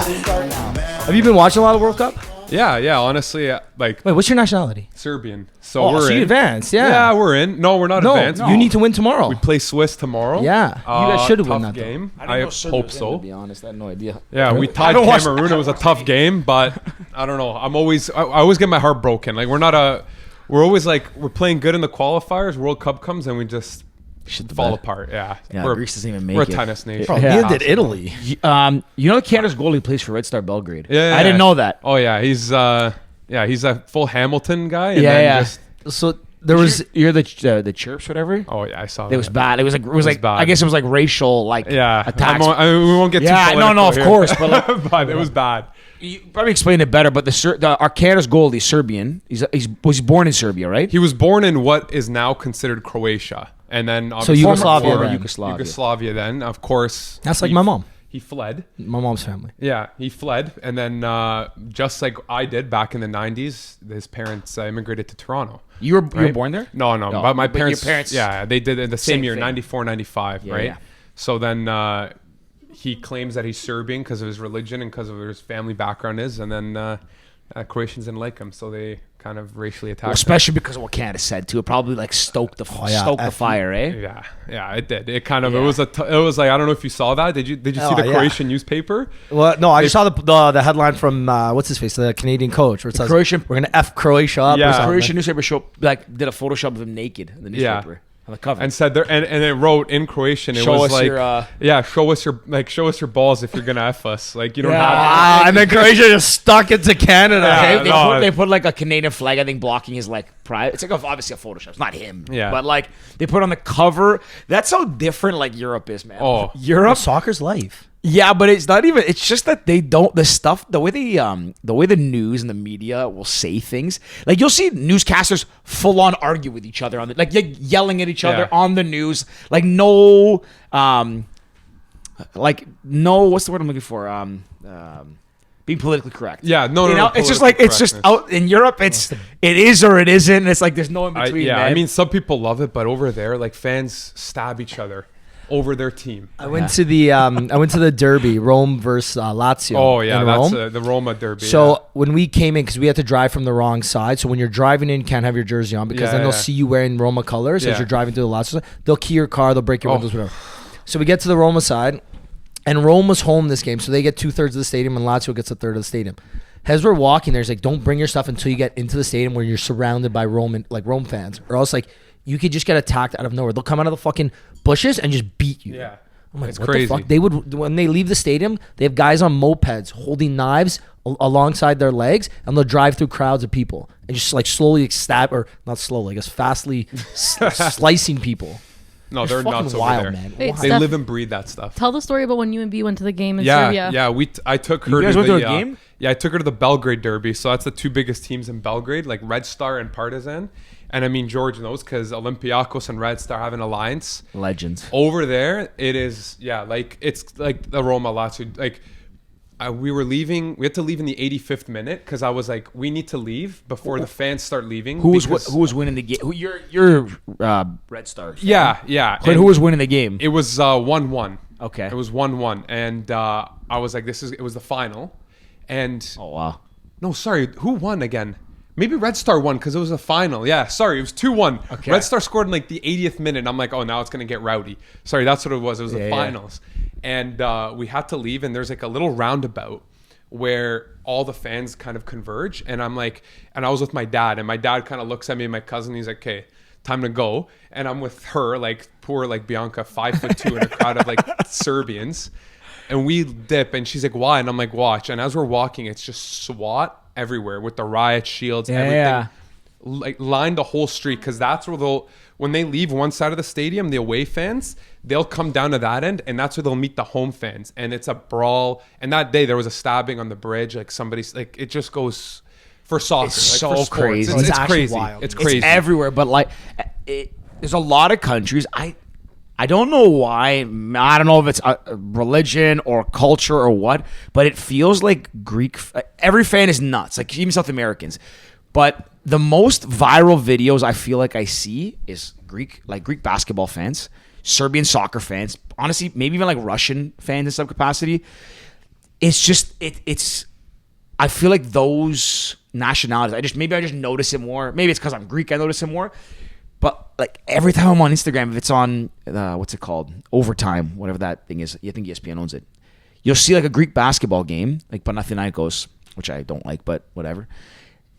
Start now. Have you been watching a lot of World Cup? Yeah. Honestly, Wait, what's your nationality? Serbian. So we're so in. you advanced, yeah. Yeah, we're in. No, we're not advanced. You need to win tomorrow. We play Swiss tomorrow. Yeah, you guys should have won tough that game. I hope so. To be honest, I had no idea. Yeah, we tied Cameroon. It was a tough game, but I don't know. I always get my heart broken. Like we're always like we're playing good in the qualifiers. World Cup comes and we just fall apart. Yeah, Greece doesn't even make it. We're a tennis nation. Bro, neither did Italy. You know Canada's goalie plays for Red Star Belgrade. Yeah, I didn't know that. Oh yeah, he's a full Hamilton guy. And So there was you're the chirps, whatever. Oh yeah, I saw. It was bad. It was like bad. I guess it was like racial attacks. We won't get too political of here. course, but like, but it was bad. You probably explained it better, but our Canada's goalie, Serbian. Was born in Serbia, right? He was born in what is now considered Croatia, and then Yugoslavia. Then, of course, that's like my mom. He fled. My mom's family. Yeah, he fled, and then just like I did back in the '90s, his parents immigrated to Toronto. You were born there? No. But my parents, your parents, yeah, they did in the same year, thing. 94, 95, right? Yeah. So then he claims that he's Serbian because of his religion and because of his family background is, and then Croatians didn't like him, so they kind of racially attacked him. Especially because of what Canada said too. It probably like stoked the fire, eh? Yeah, it did. It kind of it was like I don't know if you saw that. Did you see the Croatian newspaper? Well, no, I just saw the headline from what's his face, the Canadian coach, where it says we're gonna F Croatia up. Yeah, the Croatian newspaper did a Photoshop of him naked in the newspaper. Yeah. On the cover. And said there, and it wrote in Croatian. It show was us like, show us your balls if you're gonna F us. Like you don't have. And then Croatia just stuck it to Canada. Yeah, they put like a Canadian flag, I think, blocking his like private. It's like obviously a Photoshop. It's not him. Yeah. But like they put on the cover. That's how different like Europe is, man. Oh, Europe, soccer's life. Yeah, but it's not even. It's just that they don't the way the news and the media will say things. Like you'll see newscasters full on argue with each other on the yelling at each other on the news. Like no, what's the word I'm looking for? Being politically correct. Yeah, no. It's just like it's just out in Europe. It is or it isn't. It's like there's no in between. I mean, some people love it, but over there, like fans stab each other over their team. I went to the derby, Rome versus Lazio. Oh yeah, that's Rome. The Roma derby. So when we came in, because we had to drive from the wrong side, so when you're driving in, you can't have your jersey on because then they'll see you wearing Roma colors as you're driving through the Lazio side. They'll key your car, they'll break your windows, whatever. So we get to the Roma side, and Rome was home this game, so they get 2/3 of the stadium, and Lazio gets 1/3 of the stadium. As we're walking, there's like, don't bring your stuff until you get into the stadium where you're surrounded by Rome fans, or else like you could just get attacked out of nowhere. They'll come out of the fucking bushes and just beat you. Yeah. I'm like, it's what crazy. the fuck? They would, when they leave the stadium, they have guys on mopeds holding knives alongside their legs, and they'll drive through crowds of people and just like slowly stab, or not slowly, I guess fastly slicing people. No, they're fucking nuts wild, over there. man. They Steph, live and breathe that stuff. Tell the story about when you and B went to the game in Serbia. Yeah. I took her You guys to went the to a game? Yeah, I took her to the Belgrade derby. So that's the two biggest teams in Belgrade, like Red Star and Partizan. And I mean, George knows because Olympiacos and Red Star have an alliance. Legends. Over there, it is, like it's like the Roma Lazio. Like we were leaving, we had to leave in the 85th minute because I was like, we need to leave before the fans start leaving. Who was winning the game? You're Red Star fan. Yeah. But who was winning the game? It was 1-1. Okay. It was 1-1, and I was like, it was the final, and oh wow. No, sorry, who won again? Maybe Red Star won because it was a final. Yeah, sorry, it was 2-1. Okay. Red Star scored in like the 80th minute. And I'm like, oh, now it's gonna get rowdy. Sorry, that's what it was. It was the finals, and we had to leave. And there's like a little roundabout where all the fans kind of converge. And I'm like, and I was with my dad, and my dad kind of looks at me and my cousin. He's like, okay, time to go. And I'm with her, like poor like Bianca, 5'2", in a crowd of like Serbians. And we dip, and she's like, why? And I'm like, watch. And as we're walking, it's just SWAT everywhere with the riot shields, everything. Like line the whole street, because that's where when they leave one side of the stadium, the away fans, they'll come down to that end, and that's where they'll meet the home fans. And it's a brawl. And that day there was a stabbing on the bridge. Like somebody's like, it just goes for soccer. It's like, so crazy. It's crazy. Wild. It's crazy. It's everywhere, but like there's a lot of countries. I don't know why. I don't know if it's a religion or culture or what, but it feels like every fan is nuts, like even South Americans. But the most viral videos I feel like I see is Greek basketball fans, Serbian soccer fans, honestly, maybe even like Russian fans in some capacity. it's just it's. I feel like those nationalities. I just notice it more. Maybe it's because I'm Greek. I notice it more. But like every time I'm on Instagram, if it's on what's it called, Overtime, whatever that thing is, I think ESPN owns it. You'll see like a Greek basketball game, like Panathinaikos, which I don't like, but whatever.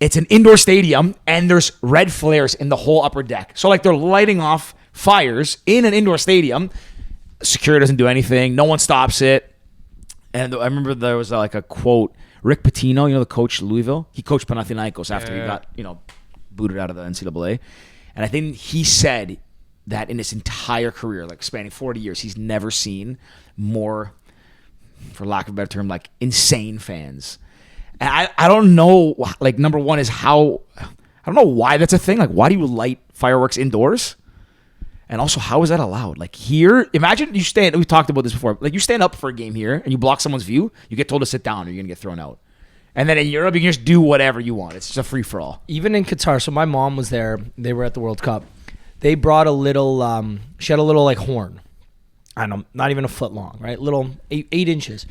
It's an indoor stadium, and there's red flares in the whole upper deck. So like they're lighting off fires in an indoor stadium. Security doesn't do anything. No one stops it. And I remember there was like a quote. Rick Pitino, the coach of Louisville, he coached Panathinaikos after he got, booted out of the NCAA. And I think he said that in his entire career, like spanning 40 years, he's never seen more, for lack of a better term, like insane fans. And I don't know, like number one is I don't know why that's a thing. Like why do you light fireworks indoors? And also, how is that allowed? Like here, imagine you stand, we talked about this before, like you stand up for a game here and you block someone's view, you get told to sit down or you're going to get thrown out. And then in Europe, you can just do whatever you want. It's just a free-for-all. Even in Qatar, so my mom was there, they were at the World Cup. They brought a little, she had a little like horn. I don't know, not even a foot long, right? Little 8 inches.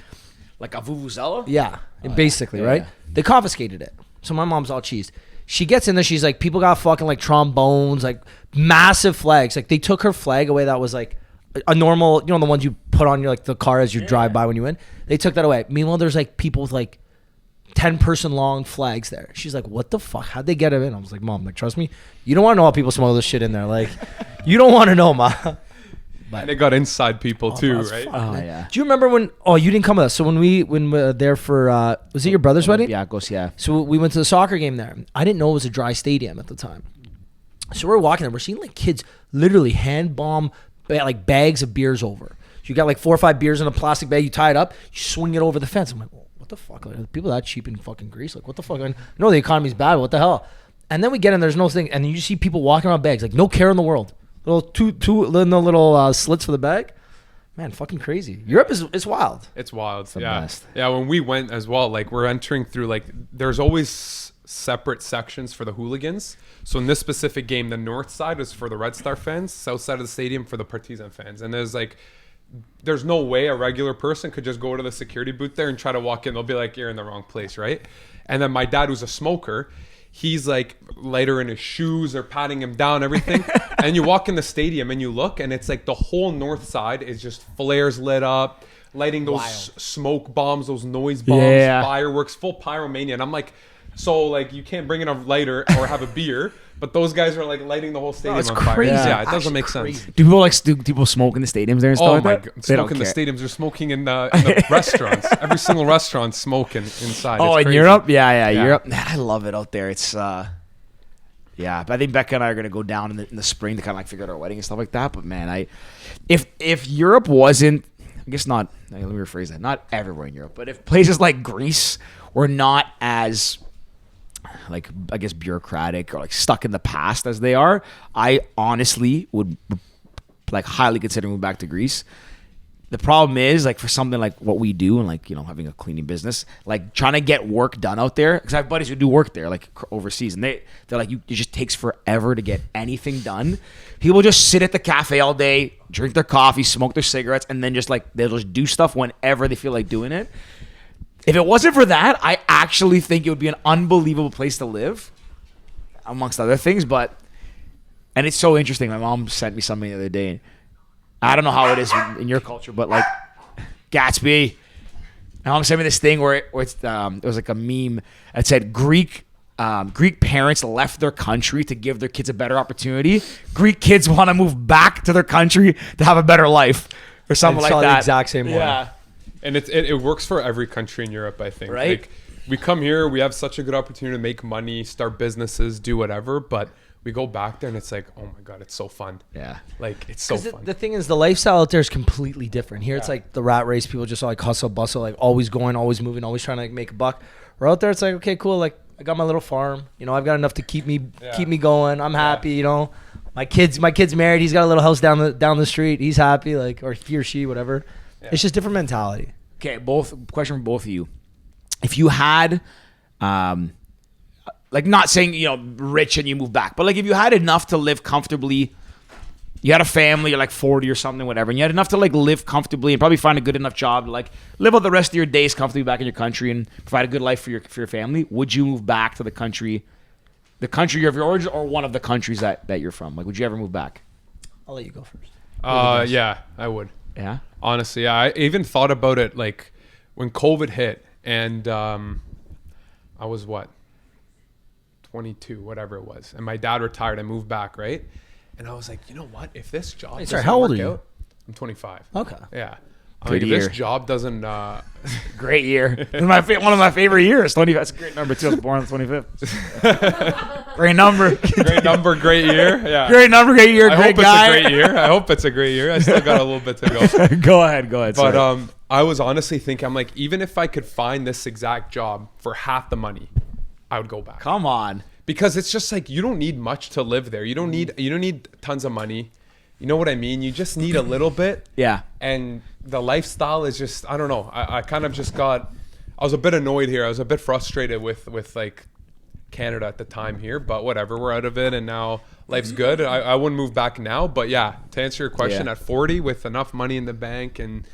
Like a vuvuzela? Yeah, basically, right? Yeah. They confiscated it. So my mom's all cheesed. She gets in there, she's like, people got fucking like trombones, like massive flags. Like they took her flag away that was like a normal, the ones you put on your like the car as you drive by when you win. They took that away. Meanwhile, there's like people with like 10-person long flags there. She's like, what the fuck? How'd they get them in? I was like, Mom, like trust me, you don't want to know how people smuggle this shit in there. Like, you don't want to know, Ma. But, and it got inside people too, right? Yeah. Do you remember when? Oh, you didn't come with us. So when we were there for, was it your brother's wedding? Yeah, yeah. So we went to the soccer game there. I didn't know it was a dry stadium at the time. So we're walking there. We're seeing like kids literally hand bomb like bags of beers over. You got like 4 or 5 beers in a plastic bag. You tie it up. You swing it over the fence. I'm like, what the fuck? Like, are people that cheap in fucking Greece? Like, what the fuck? I know the economy's bad. What the hell? And then we get in. There's no thing. And then you see people walking around bags. Like, no care in the world. Little two little slits for the bag. Man, fucking crazy. Europe is wild. It's wild. It's the yeah. best. Yeah, when we went as well, like we're entering through like there's always separate sections for the hooligans. So in this specific game, the north side was for the Red Star fans, south side of the stadium for the Partizan fans. And there's no way a regular person could just go to the security booth there and try to walk in. They'll be like, you're in the wrong place, right? And then my dad, who's a smoker, he's like lighter in his shoes, they're patting him down, everything. And you walk in the stadium and you look and it's like the whole north side is just flares lit up, lighting those smoke bombs, those noise bombs, fireworks, full pyromania. And I'm like, so like you can't bring in a lighter or have a beer, but those guys are like lighting the whole stadium on fire. Crazy. Yeah, it doesn't make sense. Do people smoke in the stadiums there and stuff like that? God. Smoking in the stadiums. They're smoking in the restaurants. Every single restaurant's smoking inside. Oh, in Europe? Yeah, Europe. Man, I love it out there. It's but I think Becca and I are gonna go down in the spring to kind of like figure out our wedding and stuff like that. But man, if Europe wasn't, I guess not. Let me rephrase that. Not everywhere in Europe, but if places like Greece were not as like I guess bureaucratic or like stuck in the past as they are, I honestly would like highly consider moving back to Greece. The problem is like for something like what we do and like having a cleaning business, like trying to get work done out there, because I have buddies who do work there like overseas, and they're like it just takes forever to get anything done. People just sit at the cafe all day, drink their coffee, smoke their cigarettes, and then just like they'll just do stuff whenever they feel like doing it. If it wasn't for that, I actually think it would be an unbelievable place to live, amongst other things. And it's so interesting. My mom sent me something the other day. And I don't know how it is in your culture, but like Gatsby, my mom sent me this thing where it was like a meme that said Greek parents left their country to give their kids a better opportunity. Greek kids want to move back to their country to have a better life, or something like that. The exact same way. Yeah. And it works for every country in Europe, I think. Right? Like, we come here, we have such a good opportunity to make money, start businesses, do whatever, but we go back there and it's like, oh my God, it's so fun. Yeah. Like, it's so fun. The thing is, the lifestyle out there is completely different. Here, it's like the rat race. People just like hustle, bustle, like always going, always moving, always trying to like make a buck. We're out there, it's like, okay, cool. Like, I got my little farm. I've got enough to keep me going. I'm happy, My kid's married. He's got a little house down the street. He's happy, like, or he or she, whatever. Yeah. It's just different mentality. Okay, question for both of you. If you had, like not saying, rich and you move back, but like if you had enough to live comfortably you had a family, you're like 40 or something, whatever, and you had enough to like live comfortably and probably find a good enough job to like live out the rest of your days comfortably back in your country and provide a good life for your family, would you move back to the country of your origin or one of the countries that you're from? Like, would you ever move back? I'll let you go first. Yeah, I would. Yeah? Honestly, yeah. I even thought about it like when COVID hit and I was 22, whatever it was. And my dad retired. I moved back, right? And I was like, you know what? If this job doesn't how old work are you? out, I'm 25. Okay. Yeah. Good If year. this job doesn't... Great year. One of my favorite years. 20. That's a great number, too. I was born on the 25th. Great number. Great number, great year. Yeah. Great number, great year, I great hope guy. it's a great year. I hope it's a great year. I still got a little bit to go. Go ahead. But sorry. I was honestly thinking, I'm like, even if I could find this exact job for half the money, I would go back. Come on. Because it's just like you don't need much to live there. You don't need tons of money. You know what I mean? You just need a little bit. Yeah. And the lifestyle is just, I don't know. I kind of just I was a bit annoyed here. I was a bit frustrated with like Canada at the time here, but whatever, we're out of it and now life's good. I wouldn't move back now, but yeah, to answer your question, at 40 with enough money in the bank and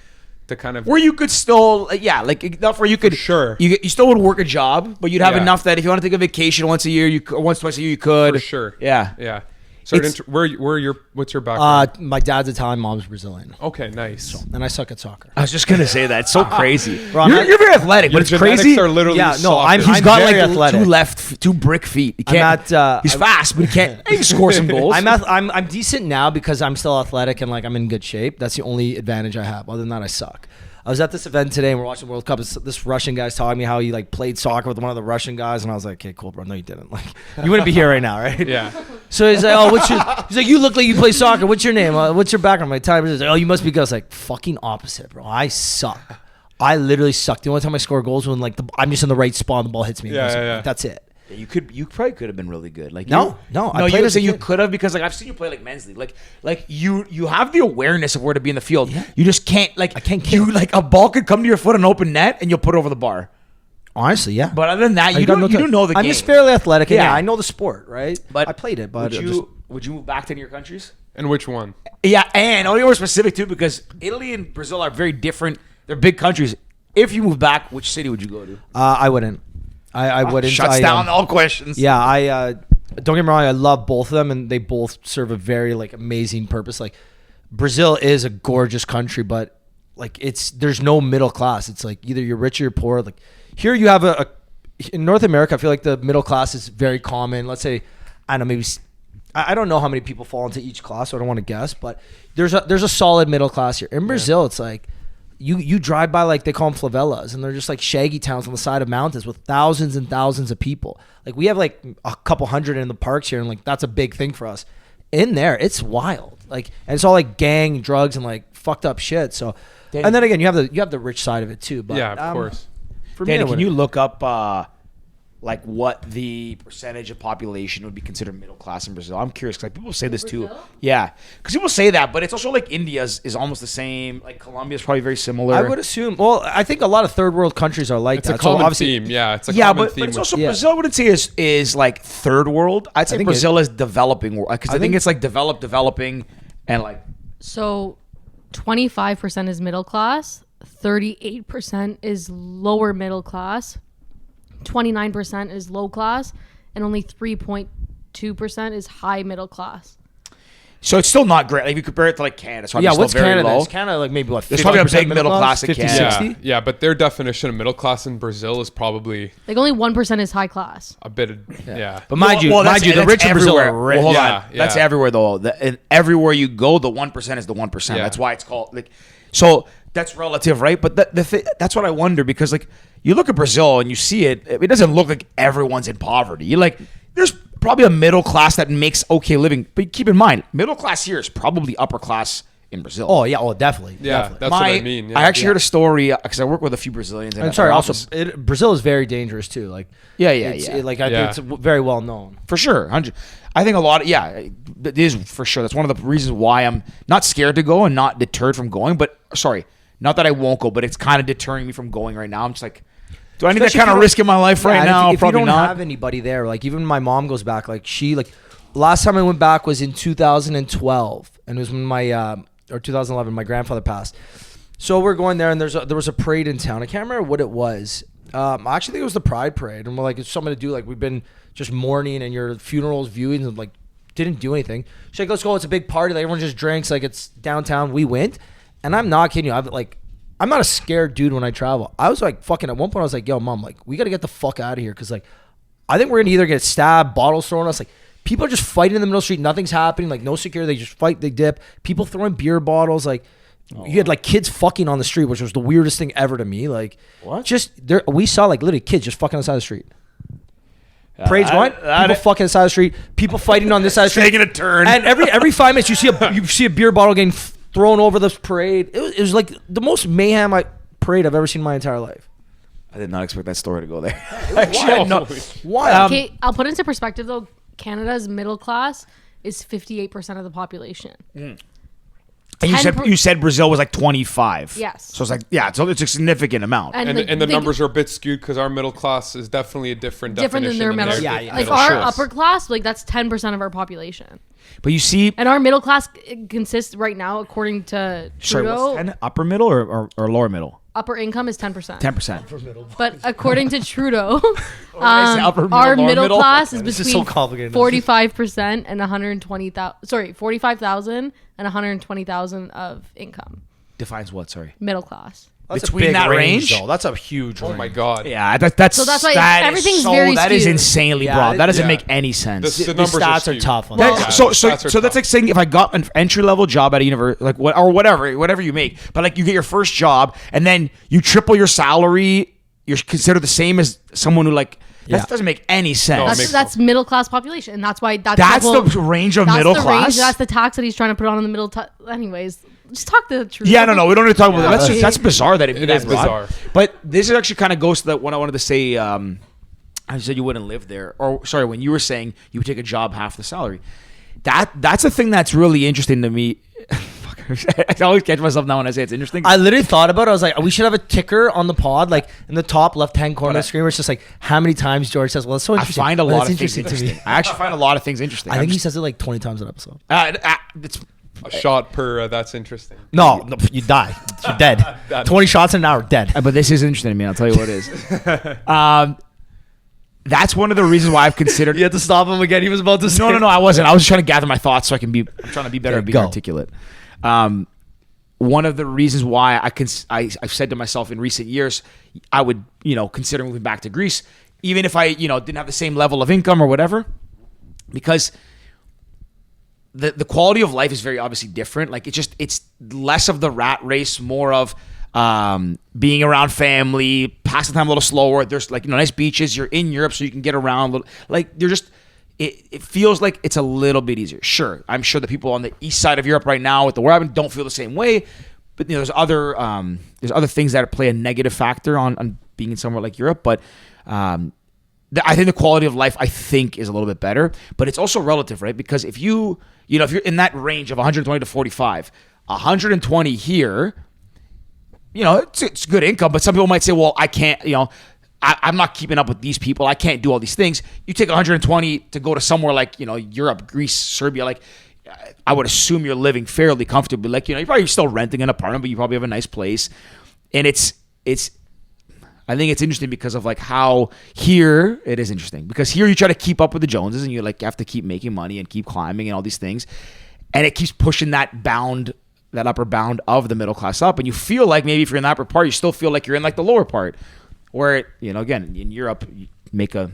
to kind of where you could still, like enough where you could, sure, you still would work a job, but you'd have enough that if you want to take a vacation once a year, twice a year, you could. For sure. Yeah. So what's your background? My dad's Italian, mom's Brazilian. Okay, nice. And I suck at soccer. I was just gonna say that. It's so crazy. Bro, you're very athletic, but it's genetics crazy. are literally Yeah, no, soft. He's I'm got very like athletic. two brick feet. He can't. He's fast, but he can't. He can score some goals. I'm decent now because I'm still athletic and like I'm in good shape. That's the only advantage I have. Other than that, I suck. I was at this event today and we're watching the World Cup. This Russian guy's telling me how he like played soccer with one of the Russian guys, and I was like, "Okay, cool, bro. No, you didn't. Like, you wouldn't be here right now, right?" Yeah. So he's like, "Oh, he's like, you look like you play soccer. What's your name? What's your background?" My time is like, "Oh, you must be good." I was like, "Fucking opposite, bro. I suck. I literally suck. The only time I score goals when like I'm just in the right spot and the ball hits me. Yeah. Like, that's it." You probably could have been really good. Like No, I played you as a say you kid. could have because like I've seen you play like men's league. Like you have the awareness of where to be in the field. Yeah. You just can't like I can't you like a ball could come to your foot in open net and you'll put it over the bar. Honestly, yeah. But other than that, you don't know the game. I'm just fairly athletic. And Yeah. yeah, I know the sport, right? But I played it. But would you move back to any of your countries? And which one? Yeah, and I'll be more specific too because Italy and Brazil are very different. They're big countries. If you move back, which city would you go to? I wouldn't. I wouldn't. Shuts down all questions. Yeah, I don't get me wrong. I love both of them, and they both serve a very like amazing purpose. Like Brazil is a gorgeous country, but like there's no middle class. It's like either you're rich or you're poor. Like here, you have in North America. I feel like the middle class is very common. Let's say I don't know, maybe I don't know how many people fall into each class, so I don't want to guess. But there's a solid middle class here. In Brazil, it's like. You drive by like they call them favelas, and they're just like shaggy towns on the side of mountains with thousands and thousands of people. Like we have like a couple hundred in the parks here, and like that's a big thing for us. In there, it's wild. Like, and it's all like gang, drugs, and like fucked up shit. So, and then again, you have the rich side of it too. But yeah, of course. For me, Danny, can you look up like what the percentage of population would be considered middle class in Brazil? I'm curious because like, people say this too. Yeah, because people say that, but it's also like India is almost the same. Like Colombia is probably very similar. I would assume. Well, I think a lot of third world countries are like It's that. a common so obviously, theme. Yeah, it's a common theme. But it's also Yeah. Brazil. I wouldn't say is like third world. I'd say think Brazil is developing world because I think think- it's like developing, and like So 25% is middle class, 38% is lower middle class, 29% is low class, and only 3.2% is high middle class. so it's still not great. Like if you compare it to like Canada, so yeah. still What's very Canada? low. Is Canada like maybe what? There's probably a 50% big middle class in 50, Canada. 60? Yeah, but their definition of middle class in Brazil is probably Like only 1% is high class. a bit of But mind you, that's the rich in Brazil everywhere. are rich. Well, hold Yeah, on. That's yeah. everywhere though. And everywhere you go, the 1% is the 1%. Yeah. That's why it's called like. So that's relative, right? But that's what I wonder because like you look at Brazil and you see it. It doesn't look like everyone's in poverty. You like there's probably a middle class that makes okay living. But keep in mind, middle class here is probably upper class in Brazil. Oh yeah. Oh definitely. Yeah, Definitely. that's what I mean. Yeah. I actually heard a story because I work with a few Brazilians. I'm sorry. Also, Brazil is very dangerous too. Like Yeah. Like I Yeah. think it's very well known. For sure, 100. I think a lot. It is for sure. That's one of the reasons why I'm not scared to go and not deterred from going. But sorry, not that I won't go, but it's kind of deterring me from going right now. I'm just like, do I need that Especially kind if of you risk in my life right and now? If you Probably don't not. have anybody there, like even my mom goes back. Like last time I went back was in 2012, and it was when or 2011, my grandfather passed. So we're going there, and there was a parade in town. I can't remember what it was. I actually think it was the Pride Parade, and we're like, it's something to do. Like, we've been just mourning and your funerals, viewings, and like didn't do anything. She's like, let's go. It's a big party. Like, everyone just drinks. Like, it's downtown. We went, and I'm not kidding you. I'm not a scared dude when I travel. I was like, fucking, at one point I was like, yo, mom, like, we got to get the fuck out of here. Cause like, I think we're going to either get stabbed, bottles thrown at us. Like, people are just fighting in the middle of the street. Nothing's happening. Like, no security. They just fight. They dip. People throwing beer bottles. Like, you had like kids fucking on the street, which was the weirdest thing ever to me. Like, what? Just there, we saw like literally kids just fucking on the side of the street. Parade's going. People fucking on the side of the street. People fighting on this side of the street. Taking a turn. And every 5 minutes, you see a beer bottle getting thrown over the parade. It was like the most mayhem parade I've ever seen in my entire life. I did not expect that story to go there. Why? Okay, I'll put it into perspective though. Canada's middle class is 58% of the population. And you said Brazil was like 25. Yes. So it's like, it's a significant amount. And the numbers are a bit skewed because our middle class is definitely a different definition than their middle. Like our upper class, like that's 10% of our population. But you see, and our middle class consists right now, according to Trudeau, what's 10? Upper middle or lower middle? Upper income is 10%. 10%. But according to Trudeau, our middle class is between 45% and 120,000. Sorry, 45,000 and 120,000 of income. Defines what? Sorry. Middle class. That's between that range, though. That's a huge range. Oh my god. Yeah, that's so that's why everything's very that is skewed. insanely broad. That doesn't make any sense. The numbers stats are tough. On So that's like saying if I got an entry level job at a university, like whatever you make, but like you get your first job and then you triple your salary, you're considered the same as someone who like. That doesn't make any sense. No, that's middle class population, and that's why that's the range of middle class. That's the tax that he's trying to put on the middle. Anyways, just talk the truth. Yeah, no, we don't need to talk about that. That's bizarre. That it is bizarre. But this actually kind of goes to that what I wanted to say. I said you wouldn't live there, or sorry, when you were saying you would take a job half the salary. That's a thing that's really interesting to me. I always catch myself now when I say it's interesting. I literally thought about it. I was like, we should have a ticker on the pod, like in the top left-hand corner of the screen, where it's just like how many times George says, "Well, it's so interesting." I find a lot of things interesting to me. I actually find a lot of things interesting. I think he says it like 20 times an episode. It's a shot per. That's interesting. No, you die. You're dead. 20 shots in an hour, dead. But this is interesting to me. I'll tell you what it is. That's one of the reasons why I've considered. You had to stop him again. He was about to say. No, I wasn't. I was trying to gather my thoughts so I can be. I'm trying to be better at being articulate. One of the reasons why I've said to myself in recent years, I would, consider moving back to Greece, even if I, didn't have the same level of income or whatever, because the quality of life is very obviously different. Like it's less of the rat race, more of being around family, passing time a little slower. There's like, nice beaches. You're in Europe, so you can get around. Like you're just. It feels like it's a little bit easier. Sure, I'm sure the people on the east side of Europe right now with the weather don't feel the same way, but there's other things that play a negative factor on being in somewhere like Europe. But I think the quality of life is a little bit better, but it's also relative, right? Because if if you're in that range of 120 to 45, 120 here, it's good income, but some people might say, well, I can't, I'm not keeping up with these people. I can't do all these things. You take 120 to go to somewhere like, Europe, Greece, Serbia, like I would assume you're living fairly comfortably. Like, you're probably still renting an apartment, but you probably have a nice place. And I think it's interesting because of like how here it is interesting because here you try to keep up with the Joneses and you have to keep making money and keep climbing and all these things. And it keeps pushing that upper bound of the middle class up. And you feel like maybe if you're in the upper part, you still feel like you're in like the lower part. Where, again, in Europe, you make a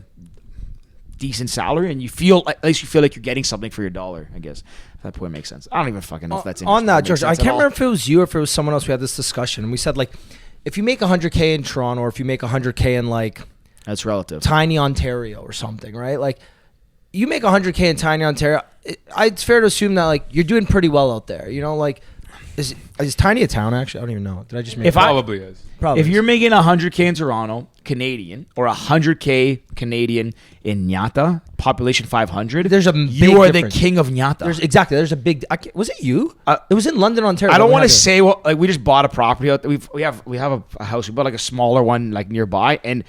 decent salary and at least you feel like you're getting something for your dollar, I guess. If that point makes sense. I don't even fucking know if that's interesting. On that, George, I can't remember if it was you or if it was someone else. We had this discussion and we said, like, if you make 100K in Toronto or if you make 100K in, like, that's relative. Tiny Ontario or something, right? Like, you make 100K in Tiny Ontario, it's fair to assume that, like, you're doing pretty well out there. Like, is Tiny a town, actually? I don't even know. Did I just make it? Probably is. If you're making 100K in Toronto, Canadian, or 100K Canadian in Nyata, population 500, there's a big you are difference. The king of Nyata. There's a big. Was it you? It was in London, Ontario. I don't want to say we just bought a property out there. We have a house. We bought like a smaller one like nearby, and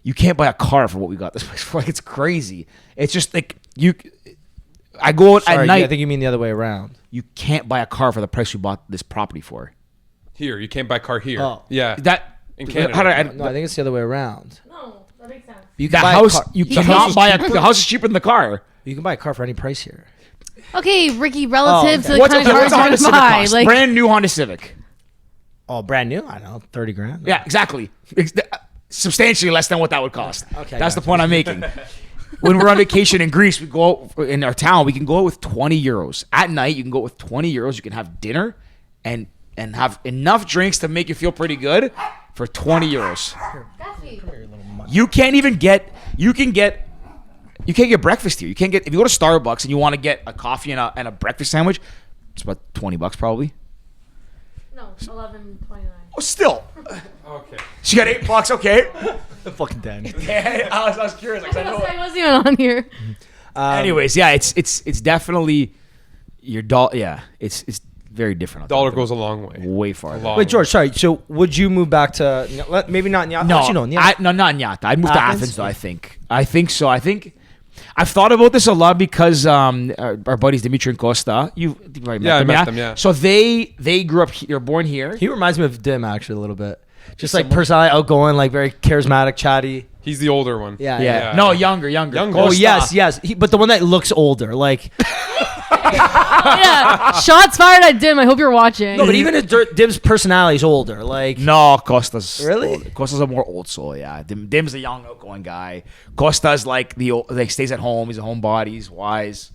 you can't buy a car for what we got this place for. Like it's crazy. It's just like I go out Sorry, at night. I think you mean the other way around. You can't buy a car for the price we bought this property for. Here, you can't buy a car here. Oh. Yeah. That In Canada. No, I think it's the other way around. No, that makes sense. You the can buy house a car. you cannot buy the house is cheaper than the car. You can buy a car for any price here. Okay, Ricky, relative to the What's kind of a cars Honda you're Civic gonna buy, cost? like Brand new Honda Civic. Oh, brand new? I don't know, 30 grand. Yeah, exactly. Substantially less than what that would cost. Okay, That's the gotcha. point I'm making. When we're on vacation in Greece, we go out in our town. We can go out with 20 euros at night. You can go out with 20 euros. You can have dinner and have enough drinks to make you feel pretty good for 20 euros. You can't even get. You can't get breakfast here. You can't get if you go to Starbucks and you want to get a coffee and a breakfast sandwich. It's about $20 probably. no, 11.29. Oh, still. Okay. She got $8. Okay. The fucking Dan. I was curious. Like, I know. I wasn't even on here. Anyways, yeah, it's definitely your dollar. Yeah, it's very different. Dollar goes a long way. way farther. long Wait, George, sorry. So would you move back to, maybe not Nyata? No, Actually, no, Nyata. no, not Nyata. I'd move to Athens? Athens, though. I think so. I think I've thought about this a lot because our buddies Dimitri and Costa. You've probably met Yeah, I them, met them, yeah. So they grew up. They're born here. He reminds me of Dim, actually, a little bit. Just like personality, outgoing, like very charismatic, chatty. He's the older one. Yeah. Yeah. No, younger. Younger. Oh, Costa. yes. But the one that looks older. Like, Yeah, shots fired at Dim. I hope you're watching. no, but even Dim's personality is older. Like, No, Costa's Really? old. Costa's a more old soul. Yeah, Dim's a young, outgoing guy. Costa's like stays at home. He's a homebody. He's wise.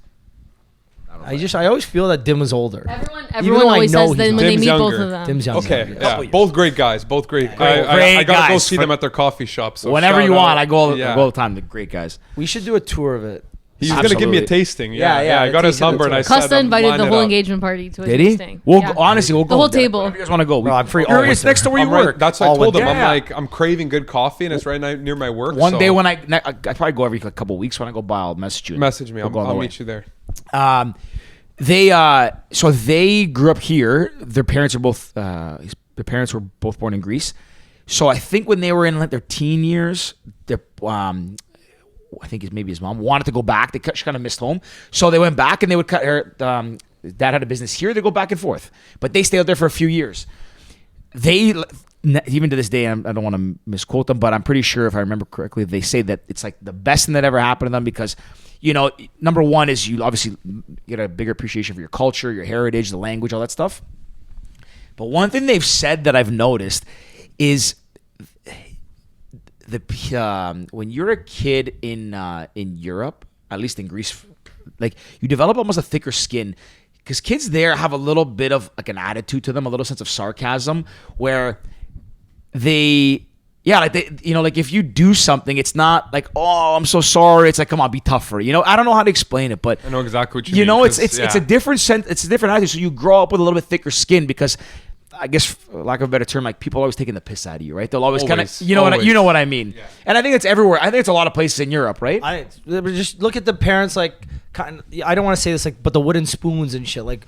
I always feel that Dim was older. Everyone though I always know says that he's when they Dim's meet both younger. of them. Dim's younger. Okay, Yeah. yeah, both great guys, both great. I Great gotta go guys. see them at their coffee shop. So Whenever shout you want, out. I go Yeah. all the time. The great guys. We should do a tour of it. He's gonna give me a Absolutely. tasting. Yeah, Yeah. I got his tasting number and I the tour. said Costa I'm invited lining the it whole up. engagement party to his Did he? tasting. We'll Yeah. go, honestly, we'll go. The whole Whenever table. you guys want to go? Bro, I'm free all You're winter. next to where you I'm right- work. That's what I All told him. winter. I'm Yeah. like, I'm craving good coffee, and it's right near my work. One so day when I probably go every couple weeks. When I go by, I'll message you. message me, We'll go on I'll the way. meet you there. They grew up here. Their parents were both born in Greece. So I think when they were in like their teen years, I think maybe his mom wanted to go back. She kind of missed home, so they went back and they would cut her. Dad had a business here. They go back and forth, but they stayed out there for a few years. They even to this day, I don't want to misquote them, but I'm pretty sure if I remember correctly, they say that it's like the best thing that ever happened to them because, number one is you obviously get a bigger appreciation for your culture, your heritage, the language, all that stuff. But one thing they've said that I've noticed is when you're a kid in Europe, at least in Greece, like you develop almost a thicker skin. Because kids there have a little bit of like an attitude to them, a little sense of sarcasm, where like if you do something, it's not like, oh, I'm so sorry. It's like, come on, be tougher. I don't know how to explain it, but I know exactly what you mean. it's a different sense. It's a different attitude. So you grow up with a little bit thicker skin because, I guess, for lack of a better term, like people are always taking the piss out of you, right? They'll always kind of, Always. you know what I mean. Yeah. And I think it's everywhere. I think it's a lot of places in Europe, right? I just look at the parents, like, I don't want to say this, like, but the wooden spoons and shit, like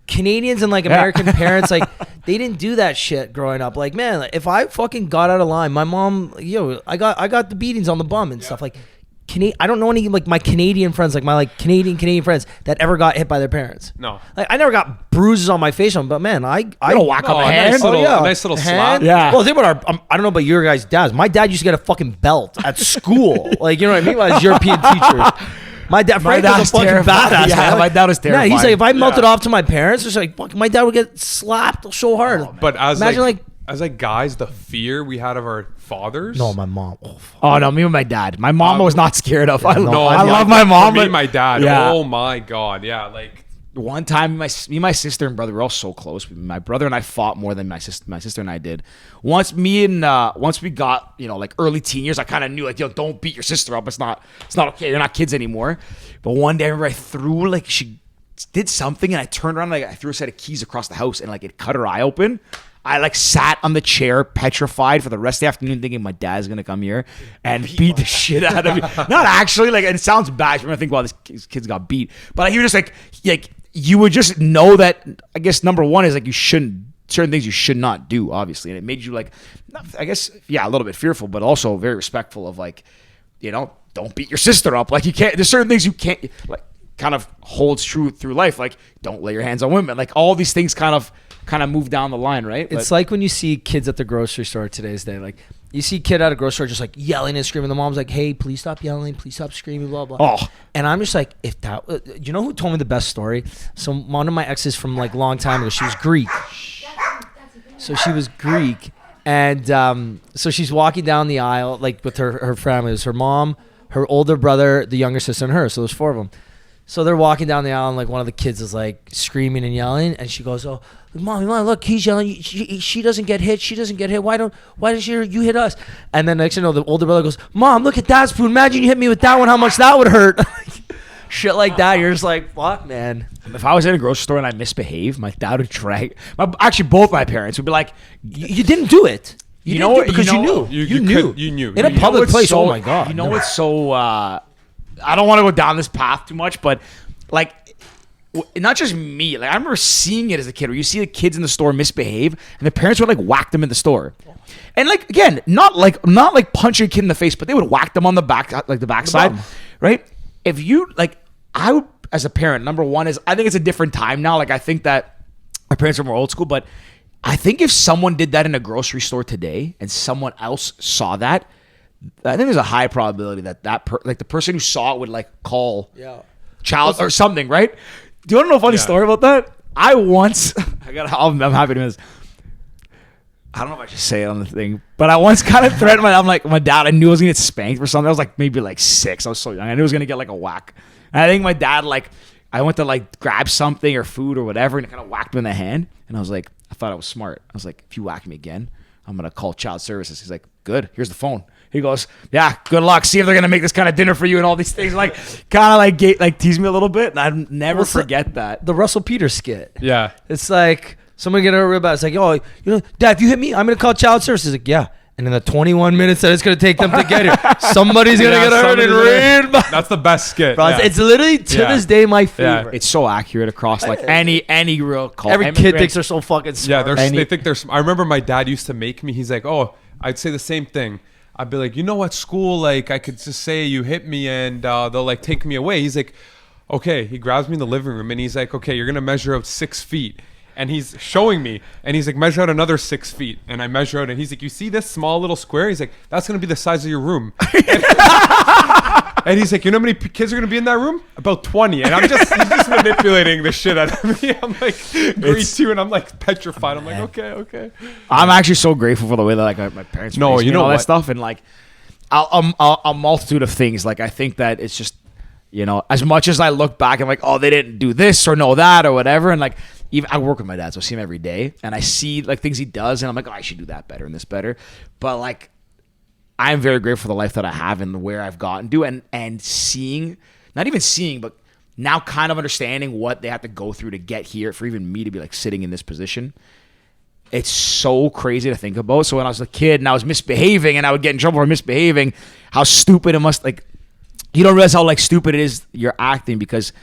Canadians and like American parents, like they didn't do that shit growing up. Like, man, like, if I fucking got out of line, my mom, I got the beatings on the bum and stuff. Like, I don't know any like my Canadian friends, like my like Canadian friends that ever got hit by their parents. No. Like I never got bruises on my face, but man, I don't whack up a a hand. nice little slap. Yeah. Well, think about I don't know about your guys' dads. My dad used to get a fucking belt at school. Like, you know what I mean? By his European teachers. My dad, Frank was a fucking badass. Yeah, man. my dad was terrifying. Yeah, he's like, if I melted off to my parents, it's like, fuck, my dad would get slapped so hard. But as Imagine, as guys, the fear we had of our fathers. No, my mom. Oh, fuck. Oh no, me and my dad. My mom I was not scared of. I No, love my mom. For me, but my dad. Yeah. Oh my god. Yeah, like one time, me and my sister and brother were all so close. My brother and I fought more than my sister and I did. Once we got like early teen years, I kind of knew like, don't beat your sister up. It's not okay. You're not kids anymore. But one day I remember I threw like she did something and I turned around like I threw a set of keys across the house and like it cut her eye open. I like sat on the chair petrified for the rest of the afternoon thinking my dad's gonna come here and beat the shit out of me. Not actually, like it sounds bad when I think, wow, these kids got beat. But he was just like you would just know that, I guess number one is like certain things you should not do, obviously. And it made you like, I guess, yeah, a little bit fearful, but also very respectful of like, don't beat your sister up. Like you can't, there's certain things you can't, like kind of holds true through life. Like, don't lay your hands on women. Like, all these things kind of move down the line, right? It's like when you see kids at the grocery store today's day. Like, you see a kid at a grocery store just like yelling and screaming. The mom's like, hey, please stop yelling. Please stop screaming, blah, blah. Oh. And I'm just like, you know who told me the best story? So one of my exes from like a long time ago, she was Greek. So she was Greek. And so she's walking down the aisle like with her family. It was her mom, her older brother, the younger sister, and her. So there's 4 of them. So they're walking down the aisle, and like one of the kids is like screaming and yelling, and she goes, "Oh, mom, look, he's yelling. She doesn't get hit. She doesn't get hit. Why does you hit us?" And then next thing you know, the older brother goes, "Mom, look at that spoon. Imagine you hit me with that one. How much that would hurt." Shit like that. You're just like, fuck, man. If I was in a grocery store and I misbehaved, my dad would drag. Actually, both my parents would be like, "You didn't do it. You know what? Because you knew. You knew. You knew. In a public place. Oh my god. You know what's so? I don't want to go down this path too much, but like, not just me. Like, I remember seeing it as a kid, where you see the kids in the store misbehave, and the parents would like whack them in the store. And like, again, not like punching a kid in the face, but they would whack them on the back, like the backside, right? If you like, I would, as a parent, number one is I think it's a different time now. Like, I think that our parents are more old school, but I think if someone did that in a grocery store today and someone else saw that, I think there's a high probability that like the person who saw it would like call child or something, right? Do you want to know a funny story about that? I'm happy to miss. I don't know if I should say it on the thing, but I once kind of threatened my dad. I knew I was gonna get spanked for something. I was like maybe like 6. I was so young. I knew I was gonna get like a whack. And I think my dad, like, I went to like grab something or food or whatever, and it kind of whacked me in the hand. And I was like, I thought I was smart. I was like, if you whack me again, I'm gonna call child services. He's like, good. Here's the phone. He goes, yeah, good luck. See if they're gonna make this kind of dinner for you and all these things. Like, kind of like tease me a little bit, and I'd never forget that. The Russell Peters skit. Yeah, it's like somebody getting real bad. It's like, oh, Dad, if you hit me, I'm gonna call child services. Like, yeah. And in the 21 minutes that it's going to take them to get here, somebody's going to get hurt and read. That's the best skit. Bro, it's literally, to this day, my favorite. Yeah. It's so accurate across like any real call. Every kid thinks they're so fucking smart. Yeah, they think they're smart. I remember my dad used to make me, he's like, oh, I'd say the same thing. I'd be like, at school, like, I could just say you hit me and they'll like take me away. He's like, okay. He grabs me in the living room and he's like, okay, you're going to measure out 6 feet. And he's showing me, and he's like, measure out another 6 feet. And I measure out, and he's like, you see this small little square? He's like, that's going to be the size of your room. And he's like, you know how many kids are going to be in that room? About 20. And he's just manipulating the shit out of me. I'm like, grade 2, and I'm like petrified. I'm like, okay. I'm actually so grateful for the way that like my parents raised me and all that stuff. And like, a multitude of things. Like, I think that it's just, as much as I look back and like, oh, they didn't do this or know that or whatever. And like, even I work with my dad, so I see him every day, and I see like things he does, and I'm like, oh, I should do that better and this better. But like, I'm very grateful for the life that I have and where I've gotten to, and seeing, not even seeing, but now kind of understanding what they have to go through to get here for even me to be like sitting in this position. It's so crazy to think about. So when I was a kid and I was misbehaving and I would get in trouble for misbehaving, how stupid it must, like, you don't realize how like stupid it is you're acting, because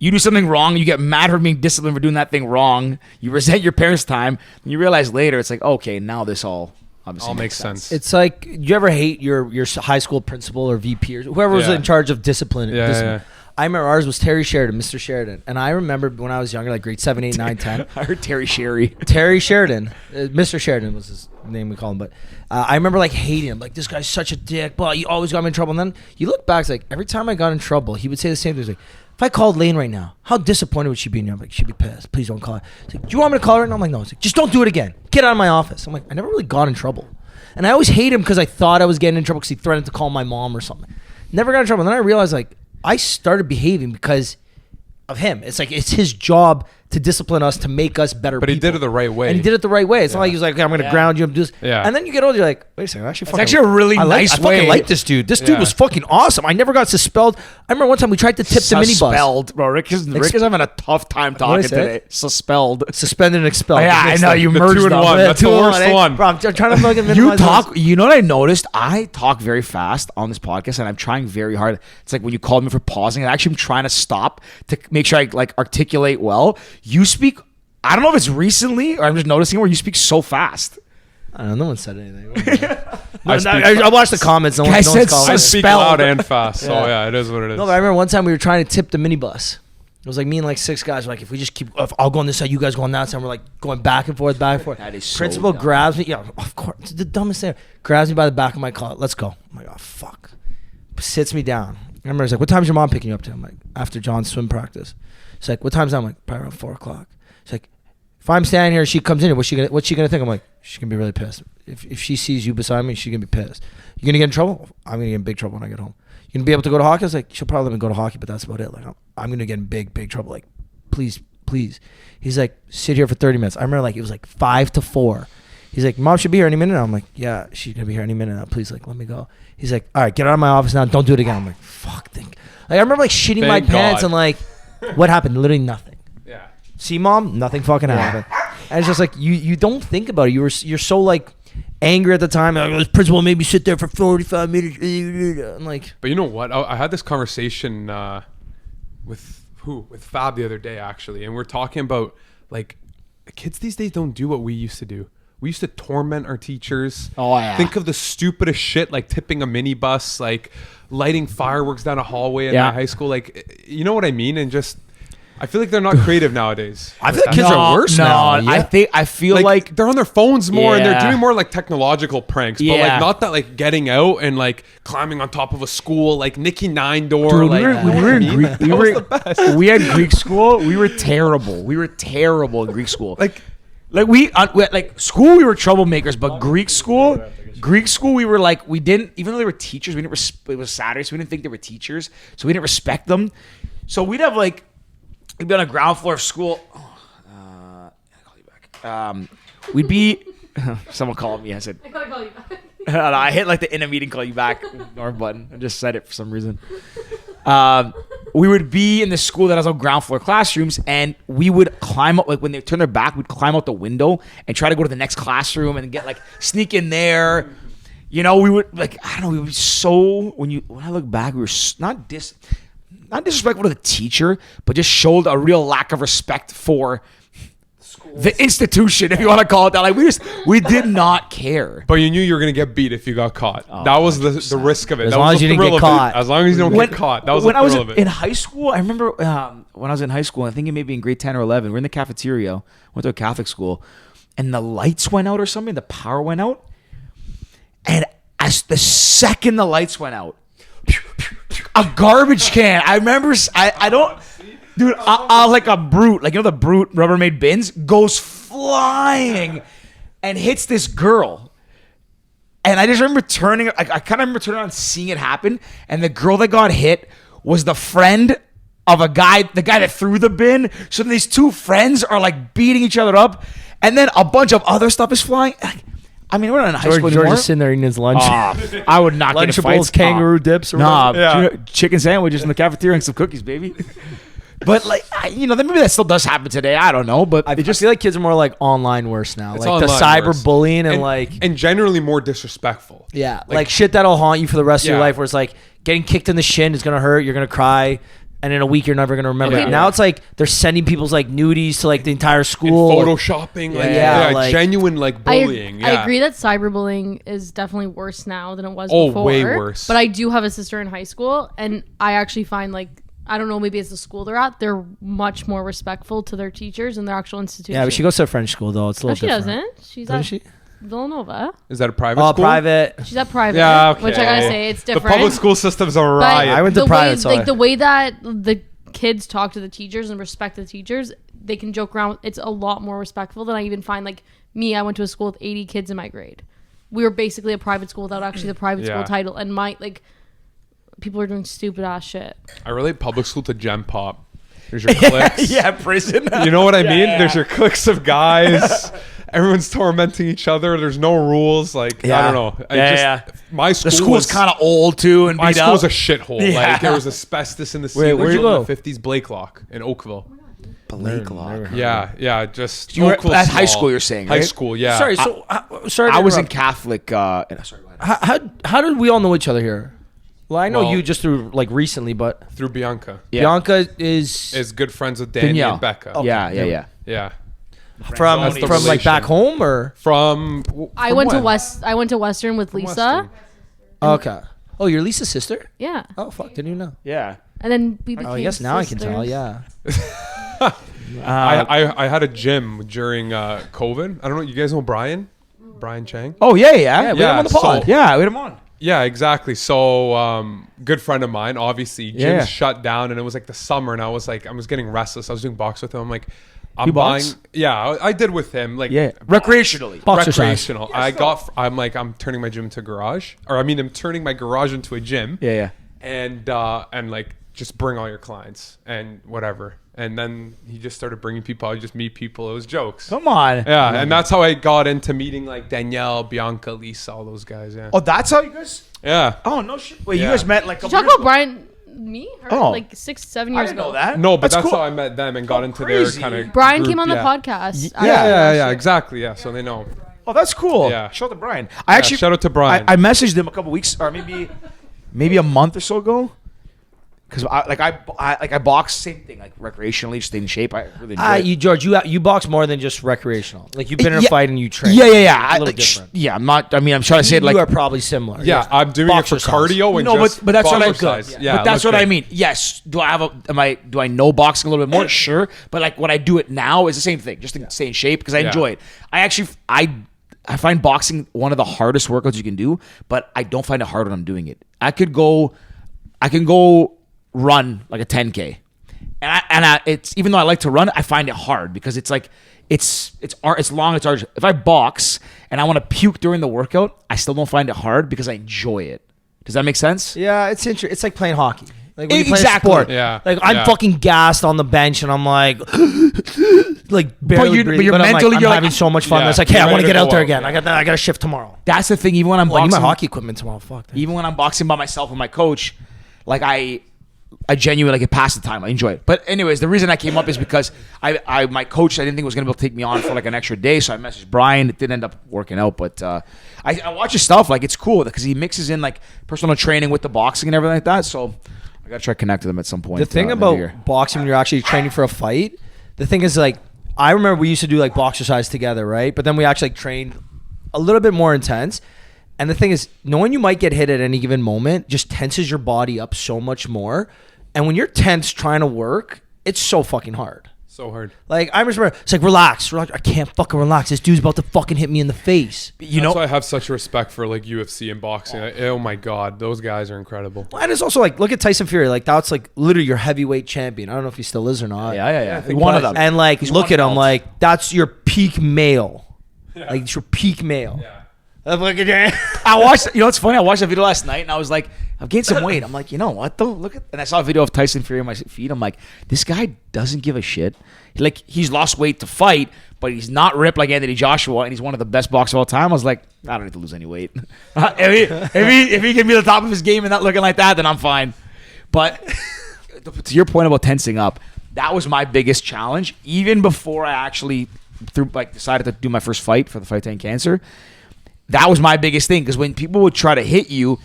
you do something wrong, you get mad for being disciplined for doing that thing wrong, you resent your parents' time, and you realize later it's like, okay, now this all obviously makes sense. It's like, do you ever hate your high school principal or VP or whoever was in charge of discipline? Yeah. I remember ours was Terry Sheridan, Mr. Sheridan. And I remember when I was younger, like grade 7, 8, 9, 10. I heard Terry Sherry. Terry Sheridan. Mr. Sheridan was his name, we call him. But I remember like hating him. Like, this guy's such a dick, but he always got me in trouble. And then you look back, it's like every time I got in trouble, he would say the same thing. He's like, if I called Lane right now, how disappointed would she be in you? I'm like, she'd be pissed. Please don't call her. He's like, do you want me to call her right now? I'm like, no. He's like, just don't do it again. Get out of my office. I'm like, I never really got in trouble. And I always hate him because I thought I was getting in trouble because he threatened to call my mom or something. Never got in trouble. And then I realized, like, I started behaving because of him. It's like, it's his job to discipline us, to make us better But people. he did it the right way. And he did it the right way. It's not like he was like, okay, I'm going to ground you. I'm just, And then you get older, you're like, wait a second. It's actually a really nice way. I fucking like this dude. This dude was fucking awesome. I never got suspelled. I remember one time we tried to tip the minibus. Suspelled, bro. Rick is having a tough time talking today. Suspelled. Suspended and expelled. Yeah, I know. You merged 2 in 1. That's the worst one. Bro, I'm trying to fucking minimize you know what I noticed? I talk very fast on this podcast, and I'm trying very hard. It's like when you called me for pausing, I actually am trying to stop to make sure I like articulate well. You speak, I don't know if it's recently or I'm just noticing where you speak so fast. I don't know. No one said anything. I watched the comments. No Guy one's said calling I it. speak Spelled. loud and fast, so yeah, it is what it is. No, but I remember one time we were trying to tip the minibus. It was like me and like 6 guys. We're like, if we just keep, if I'll go on this side, you guys go on that side. We're like going back and forth, back and forth. That is so Principal dumb. grabs me. Yeah, of course, it's the dumbest thing. Grabs me by the back of my collar. Let's go. I'm like, oh fuck. Sits me down. I remember he's like, what time's your mom picking you up to? I'm like, after John's swim practice. He's like, what time's that? I'm like, probably around 4 o'clock. He's like, if I'm standing here, she comes in here. What's she gonna think? I'm like, she's gonna be really pissed. If she sees you beside me, she's gonna be pissed. You gonna get in trouble? I'm gonna get in big trouble when I get home. You gonna be able to go to hockey? I was like, she'll probably let me go to hockey, but that's about it. Like, I'm gonna get in big trouble. Like, please. He's like, sit here for 30 minutes. I remember like it was like 5 to 4. He's like, mom should be here any minute. I'm like, yeah, she's gonna be here any minute now. Please, like, let me go. He's like, all right, get out of my office now. Don't do it again. I'm like, fuck. Like, I remember like shitting my Thank pants God. and like, what happened? Literally nothing. Yeah. See, mom, nothing fucking happened. And it's just like you don't think about it. You're so like angry at the time. Like, this principal made me sit there for 45 minutes. I'm like, But you know what? I had this conversation with Fab the other day actually, and we're talking about like kids these days don't do what we used to do. We used to torment our teachers. Oh, yeah. Think of the stupidest shit like tipping a minibus, like lighting fireworks down a hallway in Yeah. my high school. Like, you know what I mean? And just, I feel like they're not creative nowadays. I feel like kids are worse now. No, I feel like they're on their phones more and they're Yeah. doing more like technological pranks, but Yeah. like not that like getting out and like climbing on top of a school, like Nicky Nine Door. Dude, like, we were in Greek. That was the best. We had Greek school. We were terrible. We were terrible in Greek school. Like we like school. We were troublemakers, but Greek school, we were like we didn't. Even though they were teachers, we didn't. It was Saturday, so we didn't think they were teachers, so we didn't respect them. So we'd have like we'd be on the ground floor of school. I'll call you back. We'd be. Someone called me. I said. I gotta call you back. I hit like the in a meeting call you back ignore button. I just said it for some reason. We would be in the school that has all ground floor classrooms, and we would climb up, like when they turn their back, we'd climb out the window and try to go to the next classroom and get like sneak in there. You know, we would like, I don't know, we would be so, when I look back, we were not disrespectful to the teacher, but just showed a real lack of respect for the institution, if you want to call it that. Like we did not care. But you knew you were gonna get beat if you got caught. That was the risk of it. As That long was as the you didn't thrill get of it. caught. As long as you don't get caught. That was when the I was thrill of it. in high school. I remember when I was in high school. I think it may be in grade 10 or 11. We're in the cafeteria. Went to a Catholic school, and the lights went out or something. The power went out, and as the second the lights went out, a garbage can. I remember. I don't. Dude, like a brute, like, you know, the brute Rubbermaid bins goes flying and hits this girl. And I just remember turning, I kind of remember turning around and seeing it happen. And the girl that got hit was the friend of the guy that threw the bin. So these two friends are like beating each other up. And then a bunch of other stuff is flying. I mean, we're not in high school George anymore. is sitting there eating his lunch. I would not get in fights. Lunchables, kangaroo dips, or Nah, whatever. chicken sandwiches in the cafeteria and some cookies, baby. But like, maybe that still does happen today. I don't know, but I just feel like kids are more like online worse now. It's Like the online worse. cyberbullying and like and generally more disrespectful. yeah, like shit that'll haunt you for the rest of your Yeah. life. Where it's like getting kicked in the shin is gonna hurt. You're gonna cry. And in a week, you're never gonna remember. Yeah. Now it's like they're sending people's like nudies to like the entire And school. photoshopping, like, Yeah, like- genuine like bullying. I yeah. agree that cyberbullying is definitely worse now than it was Oh, before. way worse. But I do have a sister in high school, and I actually find like, I don't know, maybe it's the school they're at, they're much more respectful to their teachers and their actual institution. Yeah, but she goes to a French school though. It's a No, little she different. doesn't. She's Doesn't at she? Villanova. Is that a private Oh, school? private. She's at private. Yeah, okay. Which I gotta say, it's different. The public school system's a But riot. I went to the private, way, so like I- the way that the kids talk to the teachers and respect the teachers, they can joke around. It's a lot more respectful than I even find. Like me, I went to a school with 80 kids in my grade. We were basically a private school without actually the private Yeah. school title, and people are doing stupid ass shit. I relate public school to Gem Pop. There's your cliques. yeah, prison. You know what I mean? yeah. There's your cliques of guys. Everyone's tormenting each other. There's no rules. Like, I don't know. My school The school's kind of old too, and my beat school was up. a shithole. Yeah. Like, there was asbestos in the Wait, ceiling where'd you in go? the 50s. Blakelock in Oakville. Blakelock. Yeah, just You were Oakville at high small. school, you're saying, High right? school, yeah. Sorry, so sorry. I to was in interrupt. Catholic. Sorry, go ahead. How did we all know each other here? Well, I know Well- you just through like recently, but Through Bianca. Yeah. Bianca is Is good friends with Danny Danielle. and Becca. Okay. Yeah. Yeah. From That's the like relation. back home or I went to Western with Lisa. Western. okay. Oh, you're Lisa's sister? Yeah. Oh fuck, didn't you know? Yeah. And then we became Oh, I guess now sisters. I can tell. Yeah. I had a gym during COVID. I don't know. You guys know Brian Chang? Oh yeah. We had him on the so- pod. Yeah, we had him on. Yeah, exactly. So, good friend of mine, obviously, gyms Yeah. shut down, and it was like the summer, and I was getting restless. I was doing box with him. I'm like, I'm You buying. box? Yeah, I did with him. Like, Yeah, recreationally. Boxer size. recreational. I'm turning my gym to garage, I'm turning my garage into a gym. Yeah. And like just bring all your clients and whatever. And then he just started bringing people. I would just meet people. It was jokes. Come on. Yeah, and that's how I got into meeting like Danielle, Bianca, Lisa, all those guys. Yeah. Oh, that's how you guys. Yeah. Oh no shit. Wait, you Yeah. guys met like. Did you talk about Brian, me? Her, Oh. like 6-7 I years didn't ago. know that. No, but that's cool. how I met them and got into crazy. their kind of. Brian came on the podcast. Yeah, exactly. Yeah, so they know. Oh, that's cool. Yeah. Shout out to Brian. I actually shout out to Brian. I messaged him a couple weeks or maybe a month or so ago. Because I box, same thing, like recreationally, just stay in shape. I really enjoy it. George, you box more than just recreational. Like you've been in a Yeah. fight and you train. Yeah. It's a little Like, different. yeah, I'm not. I mean, I'm trying to say it like. you are probably similar. Yeah, I'm doing Boxer it for size. cardio and No, just but that's what I boxer size. Yeah, but that's look what I good. mean. Yes. Do I know boxing a little bit more? Sure. But like when I do it now is the same thing, just to stay in shape because I enjoy it. I find boxing one of the hardest workouts you can do, but I don't find it hard when I'm doing it. I can go run like a 10K. And it's even though I like to run, I find it hard because it's like it's long, it's hard. If I box and I want to puke during the workout, I still don't find it hard because I enjoy it. Does that make sense? Yeah, it's interesting. It's like playing hockey. Like when you play a Exactly. sport. Yeah. Like I'm Yeah. fucking gassed on the bench and I'm like like barely you're- breathing, but you're I'm mentally- I'm you're like- having so much fun. Yeah, It's like, hey, you're I want ready to get to out go there out, again. yeah. I got to shift tomorrow. That's the thing. Even when I'm Well, you boxing, my hockey equipment tomorrow. Fuck. even when I'm boxing by myself with my coach, like I genuinely like it past the time. I enjoy it. But anyways, the reason I came up is because my coach I didn't think was gonna be able to take me on for like an extra day, so I messaged Brian. It didn't end up working out, but I watch his stuff. Like it's cool because he mixes in like personal training with the boxing and everything like that. So I gotta try to connect with him at some point. The thing about boxing when you're actually training for a fight, the thing is like I remember we used to do like boxercise together, right? But then we actually like trained a little bit more intense. And the thing is, knowing you might get hit at any given moment just tenses your body up so much more. And when you're tense trying to work, it's so fucking hard. So hard. Like I remember, it's like relax. I can't fucking relax. This dude's about to fucking hit me in the face. That's why I have such respect for like UFC and boxing. Oh my god, those guys are incredible. And it's also like, look at Tyson Fury. Like that's like literally your heavyweight champion. I don't know if he still is or not. Yeah. think One of but- them. And like, He's look won at him. belts. Like that's your peak male. Like it's your peak male. Yeah. Look at that. I watched. You know, it's funny. I watched a video last night, and I was like, I've gained some weight. I'm like, you know what? Though, look at. And I saw a video of Tyson Fury on my feed. I'm like, this guy doesn't give a shit. Like he's lost weight to fight, but he's not ripped like Anthony Joshua, and he's one of the best boxers of all time. I was like, I don't need to lose any weight. if he can be the top of his game and not looking like that, then I'm fine. But to your point about tensing up, that was my biggest challenge, even before I actually decided to do my first fight for the Fight 10 Cancer. That was my biggest thing because when people would try to hit you,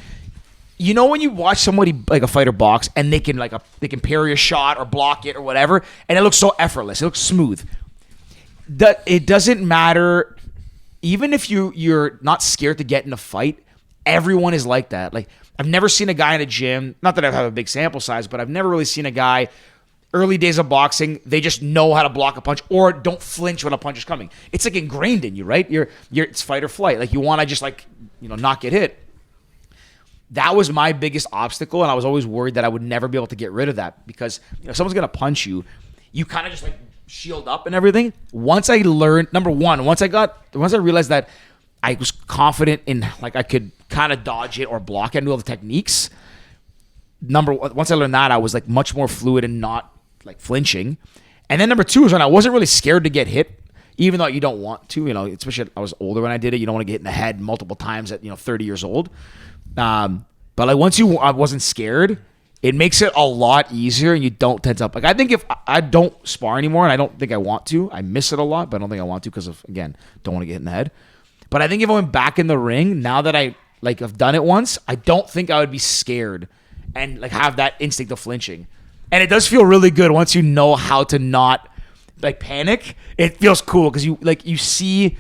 you know when you watch somebody like a fighter box and they can they can parry a shot or block it or whatever, and it looks so effortless, it looks smooth. That it doesn't matter, even if you're not scared to get in a fight. Everyone is like that. Like I've never seen a guy in a gym. Not that I have a big sample size, but I've never really seen a guy. Early days of boxing, they just know how to block a punch or don't flinch when a punch is coming. It's like ingrained in you, right? It's fight or flight. Like you want to just not get hit. That was my biggest obstacle, and I was always worried that I would never be able to get rid of that because if someone's gonna punch you, you kind of just like shield up and everything. Once I learned, once I realized that I was confident in like I could kind of dodge it or block it and do all the techniques. Once I learned that, I was like much more fluid and not like flinching. And then number two is when I wasn't really scared to get hit, even though you don't want to, especially I was older when I did it. You don't want to get hit in the head multiple times at 30 years old. But like once I wasn't scared, it makes it a lot easier and you don't tense up. Like I think if I don't spar anymore, and I don't think I want to, I miss it a lot, but I don't think I want to because of, again, don't want to get hit in the head. But I think if I went back in the ring, now that I have done it once, I don't think I would be scared and like have that instinct of flinching. And it does feel really good once you know how to not like panic, it feels cool because you see.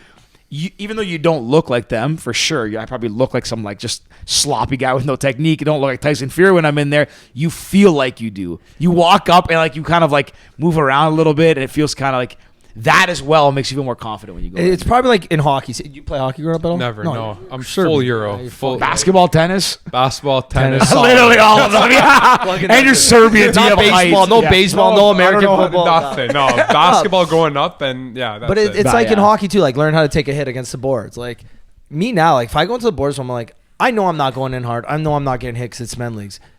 Even though you don't look like them, for sure, I probably look like some like just sloppy guy with no technique. You don't look like Tyson Fury when I'm in there. You feel like you do. You walk up and like you kind of like move around a little bit, and it feels kind of like that as well makes you feel more confident when you go. It's probably like in hockey. Did you play hockey growing up at all? Never, no. I'm sure full Euro. Full basketball, tennis. Basketball, tennis. Literally all of them. Yeah. And you're Serbian. Not baseball, no baseball, no American football. Nothing. No, basketball growing up, and yeah, that's but it's like in hockey too. Like learn how to take a hit against the boards. Like me now, like if I go into the boards, I'm like, I know I'm not going in hard. I know I'm not getting hit because it's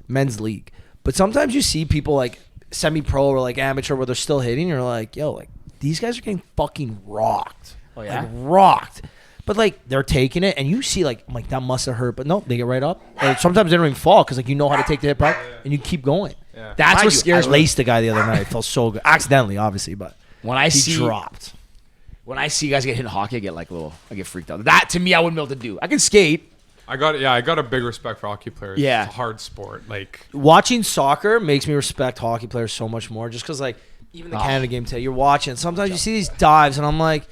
men's league. But sometimes you see people like semi-pro or like amateur where they're still hitting. You're like, yo, like these guys are getting fucking rocked. Oh yeah, like, rocked. But like they're taking it, and you see like I'm like that must have hurt, but no, they get right up. Like, sometimes they don't even fall because like you know how to take the hit back, and you keep going. Yeah. That's what scares I me. laced the guy the other night. It felt so good, accidentally, obviously, but When I he dropped. When I see guys get hit in hockey, I get freaked out. That to me, I wouldn't be able to do. I can skate. I got a big respect for hockey players. Yeah. It's a hard sport. Like Watching soccer makes me respect hockey players so much more, just because like even the Canada game today, you're watching. Sometimes you see these dives, and I'm like,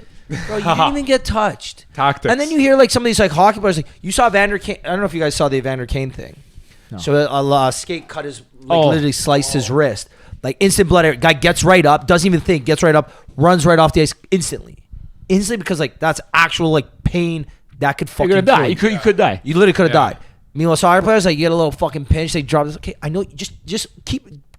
bro, you didn't even get touched. Tactics. And then you hear like some of these like hockey players, like you saw Vander Kane. I don't know if you guys saw the Evander Kane thing. No. So a skate cut his literally sliced his wrist. Like instant blood. Guy gets right up, doesn't even think, gets right up, runs right off the ice instantly because like that's actual like pain that could fucking You're gonna die. kill You could die. You literally could have died. Meanwhile, soccer players, like, you get a little fucking pinch, they drop this. Okay, I know. Just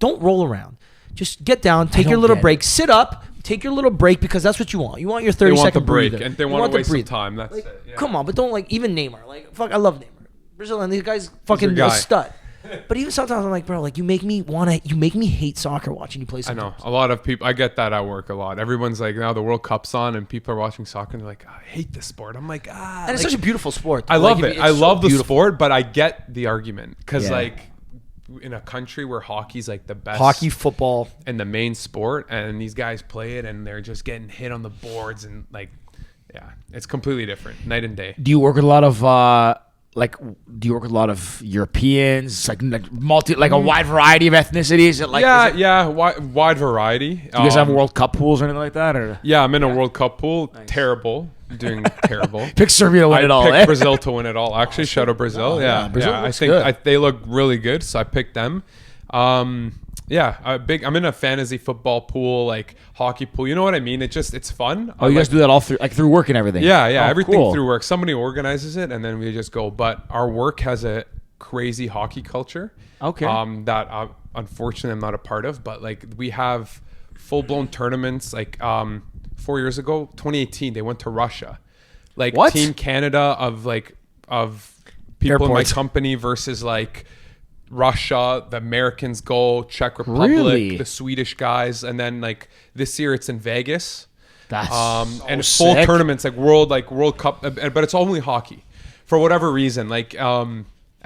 don't roll around. Just get down, take your little break, sit up, take your little break because that's what you want. You want your 30-second break, breather. and they want to waste some time. That's like, it. Yeah. Come on, but don't like even Neymar. Like, fuck, I love Neymar. Brazil and these guys fucking your guy. a stud. But even sometimes I'm like, bro, like you make me hate soccer watching you play. I know Sometimes. a lot of people. I get that at work a lot. Everyone's like, now the World Cup's on, and people are watching soccer, and they're like, I hate this sport. I'm like, And it's such a beautiful sport. I love Like, it. I it's love so the sport, but I get the argument because Yeah. like in a country where hockey's like the best hockey, football. and the main sport, and these guys play it, and they're just getting hit on the boards, and like, yeah, it's completely different, night and day. Do you work with a lot of Europeans, like a wide variety of ethnicities? Like, wide variety. Do you guys have World Cup pools or anything like that? Or Yeah, I'm in a World Cup pool. Nice. Terrible. Doing terrible. Pick Serbia to win it all. I picked eh? Brazil to win it all. Actually, shout out Brazil. Brazil I looks think good. they look really good, so I picked them. I'm in a fantasy football pool, like hockey pool. You know what I mean? It's fun. Oh, you guys do that all through work and everything? Yeah, Oh, everything cool. through work. Somebody organizes it, and then we just go. But our work has a crazy hockey culture. Okay. That unfortunately I'm not a part of, but like we have full blown tournaments. Like 4 years ago, 2018, they went to Russia. Like What? Team Canada of people in my Airports. company versus like Russia, the Americans go, Czech Republic, Really? the Swedish guys, and then like this year it's in Vegas. That's And it's so full sick. tournaments like World Cup, but it's only hockey for whatever reason. Like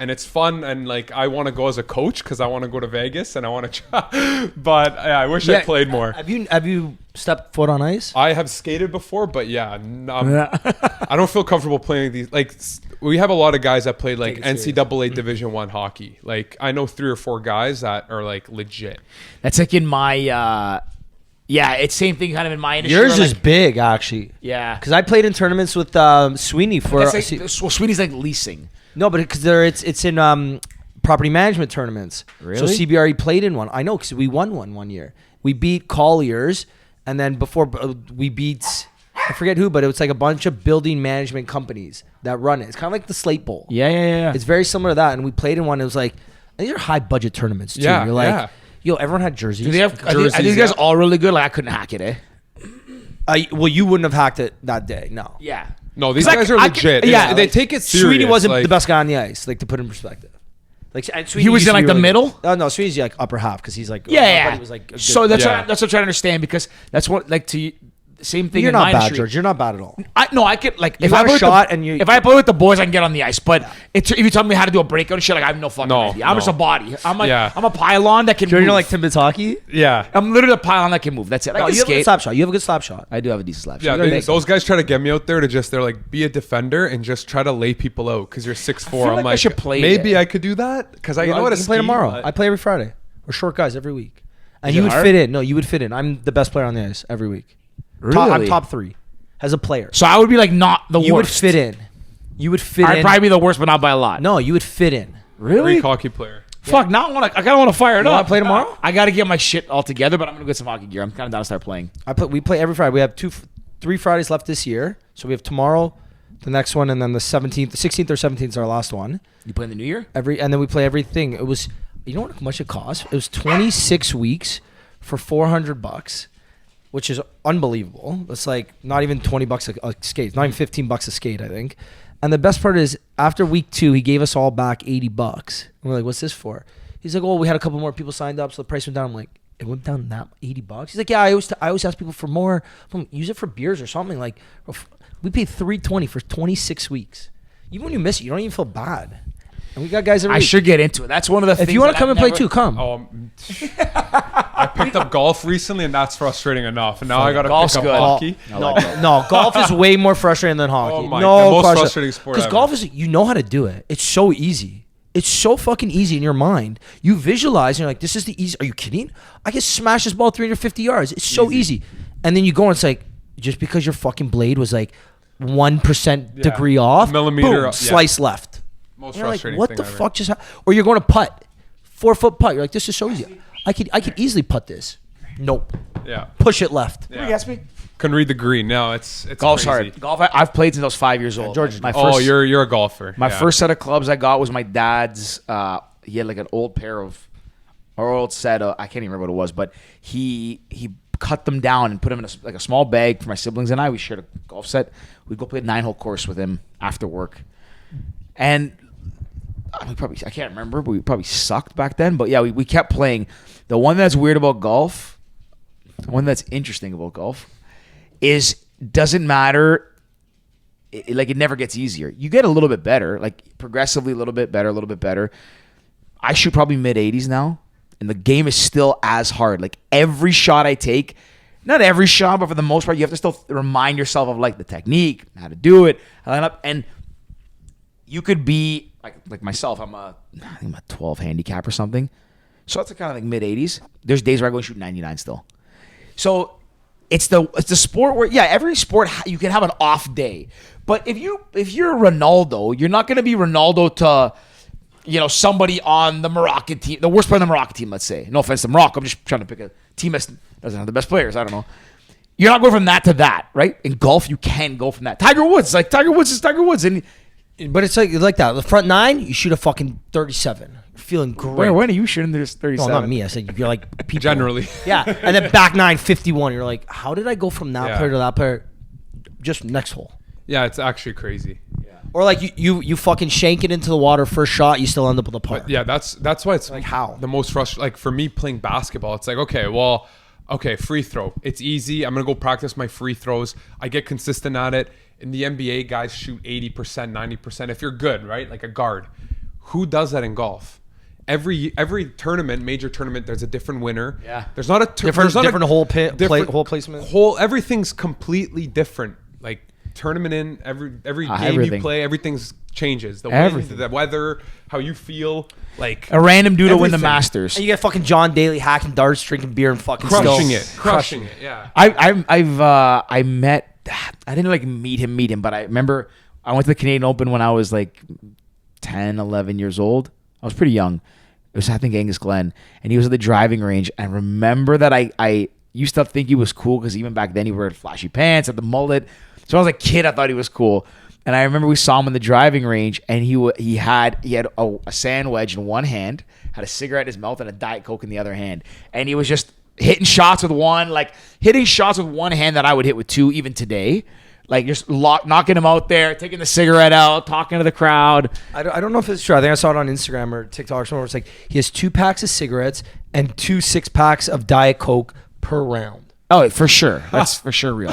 and it's fun, and like I want to go as a coach because I want to go to Vegas and I want to try. But I wish I played more. Have you stepped foot on ice? I have skated before, but I don't feel comfortable playing these. Like we have a lot of guys that played like Take it serious. NCAA Division I hockey. Like I know 3 or 4 guys that are like legit. That's like in my it's same thing kind of in my industry. Yours where, is like, big, actually. yeah. Because I played in tournaments with Sweeney for. That's like, well, Sweeney's like leasing. No, but because it's in property management tournaments. Really? So CBRE played in one. I know because we won one year. We beat Colliers, and then before we beat, I forget who, but it was like a bunch of building management companies that run it. It's kind of like the Slate Bowl. Yeah. It's very similar to that, and we played in one. It was like these are high budget tournaments too. Yeah, You're like, yeah. yo, everyone had jerseys. Do they have? Are Jerseys, these guys yeah. all really good? Like I couldn't hack it, eh? Well, you wouldn't have hacked it that day. No. Yeah. No, these 'Cause guys I- are I legit. could- yeah, they like, take it serious. Sweeney wasn't like, the best guy on the ice, like to put it in perspective. Like and Sweeney He was used in to be like the really middle. good. Oh no, Sweeney's like upper half because he's like Yeah. He was like a good- So that's Yeah. what I'm trying to understand because that's what like to same thing. You're in not my bad, industry. George. You're not bad at all. I could like if have I a play with shot the, and you- if I play with the boys, I can get on the ice. But if you tell me how to do a breakout and shit, like I have no fucking No, idea. I'm just a body. I'm like Yeah. I'm a pylon that can. You're move. like Timbits hockey. Yeah. I'm literally a pylon that can move. That's it. I No, can you have a good skate. slap shot. You have a good slap shot. I do have a decent slap Yeah, shot. those guys try to get me out there to they're like, be a defender and just try to lay people out because you're 6'4". feel I'm like I like, should play maybe it. I could do that because I know how to can play ski, tomorrow. but- I play every Friday. We're short guys every week. And you would fit in. No, you would fit in. I'm the best player on the ice every week. Really? I'm top 3 as a player. So I would be like not the worst. You would fit in. You would fit in. I'd probably be the worst, but not by a lot. No, you would fit in. Really? Greek hockey player. Fuck, now I kind of want to fire it You up. want to play tomorrow? I got to get my shit all together, but I'm going to get some hockey gear. I'm kind of down to start playing. We play every Friday. We have 3 Fridays left this year. So we have tomorrow, the next one, and then the 17th, the 16th or 17th is our last one. You play in the new year? And then we play everything. It was, you know how much it cost? It was 26 weeks for $400, which is unbelievable. It's like not even $20 a skate, not even $15 a skate, I think. And the best part is, after week 2, he gave us all back $80. And we're like, what's this for? He's like, well, we had a couple more people signed up, so the price went down. I'm like, it went down that $80? He's like, yeah, I always ask people for more. Use it for beers or something. Like, we paid $320 for 26 weeks. Even when you miss it, you don't even feel bad. And we got guys every week. should get into it. That's one of the things. If you want to come and play too, come. I picked up golf recently, and that's frustrating enough. And now I got to pick up hockey. No, golf is way more frustrating than hockey. Oh my God, most frustrating sport because golf is, you know how to do it. It's so easy. It's so fucking easy in your mind. You visualize, and you're like, this is the easy. Are you kidding? I can smash this ball 350 yards. It's so easy. And then you go and it's like, just because your fucking blade was like 1% degree off, millimeter, boom, slice left. Most you're like, frustrating what thing the ever. fuck just happened? Or you're going to putt, 4-foot putt. You're like, this is so easy. I could easily putt this. Nope. Yeah. Push it left. Yeah. You ask me? Couldn't read the green. No, it's Golf's crazy. hard. Golf, I've played since I was 5 years old. George, You're a golfer. My first set of clubs I got was my dad's. He had like an old pair of, or old set of, I can't even remember what it was, but he cut them down and put them in a small bag for my siblings and I. We shared a golf set. We'd go play a 9-hole course with him after work. And I can't remember, but we probably sucked back then. But yeah, we kept playing. The one that's weird about golf, the one that's interesting about golf, is doesn't matter. It never gets easier. You get a little bit better, like progressively a little bit better. I shoot probably mid-80s now, and the game is still as hard. Like every shot I take, not every shot, but for the most part, you have to still remind yourself of like the technique, how to do it, how to line up, and you could be like myself. I think I'm a 12 handicap or something, so it's kind of like mid-80s. There's days where I go and shoot 99 still. So it's the sport where every sport you can have an off day, but if you're Ronaldo, you're not going to be Ronaldo to somebody on the Moroccan team, the worst player on the Moroccan team, let's say. No offense to Morocco, I'm just trying to pick a team that doesn't have the best players. I don't know. You're not going from that to that, right? In golf, you can go from that. Tiger Woods is Tiger Woods, but it's like that. The front 9, you shoot a fucking 37. You're feeling great. When are you shooting this 37? No, not me. I said you're like people. Generally. Yeah, and then back 9, 51. You're like, how did I go from that player to that player? Just next hole. Yeah, it's actually crazy. Or like you fucking shank it into the water first shot, you still end up with a par. But yeah, that's why it's like how the most frustrating. Like for me playing basketball, it's like okay, free throw. It's easy. I'm gonna go practice my free throws. I get consistent at it. In the NBA, guys shoot 80%, 90%. If you're good, right, like a guard. Who does that in golf? Every tournament, major tournament, there's a different winner. Yeah. There's not a different hole placement. Everything's completely different. Like tournament in every game you play, everything's changes. The wind, the weather, how you feel, like a random dude to win the Masters. And you get fucking John Daly hacking darts, drinking beer, and fucking crushing it. Yeah. I met. I didn't like meet him, but I remember I went to the Canadian Open when I was like 10, 11 years old. I was pretty young. It was, I think, Angus Glen, and he was at the driving range. I remember that I used to think he was cool because even back then he wore flashy pants, had the mullet. So I was a kid, I thought he was cool. And I remember we saw him in the driving range, and he had a sand wedge in one hand, had a cigarette in his mouth, and a Diet Coke in the other hand. And he was just hitting shots with one hand that I would hit with two even today. Like just knocking him out there, taking the cigarette out, talking to the crowd. I don't know if it's true. I think I saw it on Instagram or TikTok or somewhere. It's like he has 2 packs of cigarettes and 2 6-packs of Diet Coke per round. Oh, for sure. That's for sure real.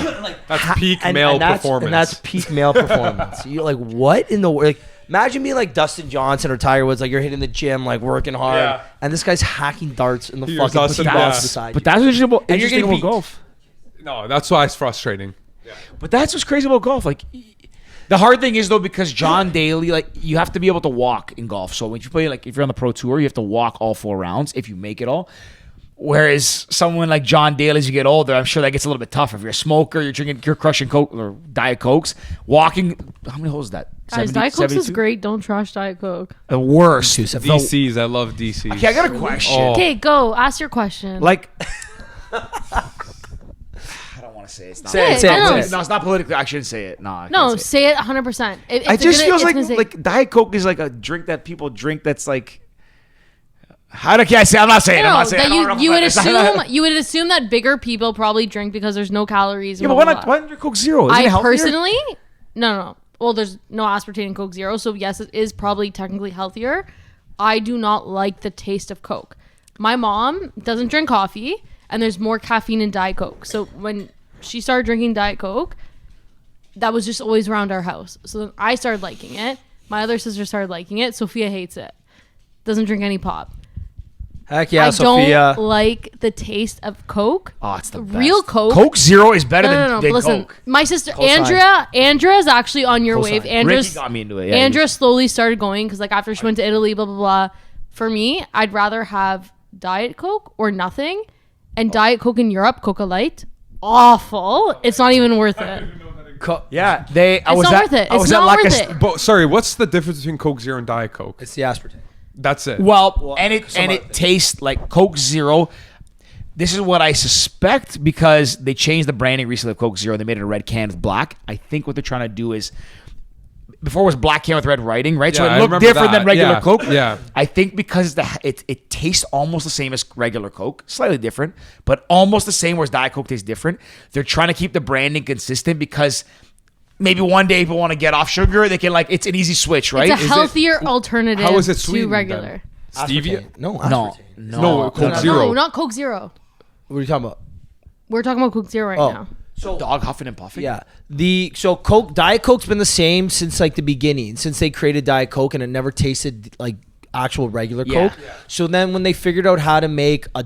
That's peak male performance. And that's peak male performance. You're like, what in the world? Like, imagine being like Dustin Johnson or Tiger Woods, like you're hitting the gym, like working hard, and this guy's hacking darts in the fucking tee box beside you. But that's what's interesting about golf. No, that's why it's frustrating. Yeah. But that's what's crazy about golf. Like, the hard thing is though, because John Daly, like, you have to be able to walk in golf. So when you play, like, if you're on the pro tour, you have to walk all 4 rounds if you make it all. Whereas someone like John Daly, as you get older, I'm sure that gets a little bit tougher. If you're a smoker, you're crushing Coke or Diet Cokes, walking. How many holes is that? Guys, 70, Diet Coke 72? is great. Don't trash Diet Coke. The worst. DCs, I love DCs. Okay, I got a question. Oh. Okay, go. Ask your question. Like, I don't want to say it. It's not. Say it. No, it's not political. I shouldn't say it. No, I no, can't say say it 100%. it just feels like Diet Coke is like a drink that people drink that's like. How can I say? I'm not saying. No, I'm not saying. that you would assume that bigger people probably drink because there's no calories. Yeah, but why not drink Coke Zero? Isn't it I healthier? personally, no. Well, there's no aspartame in Coke Zero, so yes, it is probably technically healthier. I do not like the taste of Coke. My mom doesn't drink coffee, and there's more caffeine in Diet Coke. So when she started drinking Diet Coke, that was just always around our house. So then I started liking it. My other sister started liking it. Sophia hates it. Doesn't drink any pop. Heck yeah, I Sophia. don't like the taste of Coke. Oh, it's the best. Real Coke. Coke Zero is better No. than But listen, Coke. my sister Cosign. Andrea is actually on your Cosign. wave. Ricky Andrea's got me into it. Yeah, Andrea slowly started going because like after she went to Italy, blah blah blah. For me, I'd rather have Diet Coke or nothing, and Diet Coke in Europe, Coca Light, awful. It's not even worth it. yeah, It's not worth it. It's not worth it. But sorry, what's the difference between Coke Zero and Diet Coke? It's the aspartame. That's it. Well, and it tastes like Coke Zero. This is what I suspect because they changed the branding recently of Coke Zero. They made it a red can with black. I think what they're trying to do is before it was black can with red writing, right? Yeah, so I it looked remember different that. than regular Yeah. Coke. Yeah. I think because it tastes almost the same as regular Coke, slightly different, but almost the same. Whereas Diet Coke tastes different. They're trying to keep the branding consistent because maybe one day people want to get off sugar. They can it's an easy switch, right? It's a healthier alternative how is it to sweetened regular. then? Stevia? Stevia? No, No, aspartame. No, Coke no. Zero. No, not Coke Zero. What are you talking about? We're talking about Coke Zero right Oh. now. So dog huffing and puffing. yeah, Diet Coke's been the same since like the beginning, since they created Diet Coke, and it never tasted like actual regular Yeah. Coke. So then when they figured out how to make a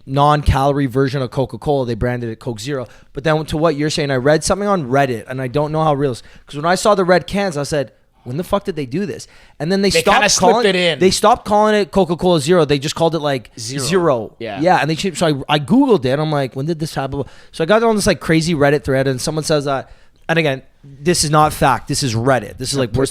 non-calorie version of Coca-Cola, they branded it Coke Zero. But then to what you're saying, I read something on Reddit, and I don't know how real it is, because when I saw the red cans, I said, when the fuck did they do this? And then they kinda stopped slipped calling it in. They stopped calling it Coca-Cola Zero. They just called it like Zero. Yeah. And they changed. So I Googled it. I'm like, when did this happen? So I got on this like crazy Reddit thread, and someone says that. And again, this is not fact. This is Reddit. This is like I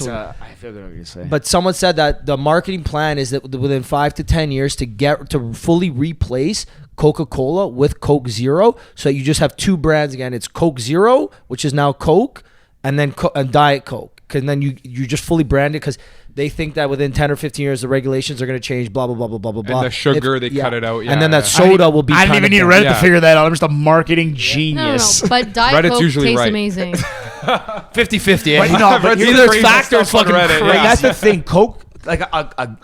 feel good what you're saying. But someone said that the marketing plan is that within 5 to 10 years to fully replace Coca-Cola with Coke Zero, so you just have two brands again. It's Coke Zero, which is now Coke, and then Diet Coke. And then you just fully brand it because they think that within 10 or 15 years the regulations are going to change. Blah blah blah blah blah blah blah. And the sugar they cut it out. Yeah, and then that yeah. soda will be. I didn't even need Reddit to Yeah. figure that out. I'm just a marketing No, genius. but Diet Reddit's Coke usually tastes right. amazing. 50-50. But no, but Reddit's either it's crazy fact or stuff it's on fucking Reddit, crazy. yeah. That's the thing. Coke, like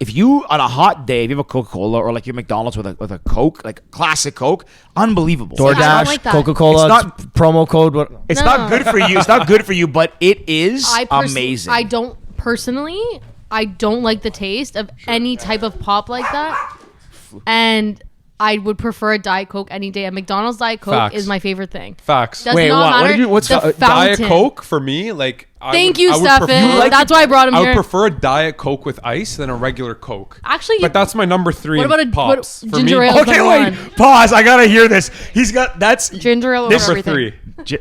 if you on a hot day, if you have a Coca-Cola or like your McDonald's with a Coke, like classic Coke, unbelievable. I don't DoorDash, like that. Coca-Cola, It's not- promo code. What? It's No. not good for you. It's not good for you, but it is amazing. I don't like the taste of any type of pop like that. And I would prefer a Diet Coke any day. A McDonald's Diet Coke Facts. is my favorite thing. Facts. Does Wait, not what? What matter. did you- what's the Diet Diet fountain. Coke for me, like. Thank you, Stefan. That's why I brought him I would here. prefer a Diet Coke with ice than a regular Coke. Actually, But that's my number 3 What about a- pops. what- for ginger me, ale? Okay, Number wait. one. Pause. I gotta hear this. He's got that's ginger ale over This- number everything. 3.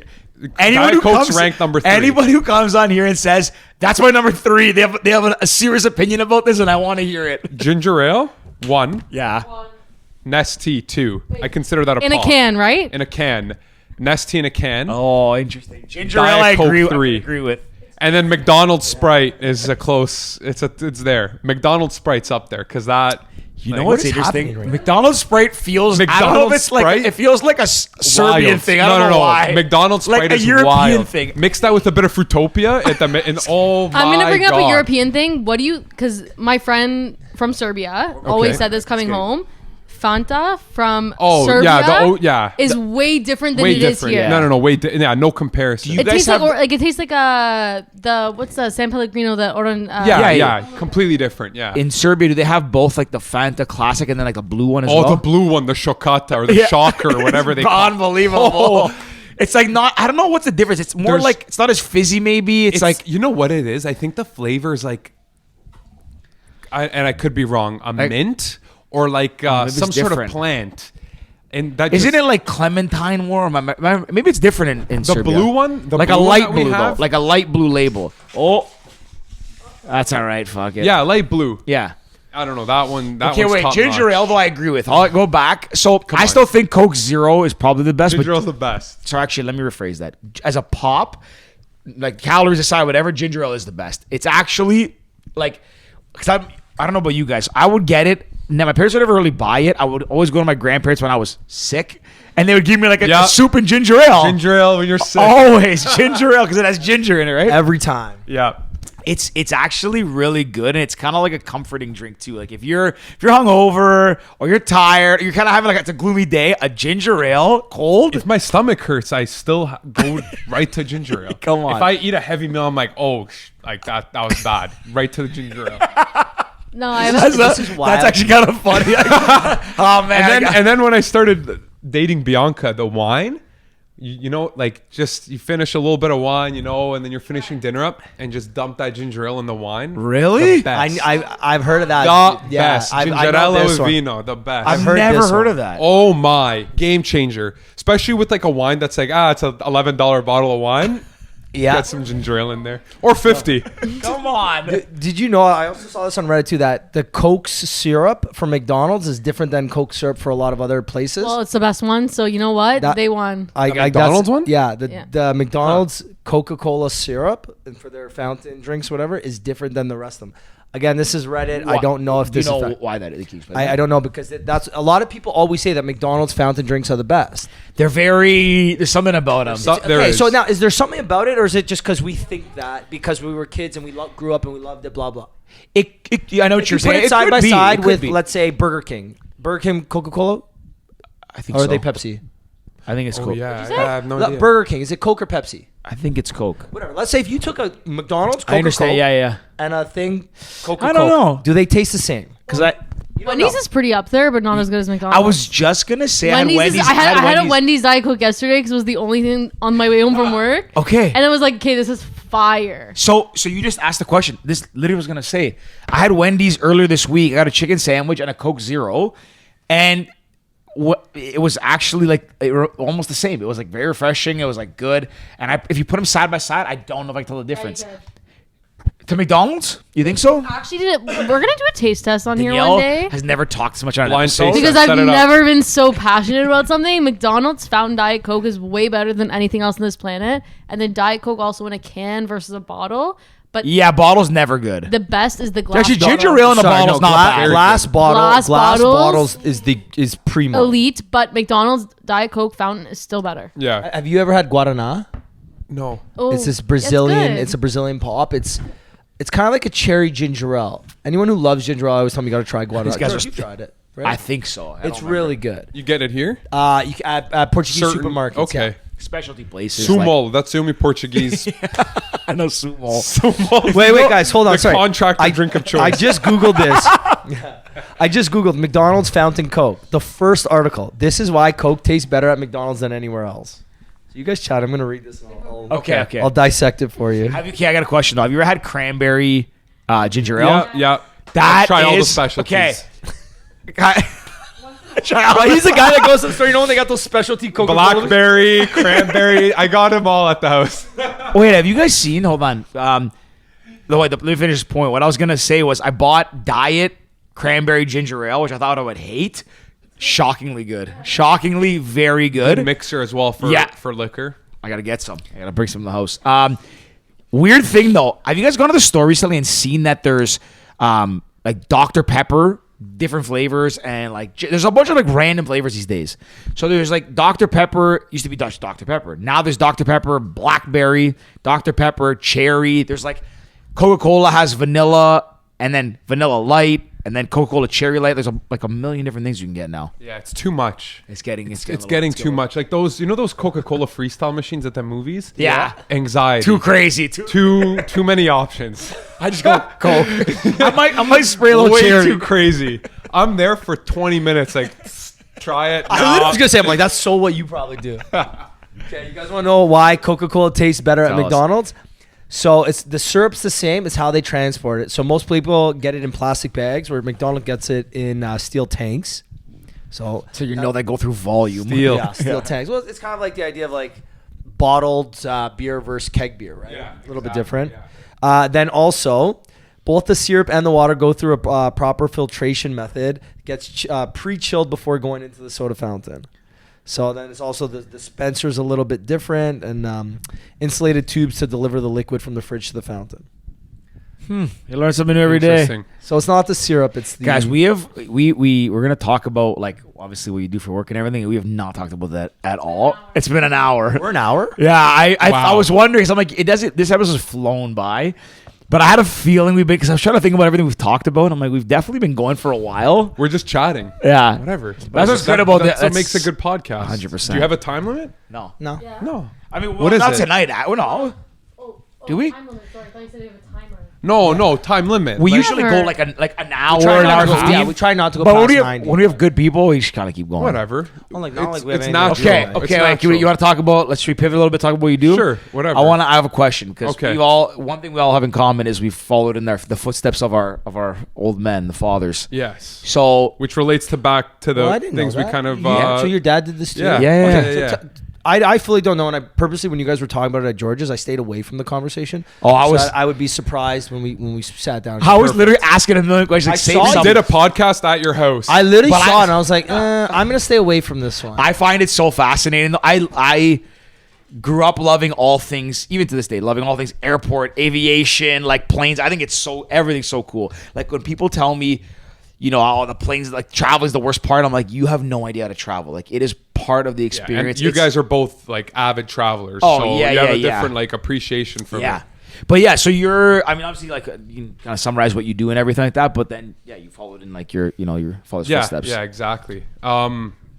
anyone Diet who Coke's comes ranked number 3. Anybody who comes on here and says that's my number 3, they have a serious opinion about this, and I want to hear it. Ginger ale 1, Yeah. Nestea 2. I consider that a In a pop. can, right? In a can. Nestea in a can. Oh, interesting. Ginger Diet ale, I Coke agree. 3. I agree with. And then McDonald's Sprite is a close. It's there. McDonald's Sprite's up there because that. You know like, what's what is interesting? happening right now? McDonald's Sprite feels. I don't know if McDonald's it's like Sprite? it feels like a Serbian wild. thing. I don't know why. McDonald's like Sprite a is European wild. thing. Mix that with a bit of Fruitopia and oh my I'm gonna bring up a God. European thing. What do you? Because my friend from Serbia always said this coming home. Fanta from Serbia is way different than way it is different. here. No, no comparison. It tastes like it tastes like the what's the San Pellegrino, the Oran. Completely different. Yeah. In Serbia, do they have both like the Fanta Classic and then like a blue one as Oh, well? the blue one, the Shokata or the Shocker or whatever they call it. Unbelievable. Oh. It's like not. I don't know what's the difference. It's more like it's not as fizzy. Maybe it's like you know what it is. I think the flavor is like, I could be wrong. Mint or like maybe some it's sort of different. plant. And that Isn't it like clementine warm? Maybe it's different in the Serbia. blue one? The like blue a one light that we blue though, have? like a light blue label. Oh, that's all right. Fuck it. Yeah, light blue. Yeah. I don't know that one. That Okay, one's wait. top Ginger notch. ale, though, I agree with. I'll go back. So I on. still think Coke Zero is probably the best. Ginger But, ale's the best. so actually, let me rephrase that. As a pop, like calories aside, whatever, ginger ale is the best. It's actually like, because I don't know about you guys. I would get it. Now, my parents would never really buy it. I would always go to my grandparents when I was sick, and they would give me like a soup and ginger ale. Ginger ale when you're sick. Always ginger ale because it has ginger in it, right? Every time. Yeah. It's actually really good, and it's kind of like a comforting drink too. Like if you're hungover or you're tired, you're kind of having like it's a gloomy day, a ginger ale cold. If my stomach hurts, I still go right to ginger ale. Come on. If I eat a heavy meal, I'm like, oh, like that was bad. Right to the ginger ale. No, I That's actually kind of funny. Oh man! And then when I started dating Bianca, the wine, you know, like just you finish a little bit of wine, you know, and then you're finishing dinner up and just dump that ginger ale in the wine. Really? The best. I've heard of that. The Yeah, best. I know Gingerello this e one. vino, the best. I've heard never this heard one. of that. Oh my, game changer. Especially with like a wine that's like, it's a $11 bottle of wine. Yeah. Get some ginger ale in there. Or 50. Come on! Did you know? I also saw this on Reddit too. That the Coke syrup from McDonald's is different than Coke syrup for a lot of other places. Well, it's the best one, so you know what? That- They won. McDonald's one? Yeah, Yeah. the McDonald's Coca-Cola syrup for their fountain drinks, whatever, is different than the rest of them. Again, this is Reddit. I don't know if Do you this know is. why that is. I don't know because that's a lot of people always say that McDonald's fountain drinks are the best. They're very. There's something about them. There Okay, is. so now is there something about it, or is it just because we think that because we were kids and we grew up and we loved it, blah blah? I know what If you're you put saying. it side by side It could with, be. let's say, Burger King, Coca-Cola, I think or so. are they Pepsi? I think it's Oh Coke. yeah, say? I have no idea. Burger King, is it Coke or Pepsi? I think it's Coke. Whatever. Let's say if you took a McDonald's I understand. Coca-Cola Yeah. and a thing Coca-Cola, I don't know. do they taste the same? Because I Wendy's is pretty up there, but not as good as McDonald's. was just gonna say Wendy's. I had Wendy's. I had a Wendy's. Wendy's Diet Coke yesterday because it was the only thing on my way home from work. Okay. And I was like, okay, this is fire. So you just asked the question. This literally was gonna say I had Wendy's earlier this week. I got a chicken sandwich and a Coke Zero, and it was actually like almost the same. It was like very refreshing. It was like good. And if you put them side by side, I don't know if I can tell the difference. To McDonald's, you think so? Actually, we're gonna do a taste test on here Danielle one day. has never talked so much on an Blind episode. taste Because Set I've it up. never been so passionate about something. McDonald's Fountain Diet Coke is way better than anything else on this planet. And then Diet Coke also in a can versus a bottle. But Yeah, bottle's never good. the best is the glass Actually, bottle. ginger ale in a bottle's not bad. Glass Glass bottles is primo. Elite, but McDonald's Diet Coke Fountain is still better. Yeah. Have you ever had Guaraná? No. Oh, It's this Brazilian. good. It's a Brazilian pop. It's kind of like a cherry ginger ale. Anyone who loves ginger ale, I always tell me you got to try Guaraná. These guys You've are- tried it, right? I think so. I It's don't really good. You get it here? You can, at Portuguese supermarkets. Okay. remember. Specialty places. Sumo. That's the only Portuguese. I know sumo. Sumo. Wait, guys, hold on. The Sorry, contractor drink of choice. I just googled this. I just googled McDonald's Fountain Coke. The first article. This is why Coke tastes better at McDonald's than anywhere else. So you guys chat. I'm gonna read this. And Okay. I'll dissect it for you. Okay, I got a question though. Have you ever had cranberry ginger ale? Yeah. That Try all the is- specialties. Okay. He's the guy that goes to the store. You know when they got those specialty Coca-Cola? Blackberry, cranberry. I got them all at the house. Wait, have you guys seen? Hold on. Let me finish this point. What I was gonna say was I bought Diet cranberry ginger ale, which I thought I would hate. Shockingly good. Shockingly very good. Mixer as well for liquor. I gotta get some. I gotta bring some to the house. Weird thing though. Have you guys gone to the store recently and seen that there's like Dr. Pepper, different flavors, and like there's a bunch of like random flavors these days. So there's like Dr. Pepper, used to be Dr. Pepper. Now there's Dr. Pepper blackberry, Dr. Pepper cherry. There's like Coca-Cola has vanilla and then vanilla light and then Coca-Cola cherry light. There's like a million different things you can get now. Yeah, it's too much. It's getting Too much. Like those, those Coca-Cola freestyle machines at the movies? Yeah. Anxiety. Too crazy. Too many options. I just go Coke. I might spray a little Way cherry. too crazy. I'm there for 20 minutes. Like, try it. I was gonna say, I'm like, that's so what you probably do. Okay, you guys want to know why Coca-Cola tastes better at Tell us. McDonald's? So it's the syrup's the same. It's how they transport it. So most people get it in plastic bags, where McDonald's gets it in steel tanks. So you know they go through volume. Steel tanks. Well, it's kind of like the idea of like bottled beer versus keg beer, right? Yeah, a little bit different. Yeah. Then also, both the syrup and the water go through a proper filtration method. It gets pre-chilled before going into the soda fountain. So then it's also the dispenser's a little bit different, and insulated tubes to deliver the liquid from the fridge to the fountain. You learn something new every day. So it's not the syrup, it's the... Guys, we're gonna talk about like obviously what you do for work and everything. We have not talked about that at all. It's been an hour. We're an hour? Yeah, I was wondering. So I'm like, this episode's flown by. But I had a feeling because I was trying to think about everything we've talked about. I'm like, we've definitely been going for a while. We're just chatting. Yeah. Whatever. That's what's good about that. That's what makes a good podcast. 100%. Do you have a time limit? No. Yeah. No. I mean, What is not it? tonight. No. Do we? Time limit. Sorry, I thought you said you have a timer. No, time limit. We Like- usually go like an hour, try an not hour to go- 15. yeah, we try not to go But past when 90. we have good people, we just kind of keep going. Whatever. Well, like, not like we have it's any- natural. Okay. It's Wait, natural. you want to talk about? Let's pivot a little bit. Talk about what you do. Sure, whatever. I have a question because Okay. one thing we all have in common is we've followed in the footsteps of our old men, the fathers. Yes. So Which relates back to the Well, I didn't things know we that. kind of. Yeah, so your dad did this too? Yeah. Yeah. Okay, So I fully don't know, and I purposely, when you guys were talking about it at George's, I stayed away from the conversation. Oh, I would be surprised when we sat down. I was literally asking a million questions. Like, I save saw We something. did a podcast at your house. I literally But saw it, and I was like, I'm gonna stay away from this one. I find it so fascinating. I grew up loving all things, even to this day, loving all things airport, aviation, like planes. I think everything's so cool. Like when people tell me, the planes, like travel is the worst part. I'm like, you have no idea how to travel. Like it is part of the Yeah, experience. and you guys are both like avid travelers. Oh, so yeah, you have a yeah. different like appreciation for Yeah. it. But yeah, so obviously like you can kind of summarize what you do and everything like that, but then you followed in like your father's footsteps. Yeah, exactly.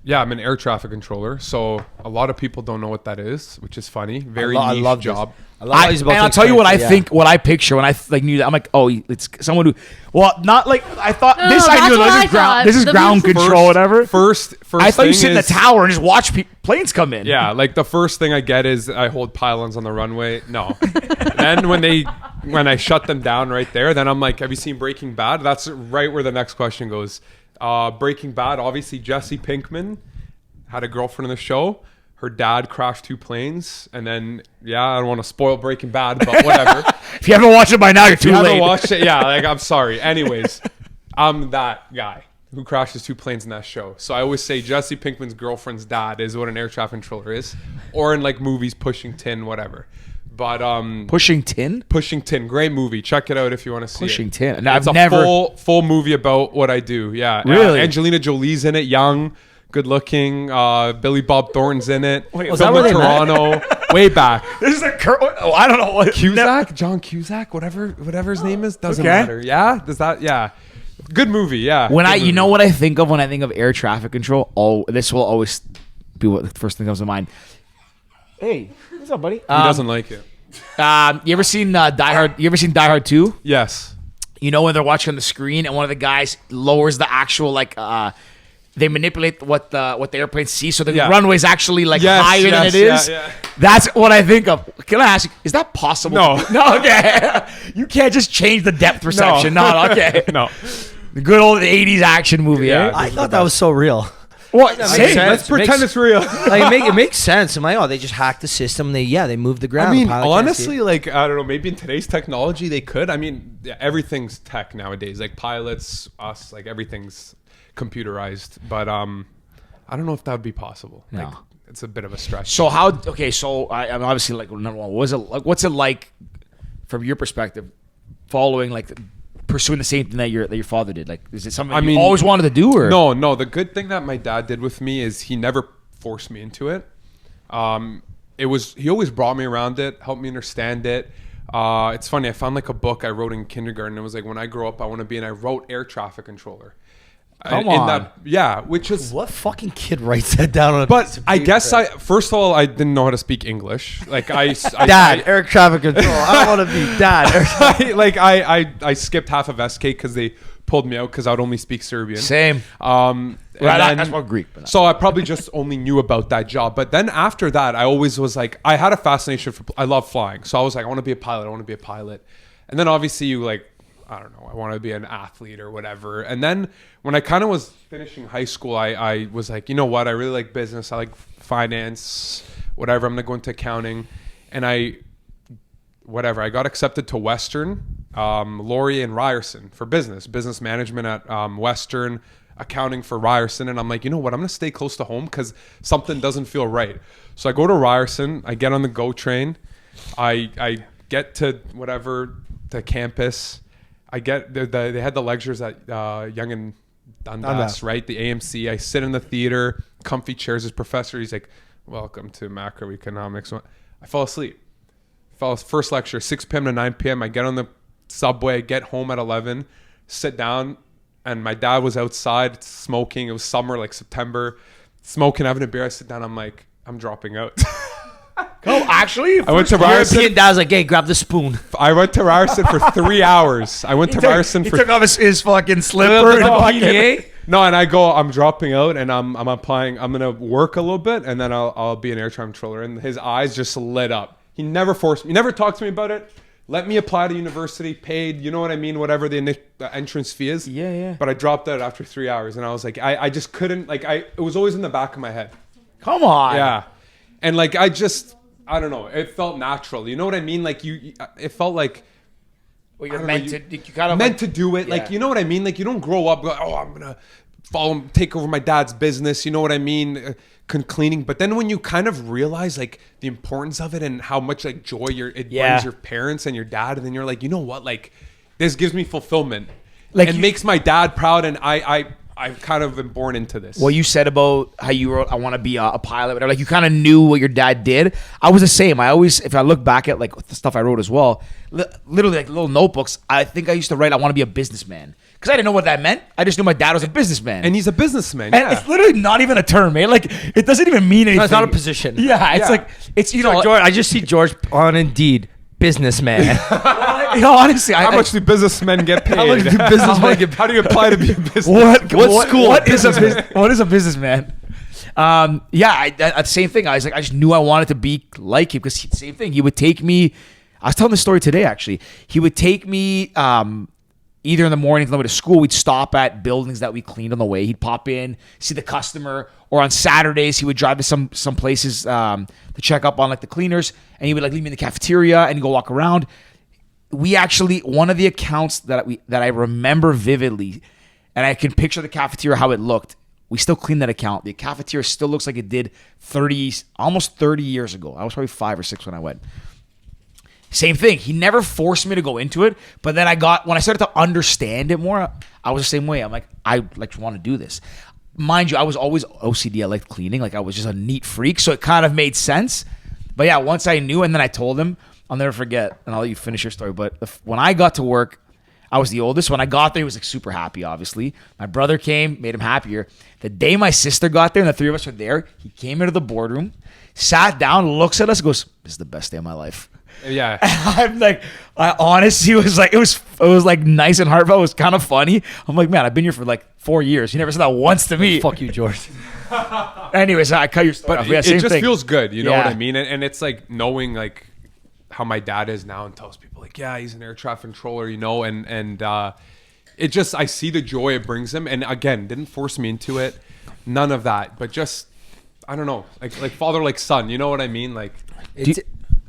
I'm an air traffic controller, so a lot of people don't know what that is, which is funny. Very I niche love job. This. I love how he's about to I'll tell you what I explain it, think, what I picture when I like knew that. I'm like, oh, it's someone who, well, not like I thought. No, this no, I knew. that's what This I is ground. thought. This is The ground first- control, whatever. First I thought you thing sit in the is- tower and just watch planes come in. Yeah, like the first thing I get is I hold pylons on the runway. No. Then when I shut them down right there, then I'm like, have you seen Breaking Bad? That's right where the next question goes. Breaking Bad, obviously Jesse Pinkman had a girlfriend in the show. Her dad crashed 2 planes, and then I don't want to spoil Breaking Bad, but whatever. If you haven't watched it by now, you're If too you late. haven't watched it, like I'm sorry. Anyways, I'm that guy who crashes 2 planes in that show. So I always say Jesse Pinkman's girlfriend's dad is what an air traffic controller is, or in like movies, Pushing Tin, whatever. But Pushing Tin. Pushing Tin, great movie. Check it out if you want to see Pushing it. Tin. No, It's I've a never. full movie about what I do. Yeah, Really? Angelina Jolie's in it, young, good looking. Billy Bob Thornton's in it. Wait, was Filmed that where in they met? Toronto, way back. This is a I don't know what Cusack, John Cusack, whatever his name is, doesn't Okay. matter. Yeah, does that? Yeah, good movie. Yeah. When good movie. what I think of when I think of air traffic control. Oh, this will always be what the first thing comes to mind. Hey, what's up, buddy? He doesn't like it. You ever seen Die Hard? You ever seen Die Hard 2? Yes. You know when they're watching on the screen and one of the guys lowers the actual they manipulate what the airplane sees, so the Yeah. runway's actually like Yes, higher than yes, it is. yeah. That's what I think of. Can I ask you, is that possible? No. No, okay. You can't just change the depth perception. No, okay. No. The good old 80s action movie, Yeah. eh? I thought that was so real. What? makes Same. sense. Let's pretend it's real. Like it makes sense. I'm like, they just hacked the system. They moved the ground. I mean, The pilot can't see honestly, it. like I don't know. Maybe in today's technology, they could. I mean, everything's tech nowadays. Like pilots, us, like everything's computerized. But I don't know if that would be possible. No. Like, it's a bit of a stretch. So how? Okay, so I'm obviously like number one. What's it like from your perspective, following like pursuing the same thing that your father did? Like, is it something you always wanted to do? Or No. The good thing that my dad did with me is he never forced me into it. He always brought me around it, helped me understand it. It's funny. I found like a book I wrote in kindergarten. It was like, when I grow up, I want to be, and I wrote air traffic controller. Come on. Which is What fucking kid writes that down on a piece But of I paper? guess first of all, I didn't know how to speak English. Like Dad, air traffic control. I want to be dad. I skipped half of SK because they pulled me out because I would only speak Serbian. Same. That's more Greek. So I probably just only knew about that job. But then after that, I always was like, I had a fascination I love flying. So I was like, I want to be a pilot. And then obviously you like, I don't know, I want to be an athlete or whatever. And then when I kind of was finishing high school, I was like, you know what? I really like business. I like finance, whatever. I'm going to go into accounting. And I got accepted to Western, Laurier and Ryerson for business management at Western, accounting for Ryerson. And I'm like, you know what? I'm going to stay close to home because something doesn't feel right. So I go to Ryerson. I get on the GO train. I get to the campus. I get they had the lectures at Yonge and Dundas, right? The AMC. I sit in the theater, comfy chairs. His professor, he's like, welcome to macroeconomics. I fall asleep. First lecture, 6 p.m. to 9 p.m. I get on the subway, get home at 11, sit down, and my dad was outside smoking. It was summer, like September, smoking, having a beer. I sit down, I'm like, I'm dropping out. Oh, actually? I went to Ryerson. European dad's like, hey, grab the spoon. I went to Ryerson for 3 hours. He took off his fucking slipper. No, and I go, I'm dropping out, and I'm applying. I'm going to work a little bit, and then I'll be an air traffic controller. And his eyes just lit up. He never forced me, never talked to me about it. Let me apply to university, paid, you know what I mean, whatever the entrance fee is. Yeah. But I dropped out after 3 hours, and I was like, I just couldn't, like, it was always in the back of my head. Come on. Yeah. And like, I don't know, it felt natural. You know what I mean? Like, it felt like, well, you're meant to, you kind of meant to do it. Yeah. Like, you know what I mean? Like, you don't grow up, like, oh, I'm going to take over my dad's business. You know what I mean? Cleaning. But then when you kind of realize like the importance of it and how much like joy it brings your parents and your dad, and then you're like, you know what? Like, this gives me fulfillment. Like, it makes my dad proud, and I kind of been born into this. What you said about how you wrote, I want to be a pilot, whatever, like you kind of knew what your dad did. I was the same. I always, if I look back at like the stuff I wrote as well, literally like little notebooks, I think I used to write, I want to be a businessman. Because I didn't know what that meant. I just knew my dad was a businessman. And he's a businessman, And it's literally not even a term, man. Like, it doesn't even mean anything. No, it's not a position. Yeah, it's like, it's, you know. Like George, I just see George on Indeed. Businessman. Honestly, how much do businesmen get paid? How much do businessmen get paid? How do you apply to be a businessman? What school? What is a businessman? The same thing. I was like, I just knew I wanted to be like him because same thing. He would take me. I was telling this story today actually. He would take me either in the morning on the way to school. We'd stop at buildings that we cleaned on the way. He'd pop in, see the customer, or on Saturdays he would drive to some places to check up on like the cleaners, and he would like leave me in the cafeteria and go walk around. We actually, one of the accounts that I remember vividly, and I can picture the cafeteria how it looked. We still clean that account. The cafeteria still looks like it did almost 30 years ago. I was probably 5 or 6 when I went. Same thing. He never forced me to go into it, but then when I started to understand it more, I was the same way. I'm like, I like want to do this. Mind you, I was always OCD. I liked cleaning. Like, I was just a neat freak, so it kind of made sense. But yeah, once I knew, and then I told him, I'll never forget, and I'll let you finish your story. But when I got to work, I was the oldest. When I got there, he was like super happy, obviously. My brother came, made him happier. The day my sister got there and the three of us were there, he came into the boardroom, sat down, looks at us, goes, "This is the best day of my life." Yeah. And I'm like, honestly, it was like nice and heartfelt. It was kind of funny. I'm like, man, I've been here for like 4 years. You never said that once to me. Fuck you, George. Anyways, I cut your story off. Yeah, it just thing. feels good. You know what I mean? And it's like knowing like how my dad is now and tells people like, yeah, he's an air traffic controller, you know, and it just, I see the joy it brings him. And again, didn't force me into it. None of that. But just, I don't know, like father, like son, you know what I mean? Like,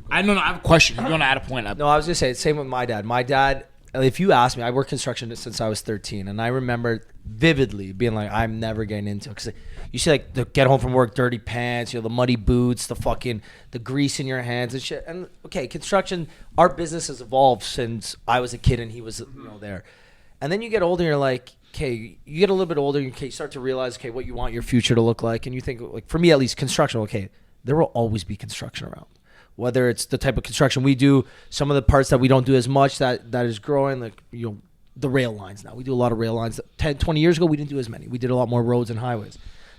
I don't know. I have a question. You're going to add a point. No, I was going to say, it's same with my dad. My dad, if you ask me, I worked construction since I was 13. And I remember vividly being like, I'm never getting into it. Because you see like the get home from work, dirty pants, you know, the muddy boots, the grease in your hands and shit. And okay, construction, our business has evolved since I was a kid and he was, there. And then you get older and you're like, okay, you get a little bit older and you start to realize, okay, what you want your future to look like. And you think, like, for me at least, construction, okay, there will always be construction around. Whether it's the type of construction we do, some of the parts that we don't do as much that is growing, like, the rail lines now. We do a lot of rail lines. 10, 20 years ago, we didn't do as many. We did a lot more roads and highways.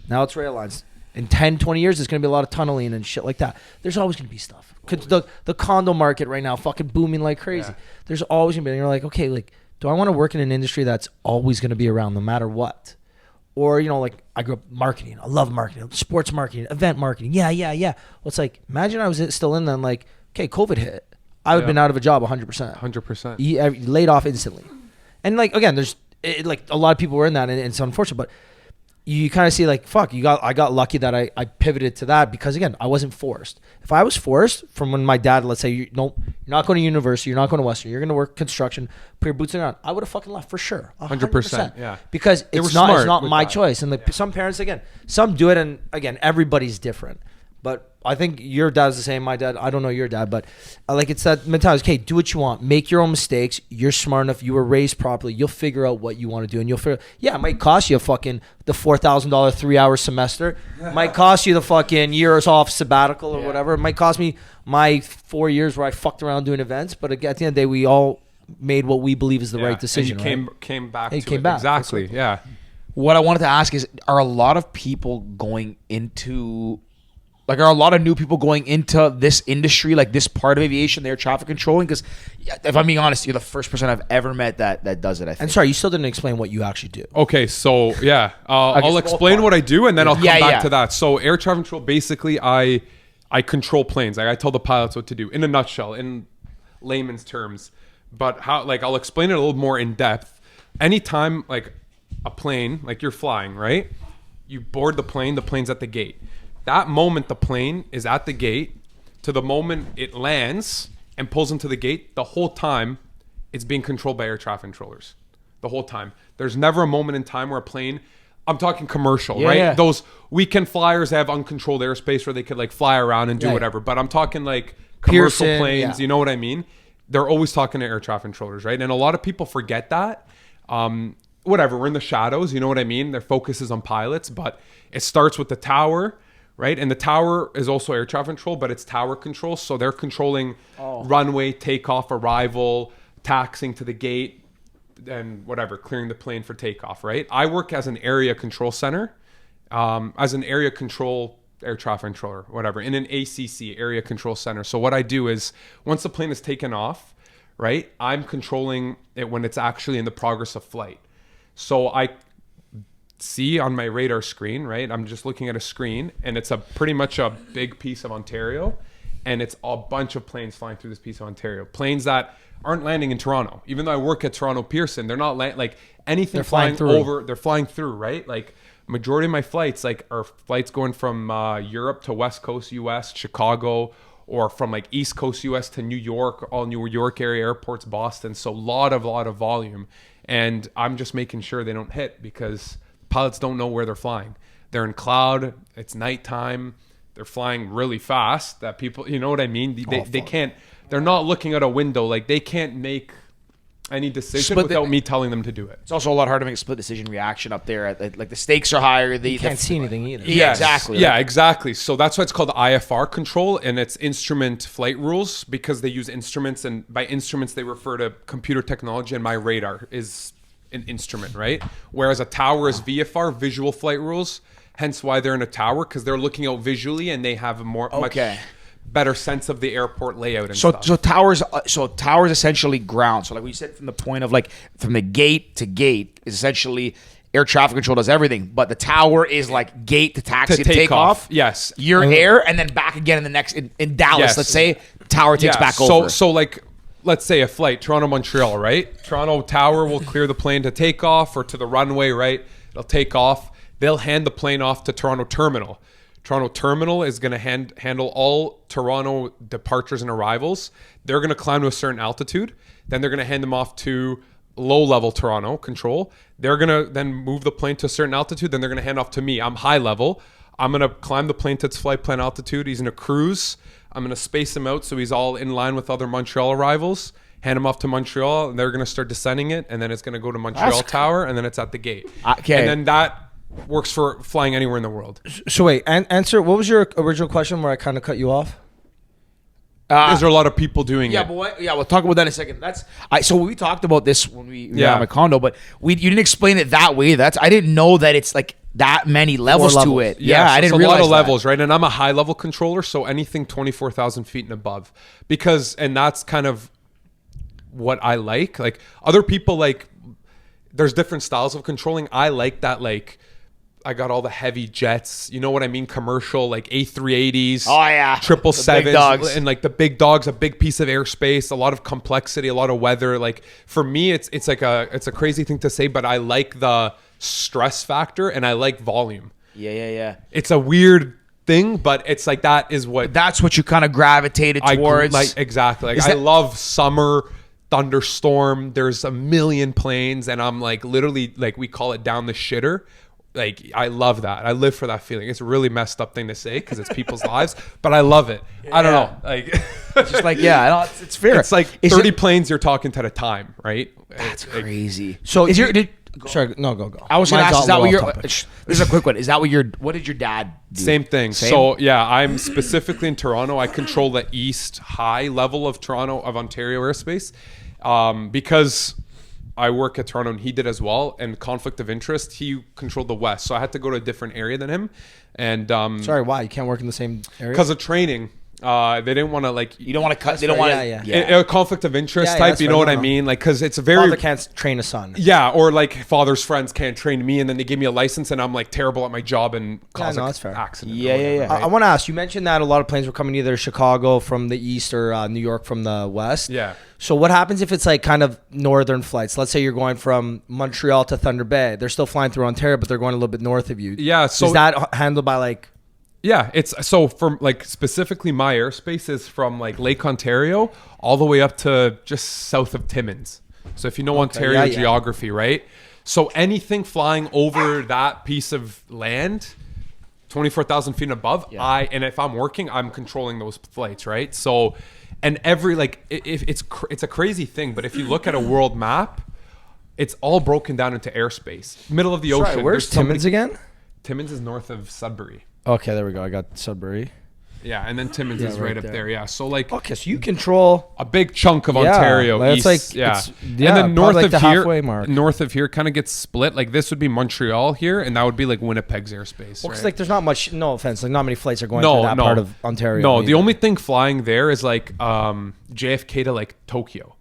Now it's rail lines. In 10, 20 years, there's going to be a lot of tunneling and shit like that. There's always going to be stuff. The condo market right now fucking booming like crazy. Yeah. There's always going to be, and you're like, okay, like, do I want to work in an industry that's always going to be around no matter what? Or, you know, like I grew up marketing. I love marketing, sports marketing, event marketing. Yeah. Well, it's like, imagine I was still in then, like, okay, COVID hit. I would have been out of a job 100%. 100%. Laid off instantly. And like, again, like a lot of people were in that and it's unfortunate, but you kind of see like, fuck, I got lucky that I pivoted to that because again, I wasn't forced. If I was forced from when my dad, let's say, you're not going to university, you're not going to Western, you're going to work construction, put your boots on the ground, I would have fucking left for sure. 100%. Yeah. Because it's not my choice. And some parents, again, some do it. And again, everybody's different. But I think your dad's the same. My dad, I don't know your dad, but like it's that mentality. Okay, do what you want. Make your own mistakes. You're smart enough. You were raised properly. You'll figure out what you want to do. And you'll figure, it might cost you the $4,000 3-hour semester. It might cost you the fucking years off sabbatical or whatever. It might cost me my 4 years where I fucked around doing events. But at the end of the day, we all made what we believe is the right decision. And you came back to it. Back. Exactly, yeah. What I wanted to ask is, are a lot of people going into... Like, are a lot of new people going into this industry, like this part of aviation, the air traffic controlling? Because if I'm being honest, you're the first person I've ever met that does it, I think. And sorry, you still didn't explain what you actually do. Okay, so I'll explain what I do and then I'll come back to that. So air traffic control, basically I control planes. Like I tell the pilots what to do in a nutshell, in layman's terms. But how, like, I'll explain it a little more in depth. Anytime like a plane, like you're flying, right? You board the plane's at the gate. That moment the plane is at the gate to the moment it lands and pulls into the gate, the whole time it's being controlled by air traffic controllers. The whole time. There's never a moment in time where a plane, I'm talking commercial, right? Yeah. Those weekend flyers have uncontrolled airspace where they could like fly around and do whatever. But I'm talking like commercial planes, you know what I mean? They're always talking to air traffic controllers, right? And a lot of people forget that. Whatever, we're in the shadows, you know what I mean? Their focus is on pilots, but it starts with the tower, right? And the tower is also air traffic control, but it's tower control. So they're controlling runway, takeoff, arrival, taxiing to the gate, and whatever, clearing the plane for takeoff, right? I work as an area control center, as an area control air traffic controller, whatever, in an ACC, area control center. So what I do is once the plane is taken off, right, I'm controlling it when it's actually in the progress of flight. So I see on my radar screen, right? I'm just looking at a screen and it's pretty much a big piece of Ontario and it's a bunch of planes flying through this piece of Ontario. Planes that aren't landing in Toronto. Even though I work at Toronto Pearson, they're not like anything flying over, they're flying through, right? Like majority of my flights are flights going from Europe to West Coast US, Chicago, or from like East Coast US to New York, all New York area airports, Boston. So a lot of volume. And I'm just making sure they don't hit because pilots don't know where they're flying. They're in cloud. It's nighttime. They're flying really fast. That people, you know what I mean? They can't. They're not looking at a window. Like they can't make any decision without me telling them to do it. It's also a lot harder to make a split decision reaction up there. Like the stakes are higher. You can't see anything either. Yeah, exactly. Yeah, exactly. So that's why it's called IFR control, and it's instrument flight rules because they use instruments, and by instruments they refer to computer technology. And my radar is an instrument, right? Whereas a tower is VFR, visual flight rules. Hence why they're in a tower, because they're looking out visually and they have a much better sense of the airport layout and stuff. So towers essentially ground. So like we said, from the point of like from the gate to gate is essentially air traffic control does everything, but the tower is like gate to taxi to take off. Yes, you're air, and then back again in the next in Dallas. Yes. Let's say tower takes back over. So like, let's say a flight Toronto Montreal, right? Toronto tower will clear the plane to take off or to the runway, right? It'll take off. They'll hand the plane off to Toronto Terminal. Toronto Terminal is going to handle all Toronto departures and arrivals. They're going to climb to a certain altitude. Then they're going to hand them off to low-level Toronto control. They're going to then move the plane to a certain altitude. Then they're going to hand off to me. I'm high level. I'm going to climb the plane to its flight plan altitude. He's in a cruise. I'm going to space him out so he's all in line with other Montreal arrivals. Hand him off to Montreal, and they're going to start descending it. And then it's going to go to Montreal Tower, and then it's at the gate. Okay. And then that works for flying anywhere in the world. So wait, answer. What was your original question where I kind of cut you off? Is there a lot of people doing it? But we'll talk about that in a second. So we talked about this when we were at my condo, but you didn't explain it that way. I didn't know that it's like that many levels to it. Yeah, I didn't realize a lot of that. levels, right? And I'm a high level controller, so anything 24,000 feet and above, and that's kind of what I like. Like other people, like there's different styles of controlling. I like that, like I got all the heavy jets, you know what I mean? Commercial, like A380s, Oh yeah, 777s, and like the big dogs, a big piece of airspace, a lot of complexity, a lot of weather. Like for me, it's like it's a crazy thing to say, but I like the stress factor and I like volume. Yeah. It's a weird thing, but it's like that's what you kind of gravitated towards. Exactly. Like I love summer. Thunderstorm, there's a million planes, and I'm like literally, like we call it down the shitter. Like I love that. I live for that feeling. It's a really messed up thing to say because it's people's lives, but I love it. I don't know. Like it's just like it's fair. It's like 30 planes you're talking to at a time, right? That's crazy. So is your sorry, no, go. I was going to ask, is that what your this is a quick one. Is that what did your dad do? Same thing. So yeah, I'm specifically in Toronto. I control the east high level of Ontario airspace because I work at Toronto and he did as well. And conflict of interest, he controlled the west. So I had to go to a different area than him. And sorry, why? You can't work in the same area? Because of training. They didn't want to like. You don't want to cut. They don't want to. A conflict of interest type. You know what I mean? Like, because it's a very. Father can't train a son. Yeah, or like father's friends can't train me, and then they give me a license, and I'm like terrible at my job and cause accident. Yeah. Right? I want to ask. You mentioned that a lot of planes were coming either Chicago from the east or New York from the west. Yeah. So what happens if it's like kind of northern flights? Let's say you're going from Montreal to Thunder Bay. They're still flying through Ontario, but they're going a little bit north of you. Yeah. So is that handled by like? Yeah, it's so from like specifically my airspace is from like Lake Ontario all the way up to just south of Timmins. So if you know Ontario geography, right? So anything flying over that piece of land, 24,000 feet and above, and if I'm working, I'm controlling those flights, right? So, and every like if it's a crazy thing, but if you look at a world map, it's all broken down into airspace, middle of the ocean. Sorry, where's Timmins again? Timmins is north of Sudbury. Okay, there we go. I got Sudbury. Yeah, and then Timmins is right up there. Yeah, so like okay, so you control a big chunk of Ontario. It's east, like and then north like of the here, halfway mark. north of here, kind of gets split. Like this would be Montreal here, and that would be like Winnipeg's airspace. Well, because like there's not much. No offense, like not many flights are going to that part of Ontario. No, the only thing flying there is like JFK to like Tokyo.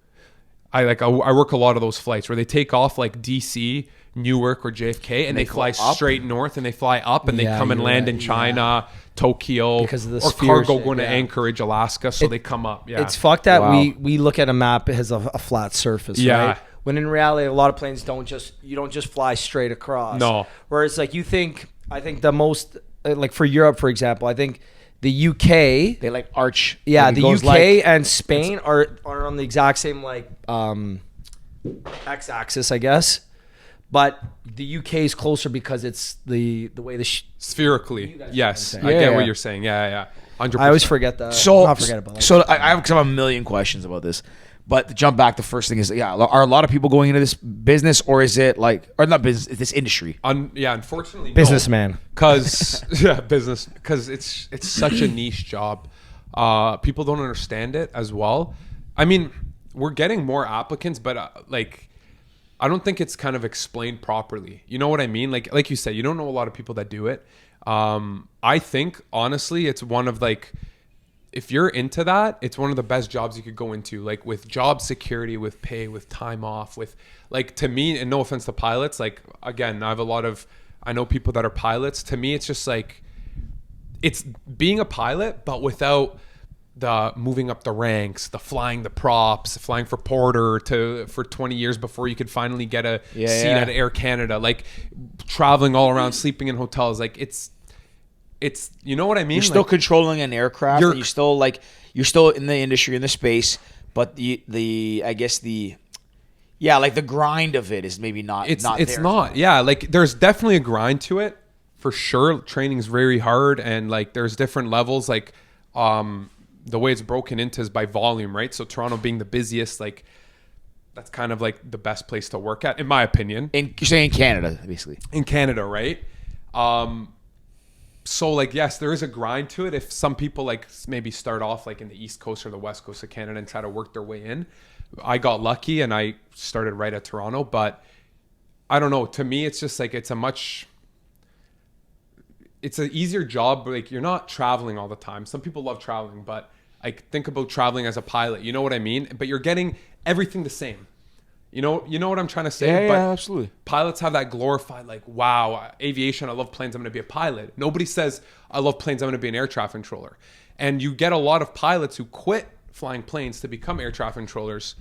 I work a lot of those flights where they take off like DC, Newark, or JFK, and they fly straight north, and they fly up, and they come and land in China, Tokyo, because of the or cargo going to Anchorage, Alaska, so they come up. Yeah, it's fucked that we look at a map as a flat surface. Yeah. Right? When in reality, a lot of planes don't just fly straight across. No. Whereas like I think the most like for Europe, for example, I think the UK they like arch. Yeah, the UK and Spain are on the exact same like x-axis, I guess. But the UK is closer because it's the way spherically. Yes, I get what you're saying. Yeah. 100%. I always forget that. I have a million questions about this. But to jump back, the first thing is, are a lot of people going into this business, or is it like, or not business, this industry? Unfortunately, businessman. Because business. Because it's such a niche job. People don't understand it as well. I mean, we're getting more applicants, but like, I don't think it's kind of explained properly. You know what I mean? Like you said, you don't know a lot of people that do it. I think honestly, it's one of like, if you're into that, it's one of the best jobs you could go into, like with job security, with pay, with time off, with like, to me, and no offense to pilots, like again, I know people that are pilots. To me, it's just like, it's being a pilot, but without the moving up the ranks, the flying the props, flying for Porter for 20 years before you could finally get a seat at Air Canada, like traveling all around, sleeping in hotels. Like it's, you know what I mean? You're still controlling an aircraft. You're still in the industry, in the space, but the grind of it is maybe not. It's there. not. Yeah, like there's definitely a grind to it for sure. Training's very hard, and like there's different levels. Like the way it's broken into is by volume, right? So Toronto being the busiest, like that's kind of like the best place to work at, in my opinion. You're saying Canada, basically. In Canada, right? So like, yes, there is a grind to it. If some people like maybe start off like in the East Coast or the West Coast of Canada and try to work their way in, I got lucky and I started right at Toronto. But I don't know. To me, it's just like it's an easier job. Like you're not traveling all the time. Some people love traveling, but like think about traveling as a pilot. You know what I mean? But you're getting everything the same. You know what I'm trying to say? Yeah, But absolutely. pilots have that glorified, like, wow, aviation, I love planes, I'm going to be a pilot. Nobody says, I love planes, I'm going to be an air traffic controller. And you get a lot of pilots who quit flying planes to become air traffic controllers.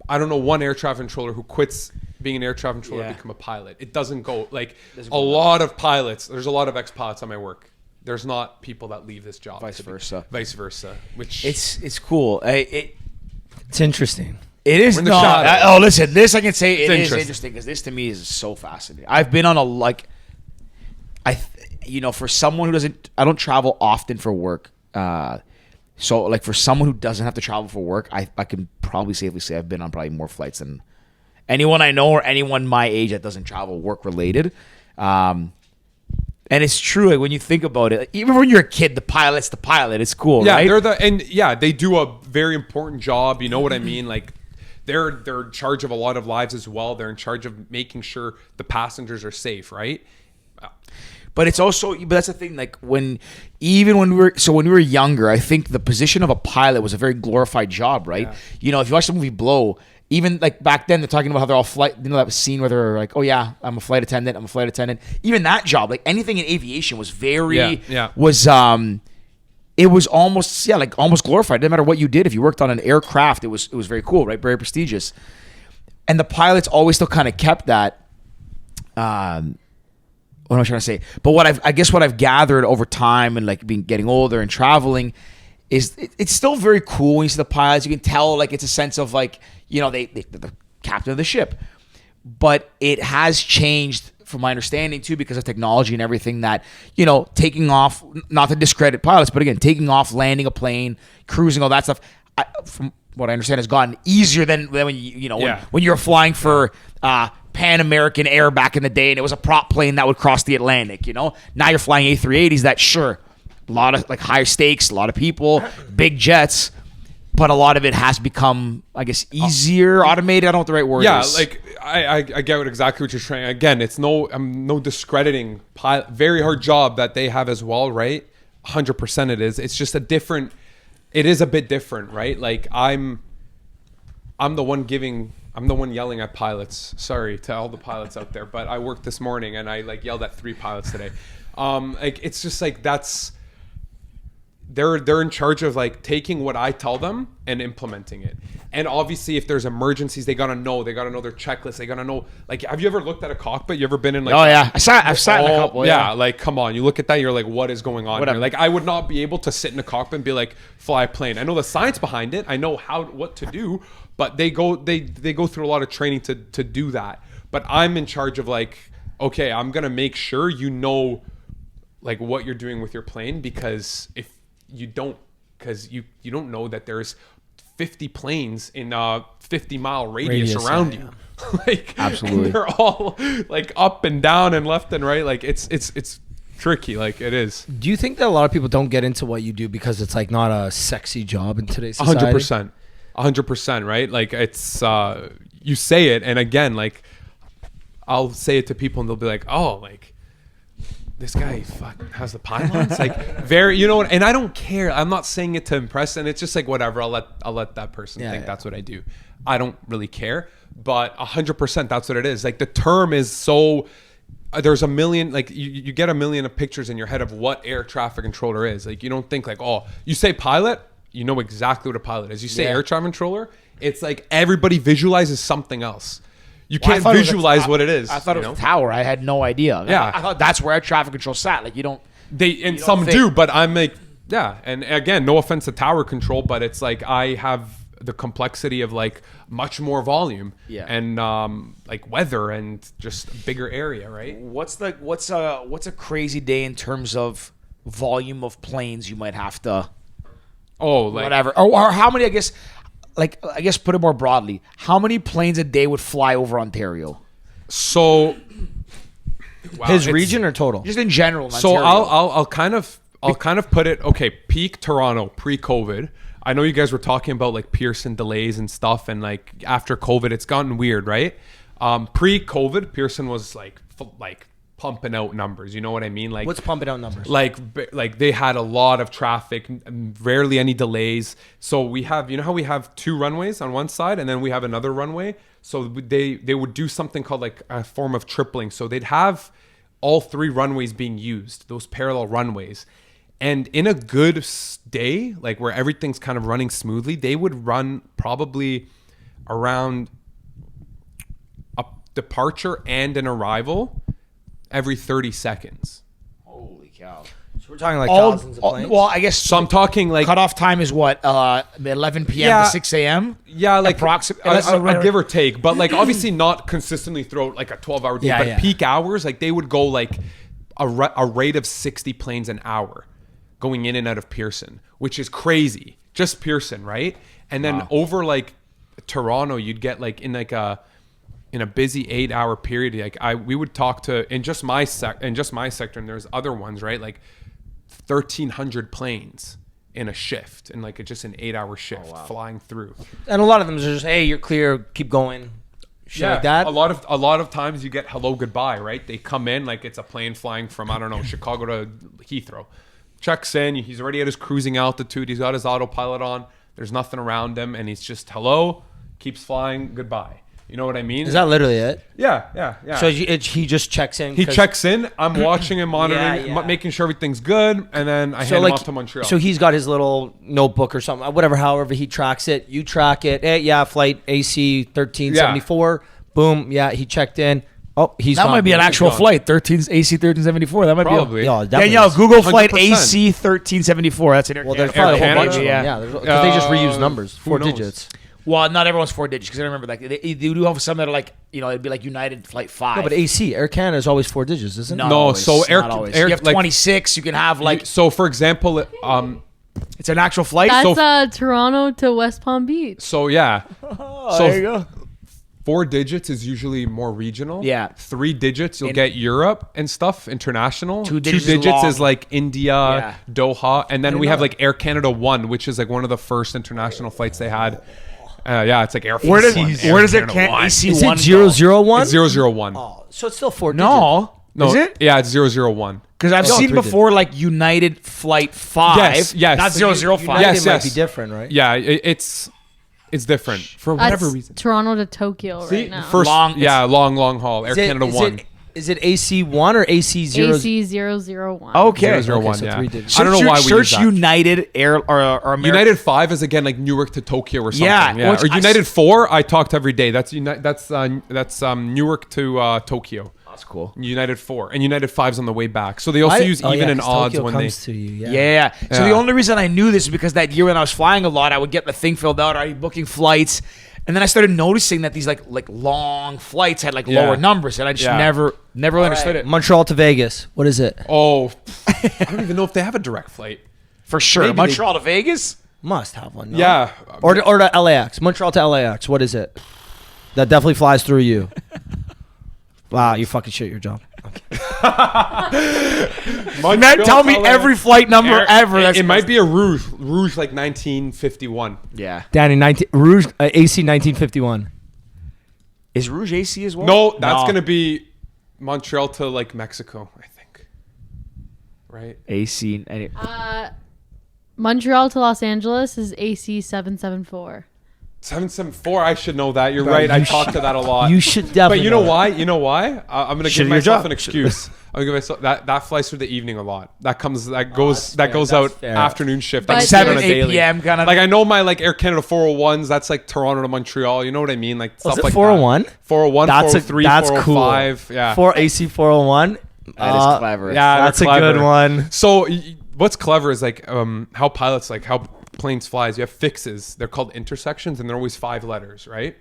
I don't know one air traffic controller who quits being an air traffic controller to become a pilot. It doesn't go, like, a lot of pilots, there's a lot of ex-pilots on my work. There's not people that leave this job. Vice versa. Which it's cool. It's interesting. It is in the not. shadows. Listen, this I can say it is interesting. interesting because this to me is so fascinating. I've been on a for someone who doesn't, I don't travel often for work. So like for someone who doesn't have to travel for work, I can probably safely say I've been on probably more flights than anyone I know or anyone my age that doesn't travel work related. And it's true, like when you think about it, like, even when you're a kid, the pilot's the pilot. It's cool, right? They do a very important job. You know what I mean? Like they're in charge of a lot of lives as well. They're in charge of making sure the passengers are safe, right? But it's also, but that's the thing. Like when we were younger, I think the position of a pilot was a very glorified job, right? Yeah. You know, if you watch the movie Blow, even like back then, they're talking about how they're all flight. You know that scene where they're like, "Oh yeah, I'm a flight attendant. I'm a flight attendant." Even that job, like anything in aviation, was very it was almost almost glorified. It didn't matter what you did. If you worked on an aircraft, it was very cool, right? Very prestigious. And the pilots always still kind of kept that. What am I trying to say? But what I've gathered over time and like getting older and traveling is it's still very cool when you see the pilots. You can tell like it's a sense of like, you know, they're the captain of the ship. But it has changed from my understanding too because of technology and everything that, you know, taking off, not to discredit pilots, but again, taking off, landing a plane, cruising, all that stuff, from what I understand has gotten easier than when when you're flying for Pan American Air back in the day and it was a prop plane that would cross the Atlantic, you know? Now you're flying A380s that a lot of like higher stakes, a lot of people, big jets, but a lot of it has become, I guess, easier, automated. I don't know what the right word is. Yeah, like I get exactly what you're trying. Again, I'm no discrediting pilot. Very hard job that they have as well, right? 100% it is. It's just it is a bit different, right? Like I'm the one yelling at pilots. Sorry to all the pilots out there, but I worked this morning and I like yelled at 3 pilots today. Like it's just like they're in charge of like taking what I tell them and implementing it. And obviously if there's emergencies, they gotta know their checklist. They gotta know, like, have you ever looked at a cockpit? You ever been in like, oh yeah, I've sat in a couple. Yeah. Like, come on, you look at that, you're like, what is going on here? Like, I would not be able to sit in a cockpit and be like, fly a plane. I know the science behind it. I know what to do, but they go through a lot of training to do that. But I'm in charge of like, okay, I'm gonna make sure you know like what you're doing with your plane, because if you don't know that there's 50 planes in a 50-mile radius around you. Like, absolutely, they're all like up and down and left and right. Like it's tricky. Like it is. Do you think that a lot of people don't get into what you do because it's like not a sexy job in today's society? 100%, right? Like it's you say it, and again, like I'll say it to people and they'll be like, oh, like this guy has the pylons, like very, you know, and I don't care. I'm not saying it to impress, and it's just like whatever. I'll let that person think that's what I do. I don't really care, but 100% that's what it is. Like the term is so. There's a million, like you get a million of pictures in your head of what air traffic controller is. Like you don't think like, oh, you say pilot, you know exactly what a pilot is. You say air traffic controller, it's like everybody visualizes something else. You can't visualize what it is. I thought it was a tower. I had no idea. Yeah. I thought that's where air traffic control sat. Like you don't. Some do, but I'm like, yeah. And again, no offense to tower control, but it's like I have the complexity of like much more volume and like weather and just a bigger area, right? What's a crazy day in terms of volume of planes you might have to? Oh, like whatever. Or how many? I guess put it more broadly. How many planes a day would fly over Ontario? So, his region or total? Just in general. In so Ontario. I'll kind of put it. Okay, peak Toronto pre-COVID. I know you guys were talking about like Pearson delays and stuff, and like after COVID, it's gotten weird, right? Pre-COVID, Pearson was like pumping out numbers. You know what I mean? Like, what's pumping out numbers? Like they had a lot of traffic, rarely any delays. So we have, you know how we have 2 runways on one side and then we have another runway. So they would do something called like a form of tripling. So they'd have all 3 runways being used, those parallel runways. And in a good day, like where everything's kind of running smoothly, they would run probably around a departure and an arrival every 30 seconds. Holy cow. So we're talking like thousands of planes. Well, I guess So I'm talking like cutoff time is what? 11 p.m. to 6 a.m.? Yeah, like Approximately. a give or take, but like obviously not consistently throughout like a 12-hour day, but peak hours, like they would go like a rate of 60 planes an hour going in and out of Pearson, which is crazy. Just Pearson, right? And then over like Toronto, you'd get like in a busy 8-hour period, like we would talk to in just my sector, and there's other ones, right? Like 1,300 planes in a shift, and like just an 8-hour shift flying through. And a lot of them are just, hey, you're clear, keep going. Shit like that. A lot of times you get hello goodbye, right? They come in like it's a plane flying from, I don't know, Chicago to Heathrow. Checks in, he's already at his cruising altitude, he's got his autopilot on, there's nothing around him, and he's just hello, keeps flying, goodbye. You know what I mean? Is that literally it? Yeah. So he just checks in? He checks in, I'm watching him, monitoring, making sure everything's good, and then I hand him off to Montreal. So he's got his little notebook or something, whatever, however he tracks it. You track it. Hey, flight AC 1374. Boom. Yeah, he checked in. Oh, that might be an actual flight. AC 1374. That might probably. be. Danielle, Google flight 100%. AC 1374. That's an Air. Well, there's probably a whole bunch of them. Yeah, because they just reuse numbers, 4 digits. Well, not everyone's 4 digits, because I remember like they do have some that are like, it'd be like United Flight 5. No, but AC Air Canada is always 4 digits, isn't it? No, always, so Air you have 26. You can have like. So for example, it's an actual flight. That's Toronto to West Palm Beach. So yeah. There you go. 4 digits is usually more regional. Yeah. 3 digits, you'll get Europe and stuff, international. 2 digits is like India, Doha. And then we have like Air Canada 1, which is like one of the first international flights they had. It's like Air Force Where does One. it AC Is 1 it 001? It's 001. Oh, so it's still 4 digits. No, is it? Yeah, it's 001. Because I've seen before like United Flight 5. Yes. Not 005. United might be different, right? Yeah, it's different for whatever reason. Toronto to Tokyo right now. Long haul. Air Canada 1. Is it AC1 or AC0? AC001. Okay. 001, so yeah. 3 digits. I don't know why we use search that. United Air or American. United 5 is again like Newark to Tokyo or something. Yeah. Or United 4, I talked every day. That's Newark to Tokyo. That's cool. United 4 and United 5's on the way back. So they also use even and odds Tokyo when comes to you. Yeah. So the only reason I knew this is because that year when I was flying a lot, I would get the thing filled out, I'd be booking flights. And then I started noticing that these like long flights had like lower numbers, and I just never really understood it. Montreal to Vegas. What is it? Oh, I don't even know if they have a direct flight. For sure. Maybe Montreal to Vegas? Must have one. No? Yeah. Or to LAX. Montreal to LAX. What is it? That definitely flies through you. Wow, you fucking shit your job. Tell me every flight number ever. It might be a Rouge like 1951. Yeah. Danny, Rouge AC 1951. Is Rouge AC as well? No, that's gonna be Montreal to like Mexico, I think. Right? AC. Montreal to Los Angeles is AC 774. 774. I should know that. You're right. I talk to that a lot. You should definitely. But you know why? You know why? I'm gonna give Shit your myself job. an excuse. I'm gonna give myself that flies through the evening a lot. That goes out fair. afternoon shift. But Like 7, on a 8 daily. p.m. kind of. Like I know my like Air Canada 401s. That's like Toronto to Montreal. You know what I mean? Like stuff it like 401? that. 401, That's 403, that's 405. cool. Yeah. For AC 401. That is clever. Yeah, That's a clever. good one. So what's clever is like how pilots like how planes flies. You have fixes. They're called intersections, and they're always 5 letters, right?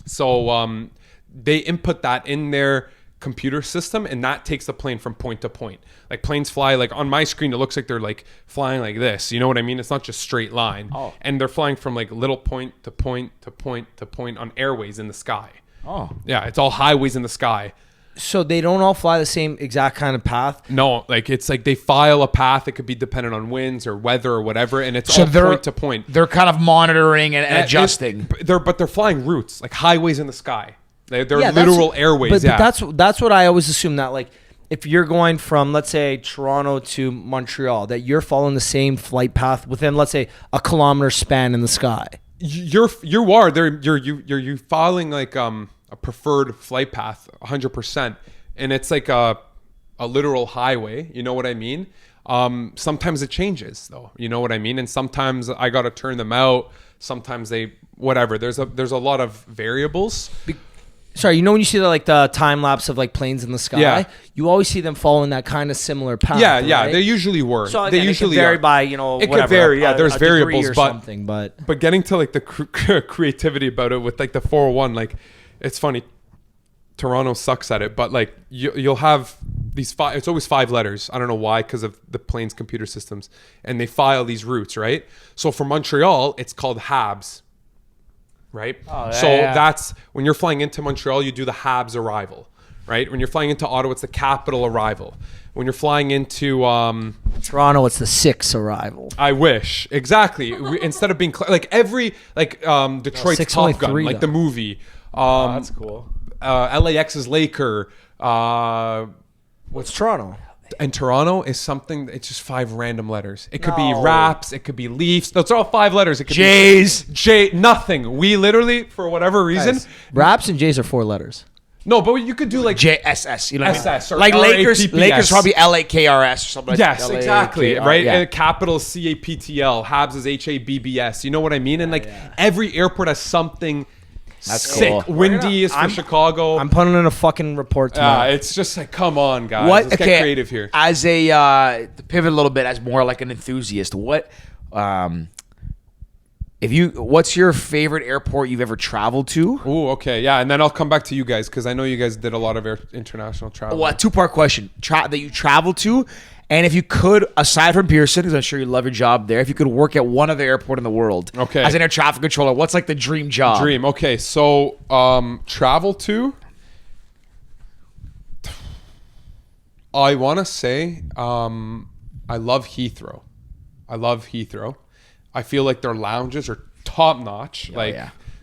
So they input that in their computer system, and that takes the plane from point to point. Like planes fly like on my screen, it looks like they're like flying like this. You know what I mean? It's not just straight line. Oh. And they're flying from like little point to point to point to point on airways in the sky. Oh. Yeah, it's all highways in the sky. So they don't all fly the same exact kind of path? No, like it's like they file a path. It could be dependent on winds or weather or whatever, and it's all point to point. They're kind of monitoring and adjusting. But they're flying routes, like highways in the sky. They're Yeah, literal airways. But that's what I always assume, that like if you're going from, let's say, Toronto to Montreal, that you're following the same flight path within, let's say, a kilometer span in the sky. You're following like a preferred flight path 100%, and it's like a literal highway, you know what I mean? Sometimes it changes though, you know what I mean? And sometimes I got to turn them out. Sometimes they, whatever. There's a lot of variables. Sorry, you know when you see the time lapse of like planes in the sky? Yeah. You always see them following that kind of similar path. Yeah, right? they usually were. So again, they usually it can vary are. by, It whatever, could vary, yeah. There's a degree variables, or but something, but getting to like the creativity about it with like the 401, like it's funny. Toronto sucks at it, but like you'll have these five. It's always 5 letters. I don't know why, because of the plane's computer systems, and they file these routes, right? So for Montreal, it's called Habs, right? That's when you're flying into Montreal, you do the Habs arrival, right? When you're flying into Ottawa, it's the capital arrival. When you're flying into Toronto, it's the 6 arrival. I wish exactly. Instead of being Detroit's Top Gun, like the movie. That's cool. LAX's Laker. What's Toronto? And Toronto is something. It's just 5 random letters. It could be Raps. It could be Leafs. Those are all 5 letters. It could Jays. be J. Nothing. We literally, for whatever reason, Raps and Jays are 4 letters. no. But you could do like JSS, you know what I mean? SS or Like Lakers, RAPPS. Lakers probably LAKRS or something like that. Yes, exactly. Right. Yeah. And capital CAPTL. Habs is HABBS. You know what I mean? And every airport has something. That's sick. cool. Windy is for Chicago. I'm putting in a fucking report tomorrow. It's just like, come on, guys. Let's get creative here. As a to pivot a little bit, as more like an enthusiast, what's your favorite airport you've ever traveled to? Oh, okay, yeah, and then I'll come back to you guys because I know you guys did a lot of international travel. Well, a 2-part question that you traveled to, and if you could, aside from Pearson, because I'm sure you love your job there, if you could work at one other airport in the world, okay, as an air traffic controller, what's like the dream job? Okay, so travel to. I want to say I love Heathrow. I feel like their lounges are top notch.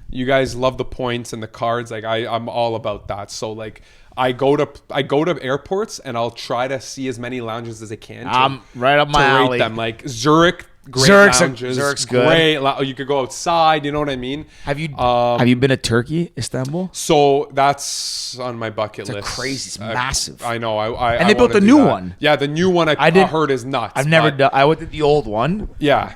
You guys love the points and the cards. Like I'm all about that. So like I go to airports and I'll try to see as many lounges as I can. Right up my alley. Them. Like Zurich, great lounges. Zurich's good. Great. You could go outside. You know what I mean? Have you been to Turkey, Istanbul? So that's on my bucket list. It's crazy. It's massive. I know. And they built the new one. Yeah, the new one I heard is nuts. I've never done. I went to the old one. Yeah.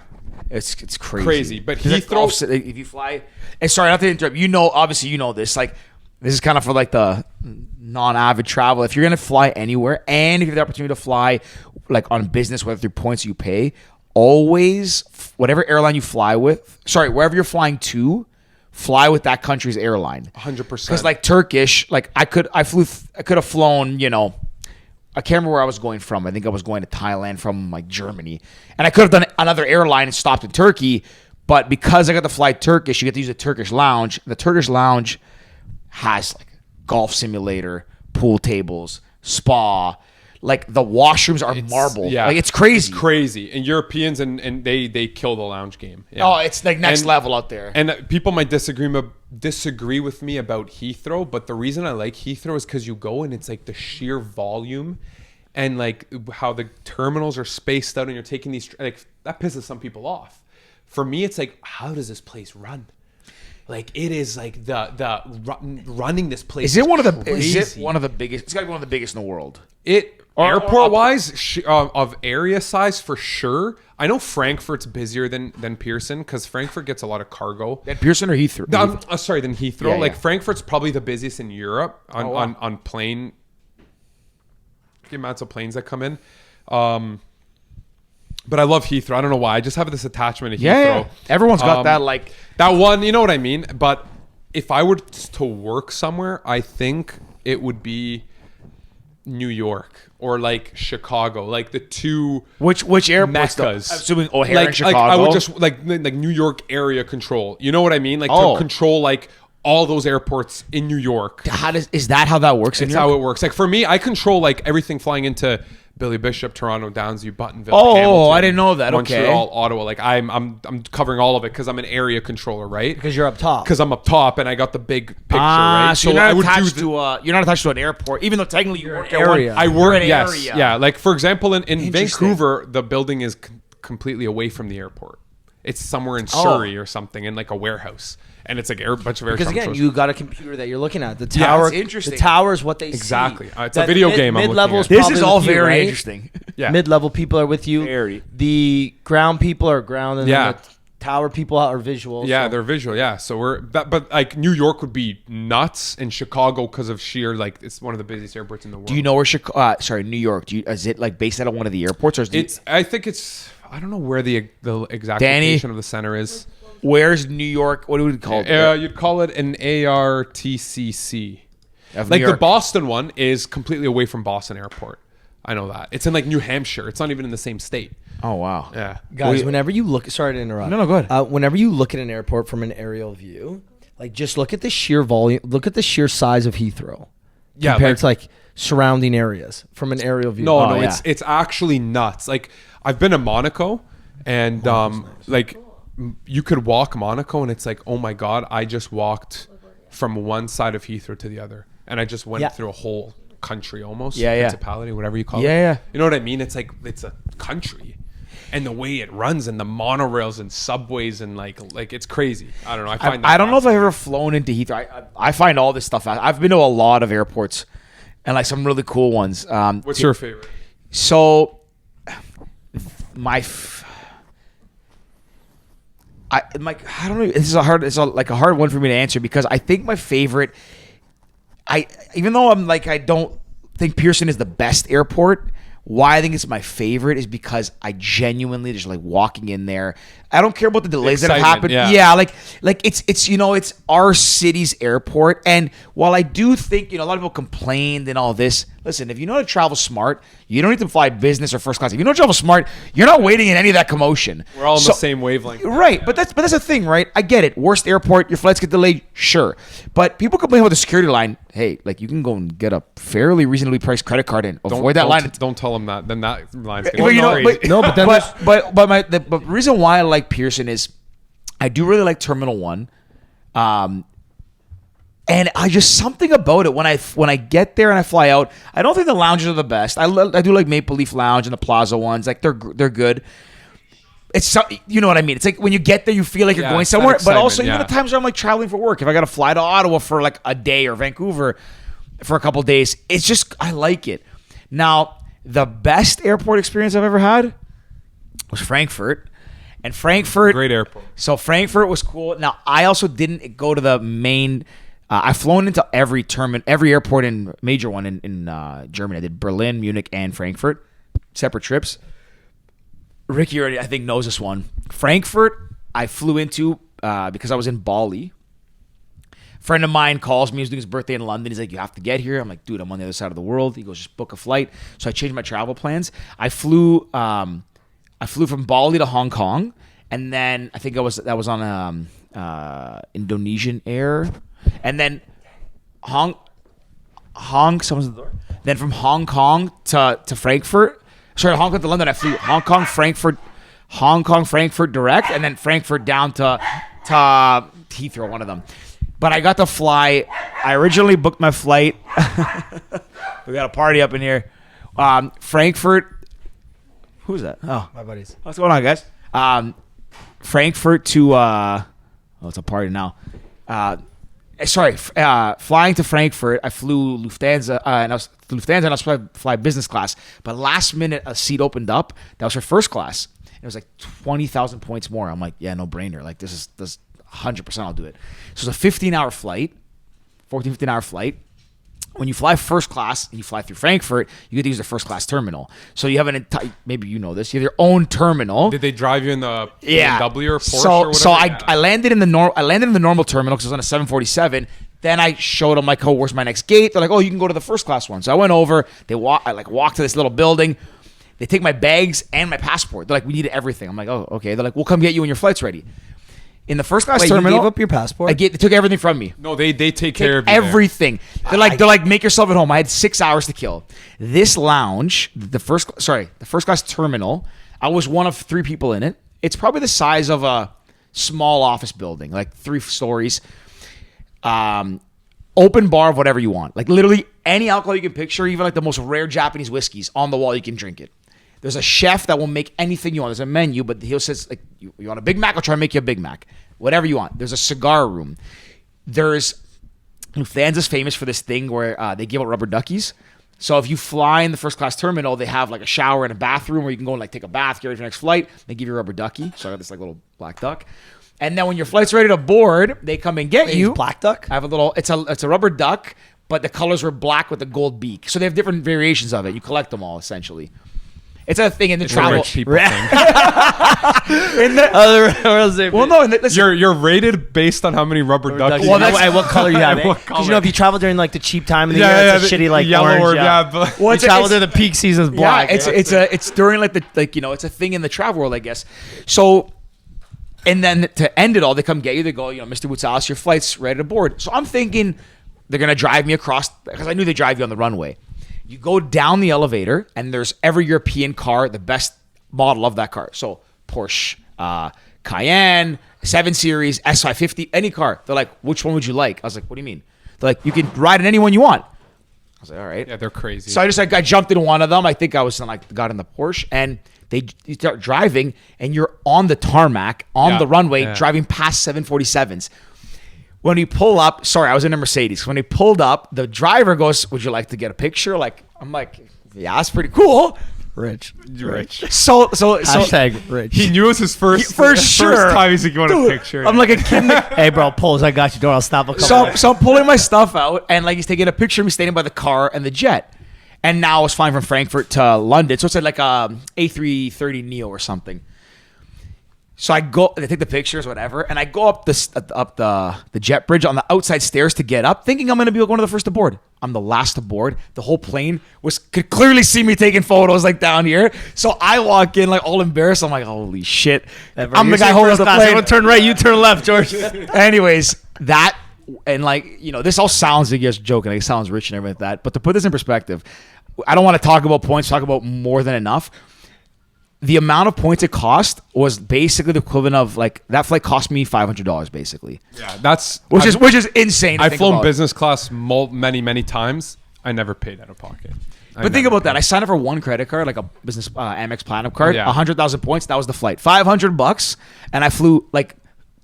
It's crazy. But Heathrow, if you fly, and sorry, not to interrupt. Obviously you know this. Like, this is kind of for like the non-avid travel. If you're gonna fly anywhere, and if you have the opportunity to fly like on business, whether through points you pay, always whatever airline you fly with. Sorry, wherever you're flying to, fly with that country's airline. 100%. Because like Turkish, like I could have flown. I can't remember where I was going from. I think I was going to Thailand from like Germany. And I could have done another airline and stopped in Turkey. But because I got to fly Turkish, you get to use a Turkish lounge. The Turkish lounge has like golf simulator, pool tables, spa. Like the washrooms are marble. Yeah. Like it's crazy. It's crazy. And Europeans and they kill the lounge game. Yeah. Oh, it's like next level out there. And people might disagree with me about Heathrow, but the reason I like Heathrow is because you go and it's like the sheer volume and like how the terminals are spaced out and you're taking these, like that pisses some people off. For me, it's like, how does this place run? Like it is like the running this place. Is it one of the biggest? It's got to be one of the biggest in the world. Airport wise, of area size for sure. I know Frankfurt's busier than Pearson because Frankfurt gets a lot of cargo. Than Pearson or Heathrow? Than Heathrow. Yeah. Frankfurt's probably the busiest in Europe on plane. The amounts of planes that come in. But I love Heathrow. I don't know why. I just have this attachment to Heathrow. Yeah. Everyone's got that like that one. You know what I mean? But if I were to work somewhere, I think it would be New York or like Chicago, like the two which airports? Meccas. Assuming O'Hare and Chicago. Like I would just like New York area control. You know what I mean? Like to control like all those airports in New York. Is that how that works? It's how it works. Like for me, I control like everything flying into Billy Bishop, Toronto, Downsview, Buttonville. Oh, Hamilton, I didn't know that. Montreal, Okay. Ottawa. Like I'm covering all of it because I'm an area controller, right? Because you're up top. Because I'm up top and I got the big picture, right? So I you're would not do attached to you're not attached to an airport, even though technically you work at area. one. I You're work, an yes, area. yeah. Like for example, in Interesting. Vancouver, the building is completely away from the airport. It's somewhere in Surrey or something in like a warehouse, and it's like a bunch of air. Because again, controllers. you got a computer that you're looking at. The Yeah, tower, it's interesting. the tower is what they Exactly. see. It's a video game I'm looking Mid-level's at. This probably is all with you, very right? interesting. Yeah. Mid-level people are with you. Very. The ground people are ground, and Yeah. then the tower people are visual. Yeah, so- they're visual. Yeah, so but like New York would be nuts, and Chicago because of sheer like it's one of the busiest airports in the world. Do you know where New York? Is it like based out of one of the airports, or is I think it's. I don't know where the exact Danny? location of the center is. where's New York? What do we call it? You'd call it an ARTCC. Of Like New the York. Boston one is completely away from Boston Airport. I know that. It's in like New Hampshire. It's not even in the same state. Oh wow. Yeah. Guys, whenever you look, sorry to interrupt. No, go ahead. Whenever you look at an airport from an aerial view, like just look at the sheer volume, look at the sheer size of Heathrow, Yeah, compared like- to like surrounding areas from an aerial view. No, Oh, no, yeah. it's actually nuts. Like I've been to Monaco, and like you could walk Monaco, and it's like, oh my god, I just walked from one side of Heathrow to the other, and I just went Yeah. through a whole country almost. Yeah, yeah. Municipality, whatever you call it. Yeah, yeah. You know what I mean? It's like it's a country. And the way it runs, and the monorails and subways, and like it's crazy. I don't know. I find. I don't know if I've ever flown into Heathrow. I find all this stuff out. I've been to a lot of airports, and like some really cool ones. What's your favorite? So, I don't know. This is a hard. It's like a hard one for me to answer because I think my favorite. Even though I don't think Pearson is the best airport. Why I think it's my favorite is because I genuinely just like walking in there. I don't care about the delays that have Excitement, happened. yeah. Like it's it's our city's airport. And while I do think, a lot of people complained and all this, listen, if you know how to travel smart, you don't need to fly business or first class. If you know how to travel smart, you're not waiting in any of that commotion. We're all on the same wavelength. Right, but that's the thing, right? I get it. Worst airport, your flights get delayed, sure. But people complain about the security line. Hey, like you can go and get a fairly reasonably priced credit card and avoid that line. Don't tell them that. Then that line's But gonna be crazy. but then the reason why I like Pearson is I do really like Terminal 1. And I just something about it when I get there and I fly out. I don't think the lounges are the best. I do like Maple Leaf Lounge and the Plaza ones. Like they're good. It's you know what I mean. It's like when you get there, you feel like you're going it's that somewhere. But also, excitement, even the times where I'm like traveling for work, if I got to fly to Ottawa for like a day or Vancouver for a couple days, it's just I like it. Now, the best airport experience I've ever had was Frankfurt. And Frankfurt, Great airport. So Frankfurt was cool. Now I also didn't go to the main. I've flown into every airport in major one in Germany. I did Berlin, Munich, and Frankfurt, separate trips. Ricky already I think knows this one. Frankfurt, I flew into because I was in Bali. Friend of mine calls me. He's doing his birthday in London. He's like, "You have to get here." I'm like, "Dude, I'm on the other side of the world." He goes, "Just book a flight." So I changed my travel plans. I flew from Bali to Hong Kong, and then I think that was on Indonesian Air, and then someone's at the door. Then from Hong Kong to Frankfurt. Sorry, Hong Kong to London. I flew Hong Kong, Frankfurt direct, and then Frankfurt down to Heathrow, one of them. But I got to fly. I originally booked my flight. We got a party up in here. Frankfurt. Who's that? Oh, My buddies. what's going on, guys? Frankfurt to it's a party now. Flying to Frankfurt, I flew Lufthansa, and I was supposed to fly business class. But last minute, a seat opened up. That was for first class. It was like 20,000 points more. I'm like, yeah, no brainer. Like this 100%. I'll do it. So it's a 15-hour flight, 15-hour flight. When you fly first class and you fly through Frankfurt, you get to use the first class terminal. So you have an entire, maybe you know this, you have your own terminal. Did they drive you in the Yeah. BMW or Porsche or whatever? So I landed in the normal terminal because I was on a 747. Then I showed them like, "Oh, where's my next gate?" They're like, "Oh, you can go to the first class one." So I went over. I walked to this little building. They take my bags and my passport. They're like, "We need everything." I'm like, "Oh, okay." They're like, "We'll come get you when your flight's ready." In the first class Wait, terminal, you gave up your passport? they took everything from me. No, they take care of you Everything. They're like, make yourself at home. I had 6 hours to kill. This lounge, the first class terminal, I was one of 3 people in it. It's probably the size of a small office building, like 3 stories. Open bar of whatever you want. Like literally any alcohol you can picture, even like the most rare Japanese whiskeys on the wall, you can drink it. There's a chef that will make anything you want. There's a menu, but he'll says like, you want a Big Mac? I'll try and make you a Big Mac. Whatever you want. There's a cigar room. There's Lufthansa's famous for this thing where they give out rubber duckies. So if you fly in the first class terminal, they have like a shower and a bathroom where you can go and like take a bath, get ready for your next flight. They give you a rubber ducky. So I got this like little black duck. And then when your flight's ready to board, they come and get you. Black duck? I have a little. It's a rubber duck, but the colors were black with a gold beak. So they have different variations of it. You collect them all essentially. It's a thing in the travel. Rich people thing. Well, no. You're rated based on how many rubber ducks. Well, what color you have. Because you know, if you travel during like the cheap time of the year, it's a shitty like yellow orange. Or, But well, you travel during the peak season's black. Yeah, it's during like it's a thing in the travel world, I guess. So. And then to end it all, they come get you. They go, Mr. Woutsalis, your flight's ready to board. So I'm thinking they're going to drive me across, because I knew they drive you on the runway. You go down the elevator, and there's every European car, the best model of that car. So Porsche, Cayenne, 7 Series, S550, any car. They're like, which one would you like? I was like, what do you mean? They're like, you can ride in any one you want. I was like, all right. Yeah, they're crazy. So I jumped in one of them. I think I was got in the Porsche, and you start driving, and you're on the tarmac, on the runway, driving past 747s. When we pull up, I was in a Mercedes. When he pulled up, the driver goes, would you like to get a picture? I'm like, yeah, that's pretty cool. Rich. So Hashtag rich. He knew it was his first time he's going to picture. I'm like a kid. Hey, bro, pose. I got you. Don't I'll snap a couple. So I'm pulling my stuff out, and like he's taking a picture of me standing by the car and the jet. And now I was flying from Frankfurt to London. So it's like a A330 Neo or something. So I take the pictures, whatever, and I go up the jet bridge on the outside stairs to get up, thinking I'm going to be one of the first to board. I'm the last to board. The whole plane could clearly see me taking photos like down here. So I walk in like all embarrassed. I'm like, holy shit. I'm the guy holding the plane. Everyone turn right, you turn left, George. Anyways, that, and like, this all sounds like you're joking. Like, it sounds rich and everything like that. But to put this in perspective, I don't want to talk about points, talk about more than enough. The amount of points it cost was basically the equivalent of like that flight cost me $500 basically. Yeah, that's which is insane. I've flown business class many times. I never paid out of pocket. But think about that. I signed up for one credit card, like a business Amex Platinum card, 100,000 points. That was the flight, $500, and I flew like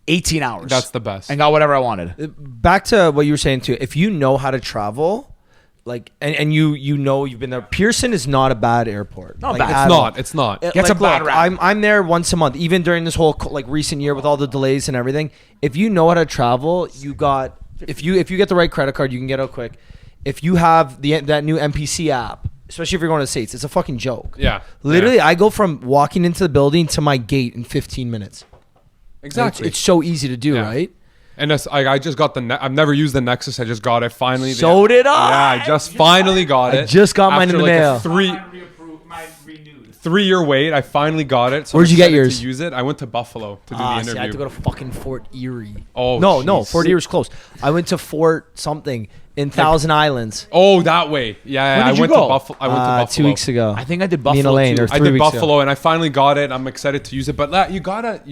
18 hours. That's the best. And got whatever I wanted. Back to what you were saying too. If you know how to travel. Like and you've been there. Pearson is not a bad airport. Not like, bad. It's not. Gets a bad rap. I'm there once a month. Even during this whole like recent year with all the delays and everything. If you know how to travel, if you get the right credit card, you can get out quick. If you have that new MPC app, especially if you're going to the States, it's a fucking joke. Yeah. Literally, I go from walking into the building to my gate in 15 minutes. Exactly. It's so easy to do, right? And I just got I've never used the Nexus. I just got it finally. So did I. Yeah, I just finally got it. I just got mine in the mail. A 3-year wait. I finally got it. So Where'd you get yours? To use it, I went to Buffalo to do the interview. See, I had to go to fucking Fort Erie. Oh no, Fort Erie's close. I went to Fort something in Thousand Islands. Oh, that way. Yeah, When did I you went go? to Buffalo. I went to Buffalo 2 weeks ago. I think I did Me and Buffalo Elaine, too. or I 3 did weeks Buffalo, ago. and I finally got it. I'm excited to use it. But you gotta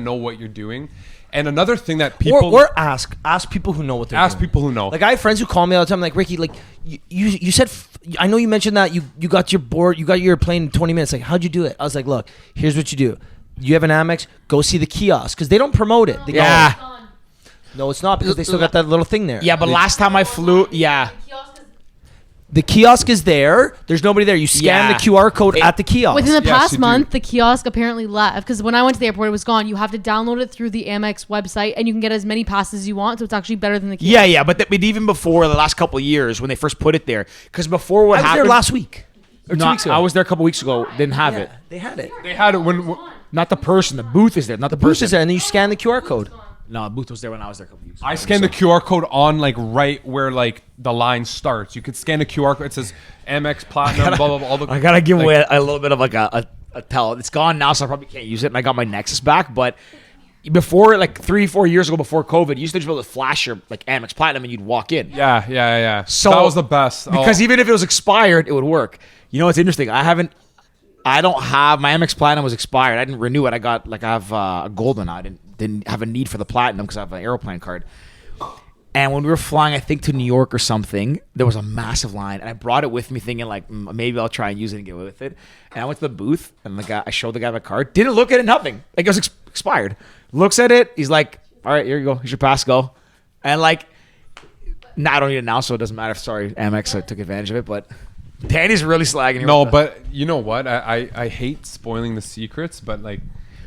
know what you're doing. And another thing that people or ask people who know what they're doing. ask people who know. Like I have friends who call me all the time, like Ricky, like you said. I know you mentioned that you got your board, you got your plane in 20 minutes. Like how'd you do it? I was like, look, here's what you do. You have an Amex, go see the kiosk because they don't promote it. They go, no, it's not because they still got that little thing there. Yeah, but last time I flew, The kiosk is there. There's nobody there. You scan the QR code at the kiosk. Within the past you month, do. the kiosk apparently left because when I went to the airport, it was gone. You have to download it through the Amex website, and you can get as many passes as you want. So it's actually better than the kiosk. Yeah, but even before the last couple of years when they first put it there, because before what I was happened there last week or 2 weeks ago. I was there a couple weeks ago. Didn't have it. They had it. They had it when Not the person. The booth is there. Not the Booth person. is there, and then you scan the QR code. No, the booth was there when I was there a couple weeks ago. I scanned the QR code on like right where like the line starts. You could scan the QR code. It says Amex Platinum, blah blah blah. All the, I gotta give away a little bit of like a tell. It's gone now, so I probably can't use it. And I got my Nexus back, but before, like 3-4 years ago, before COVID, you used to just be able to flash your like Amex Platinum and you'd walk in. Yeah. So that was the best because even if it was expired, it would work. You know what's interesting? I don't have my Amex Platinum was expired. I didn't renew it. I have a golden. I didn't have a need for the platinum because I have an airplane card. And when we were flying, I think to New York or something, there was a massive line, and I brought it with me, thinking like maybe I'll try and use it and get away with it. And I went to the booth, and I showed the guy my card. Didn't look at it, nothing. Like it was expired. Looks at it, he's like, "All right, here you go. Here's your pass. Go." And like, I don't need it now, so it doesn't matter. Sorry, Amex, I took advantage of it, but Danny's really slagging. No, but you know what? I hate spoiling the secrets, but like.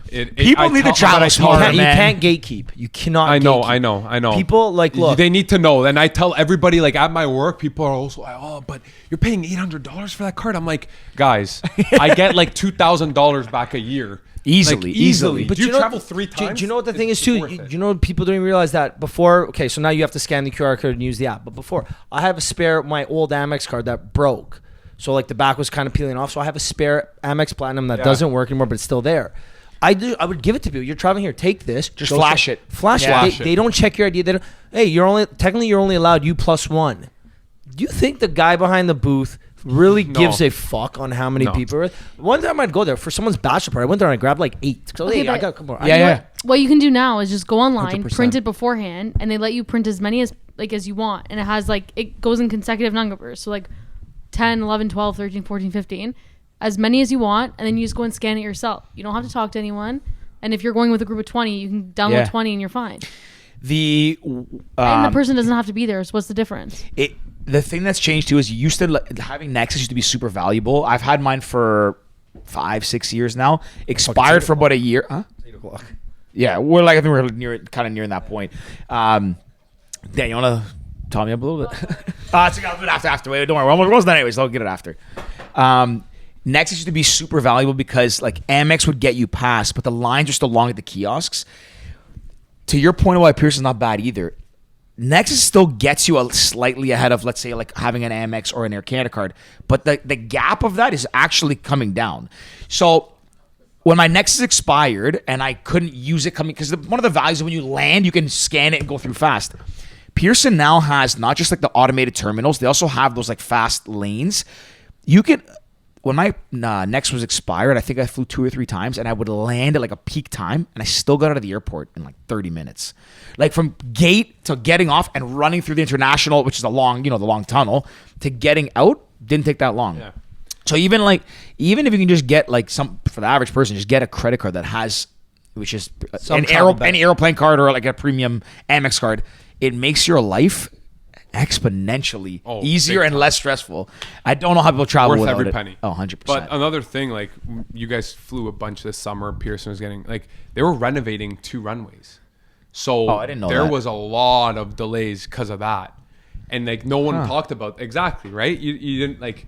People need to travel smarter, you can't gatekeep. You cannot. I know. People look. They need to know, and I tell everybody like at my work. People are also like, "Oh, but you're paying $800 for that card." I'm like, guys, I get like $2,000 back a year easily. But you travel 3 times. Do you know what the thing is too? You know, people don't even realize that before. Okay, so now you have to scan the QR code and use the app. But before, I have a spare my old Amex card that broke. So like the back was kind of peeling off. So I have a spare Amex Platinum that doesn't work anymore, but it's still there. I would give it to people. You're traveling here. Take this. Just flash it. Flash it. They don't check your ID. They don't. Hey, you're only allowed you +1. Do you think the guy behind the booth really gives a fuck on how many people are? One time I'd go there for someone's bachelor party. I went there and I grabbed like 8. So Okay, I got a couple more. Yeah. What you can do now is just go online, 100%. print it beforehand, and they let you print as many as you want, and it has like it goes in consecutive numbers. So like 10, 11, 12, 13, 14, 15. As many as you want, and then you just go and scan it yourself. You don't have to talk to anyone. And if you're going with a group of 20, you can download 20 and you're fine. And the person doesn't have to be there. So what's the difference? The thing that's changed too is having Nexus used to be super valuable. I've had mine for 5-6 years now. Expired for about a year. Huh? 8 o'clock. Yeah, I think we're nearing that point. Dan, you want to tell me up a little bit? I'll do it after. Wait, don't worry. We're almost done anyways. So I'll get it after. Nexus used to be super valuable because like Amex would get you past, but the lines are still long at the kiosks. To your point of why Pearson's not bad either, Nexus still gets you slightly ahead of, let's say, like having an Amex or an Air Canada card, but the gap of that is actually coming down. So when my Nexus expired and I couldn't use it because one of the values is when you land, you can scan it and go through fast. Pearson now has not just like the automated terminals, they also have those like fast lanes. You could... When my Next was expired, I think I flew 2 or 3 times, and I would land at like a peak time, and I still got out of the airport in like 30 minutes. Like from gate to getting off and running through the international, which is the long tunnel, to getting out, didn't take that long. Yeah. So even if you can just get like for the average person, just get a credit card that has, which is an airplane card or like a premium Amex card, it makes your life exponentially easier and less stressful. I don't know how people travel without every it. penny. 100%. But another thing, like you guys flew a bunch this summer. Pearson was getting they were renovating 2 runways, so I didn't know there that. was a lot of delays because of that, and like no one talked about exactly right. You didn't like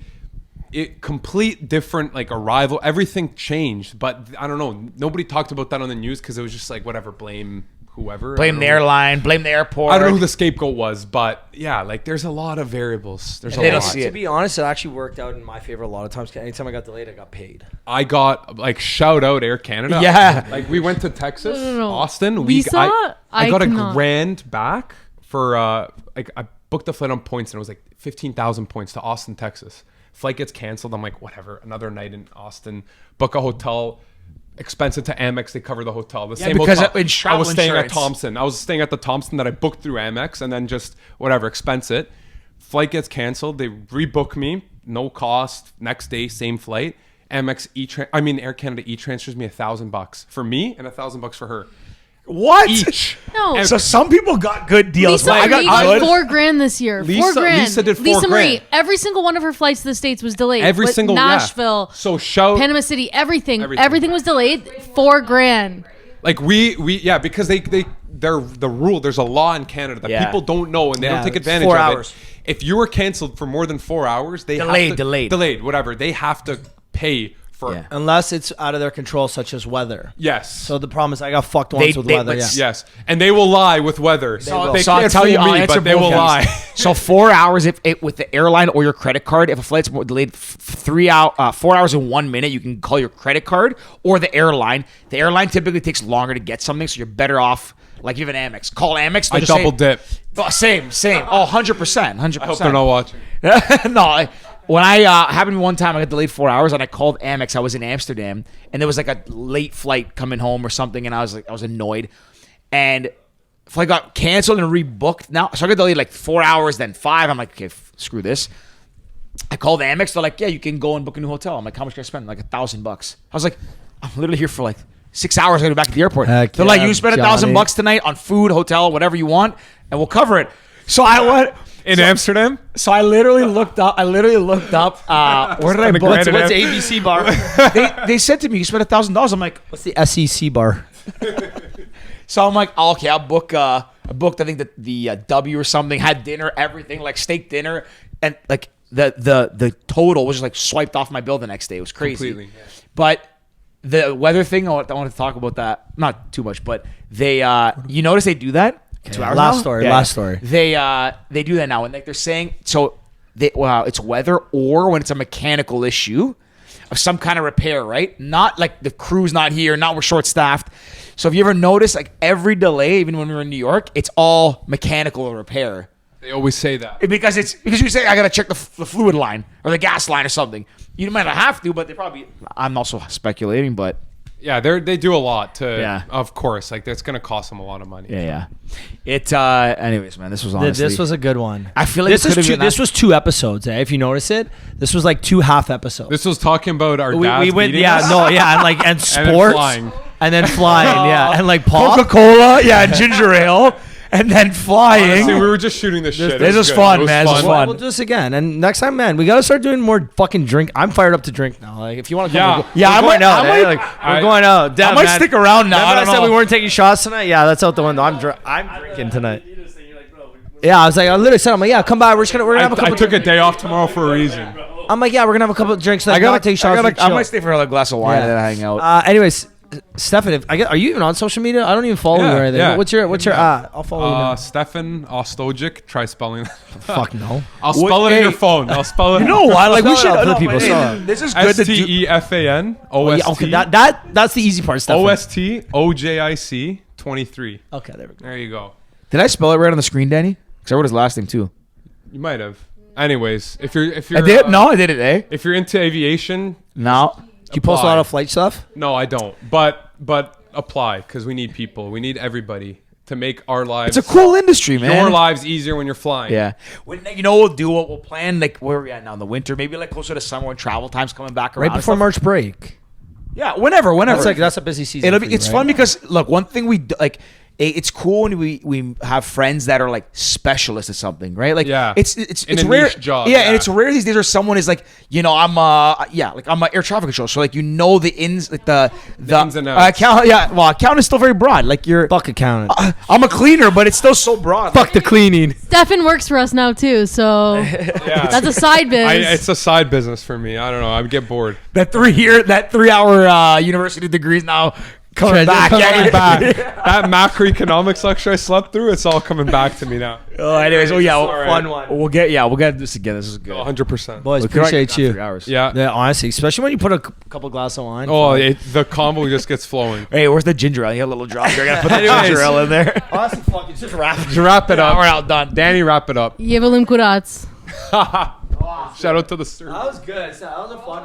it. Complete different like arrival. Everything changed, but I don't know. Nobody talked about that on the news because it was just like whatever. Blame the airline, blame the airport. I don't know who the scapegoat was, but yeah, like there's a lot of variables. There's a lot. To be honest, it actually worked out in my favor a lot of times. Anytime I got delayed, I got paid. I got like shout out Air Canada. Yeah, like we went to Texas, No. Austin. I got cannot. a grand back for like I booked the flight on points and it was like 15,000 points to Austin, Texas. Flight gets canceled. I'm like, whatever. Another night in Austin. Book a hotel. Expense it to Amex, they cover the hotel. The same because hotel. I was staying insurance. at Thompson. I was staying at the Thompson that I booked through Amex, and then just whatever, expense it. Flight gets canceled. They rebook me, no cost. Next day, same flight. Amex Air Canada e-transfers me $1,000 for me and $1,000 for her. What? Each. No. So some people got good deals. Lisa I got Marie did $4,000 this year. $4,000. Lisa did $4,000. Lisa Marie, every single one of her flights to the States was delayed. Nashville. Yeah. So Panama City, everything was delayed. $4,000. Like we because they're the rule. There's a law in Canada that people don't know and they don't take advantage 4 of hours. If you were canceled for more than 4 hours, they delayed, whatever. They have to pay Yeah. Unless it's out of their control, such as weather. Yes. So the problem is I got fucked once with weather. Yeah. Yes, and they will lie with weather. So They I'll can't tell you, fool I'll me, answer but they both will ways. lie. So 4 hours if it with the airline or your credit card. If a flight's delayed 4 hours and 1 minute, you can call your credit card or the airline. The airline typically takes longer to get something, so you're better off. Like you have an Amex. Call Amex. I double dip. Oh, same. Oh, 100%. 100%. I hope they're not watching. No, when I happened to me one time, I got delayed 4 hours, and I called Amex. I was in Amsterdam, and there was like a late flight coming home or something, and I was annoyed, and flight got canceled and rebooked. Now, so I got delayed like 4 hours, then 5. I'm like, okay, screw this. I called Amex. They're like, yeah, you can go and book a new hotel. I'm like, how much can I spend? Like $1,000. I was like, I'm literally here for like 6 hours. I gotta be back at the airport. Heck They're like, yeah, you spend Johnny. $1,000 tonight on food, hotel, whatever you want, and we'll cover it. So I went. In Amsterdam? So I literally looked up. Where did I book? What's What's the ABC bar? They said to me, "You spent $1,000." I'm like, What's the SEC bar? so I'm like, oh, okay, I'll book. I booked, I think the W or something. Had dinner, everything, like steak dinner, and like the total was just like swiped off my bill the next day. It was crazy. Completely. Yeah. But the weather thing, I want to talk about that. Not too much, but they, you notice they do that. 2 hours Last now? story. Yeah. Last story. They do that now, and like they're saying, so it's weather or when it's a mechanical issue of some kind of repair, right? Not like the crew's not here, not we're short staffed. So if you ever notice, like every delay, even when we were in New York, it's all mechanical repair. They always say that. Because you say I gotta check the fluid line or the gas line or something. You might not have to, but they probably. I'm also speculating, but Yeah, they do a lot to. Yeah. Of course, like that's gonna cost them a lot of money. yeah. It. Anyways, man, this was honestly. This was a good one. I feel like this it could've is two, been this that- was 2 episodes. If you notice it, this was like 2 half episodes. This was talking about our we dads went, beating yeah, us. no, yeah, and like and sports, flying. and then flying, yeah, and like pop. Coca-Cola, yeah, ginger ale, and then flying. Honestly, we were just shooting the shit. this It was good. fun, It man. This was We'll, fun. we'll do this again, and next time, man, we gotta start doing more fucking drink. I'm fired up to drink now. Like, if you want to, Yeah. Yeah, we're going out. I might- Like, we're going out. Damn, I might man. stick around now. Remember I don't I said know. we weren't taking shots tonight. Yeah, that's out the window. I'm drinking tonight. Yeah, I was like, I literally said, I'm like, yeah, come by. We're gonna have a I couple. took a day off tomorrow for a reason. I'm like, yeah, we're gonna have a couple of drinks. Like, not take shots. I chill. might stay for another glass of wine and then hang out. Anyways, Stefan, are you even on social media? I don't even follow you or anything. Yeah. What's your I'll follow you now. Stefan Ostojic. Try spelling that. Fuck no. I'll spell it in your phone. I'll spell it. You know what? Like we Spell it should out for the no, people, hey, spell it. This is good to do. Stefan Oh, yeah, okay, that's the easy part, Stefan. Ostojic 23. Okay, there we go. There you go. Did I spell it right on the screen, Danny? Because I wrote his last name too. You might have. Anyways, if you're I did. No, I did it. Eh? if you're into aviation, No. Do you post a Apply. lot of flight stuff? no, I don't. But apply because we need people. We need everybody to make our lives. It's a cool industry, man. your lives easier when you're flying. Yeah. You know what we'll do? We'll plan like where are we at now in the winter? Maybe like closer to summer when travel time's coming back around. Right and before stuff. March break. Yeah, whenever. That's a busy season. It'll for be. you, It's right? fun because look, one thing we do, like. It's cool when we have friends that are like specialists at something, right? Like, Yeah. it's In it's a rare. niche job, yeah, yeah. and it's rare these days where someone is like, I'm I'm a air traffic control, so like the ins, like the ins and outs. account. Yeah, well, account is still very broad. Like you're, Fuck accountant. I'm a cleaner, but it's still so broad. Fuck the cleaning. Stefan works for us now too, so Yeah. that's a side biz. It's a side business for me. I don't know. I would get bored. That 3 hour university degree is now coming back. Coming back. That macroeconomics lecture I slept through, it's all coming back to me now. Oh, anyways, Fun one. we'll get this again. This is good. 100%. Boys, We could write appreciate you. 3 hours. Yeah. Yeah, honestly, especially when you put a couple glasses of wine. Oh, the combo just gets flowing. Hey, where's the ginger ale? You got a little drop here. I gotta put the Anyways. ginger ale in there. honestly, fucking just wrap it. To wrap it up. We're all done. Danny, wrap it up. Yevelim Kurats. Shout out to the sir. That was good. That was a fun one.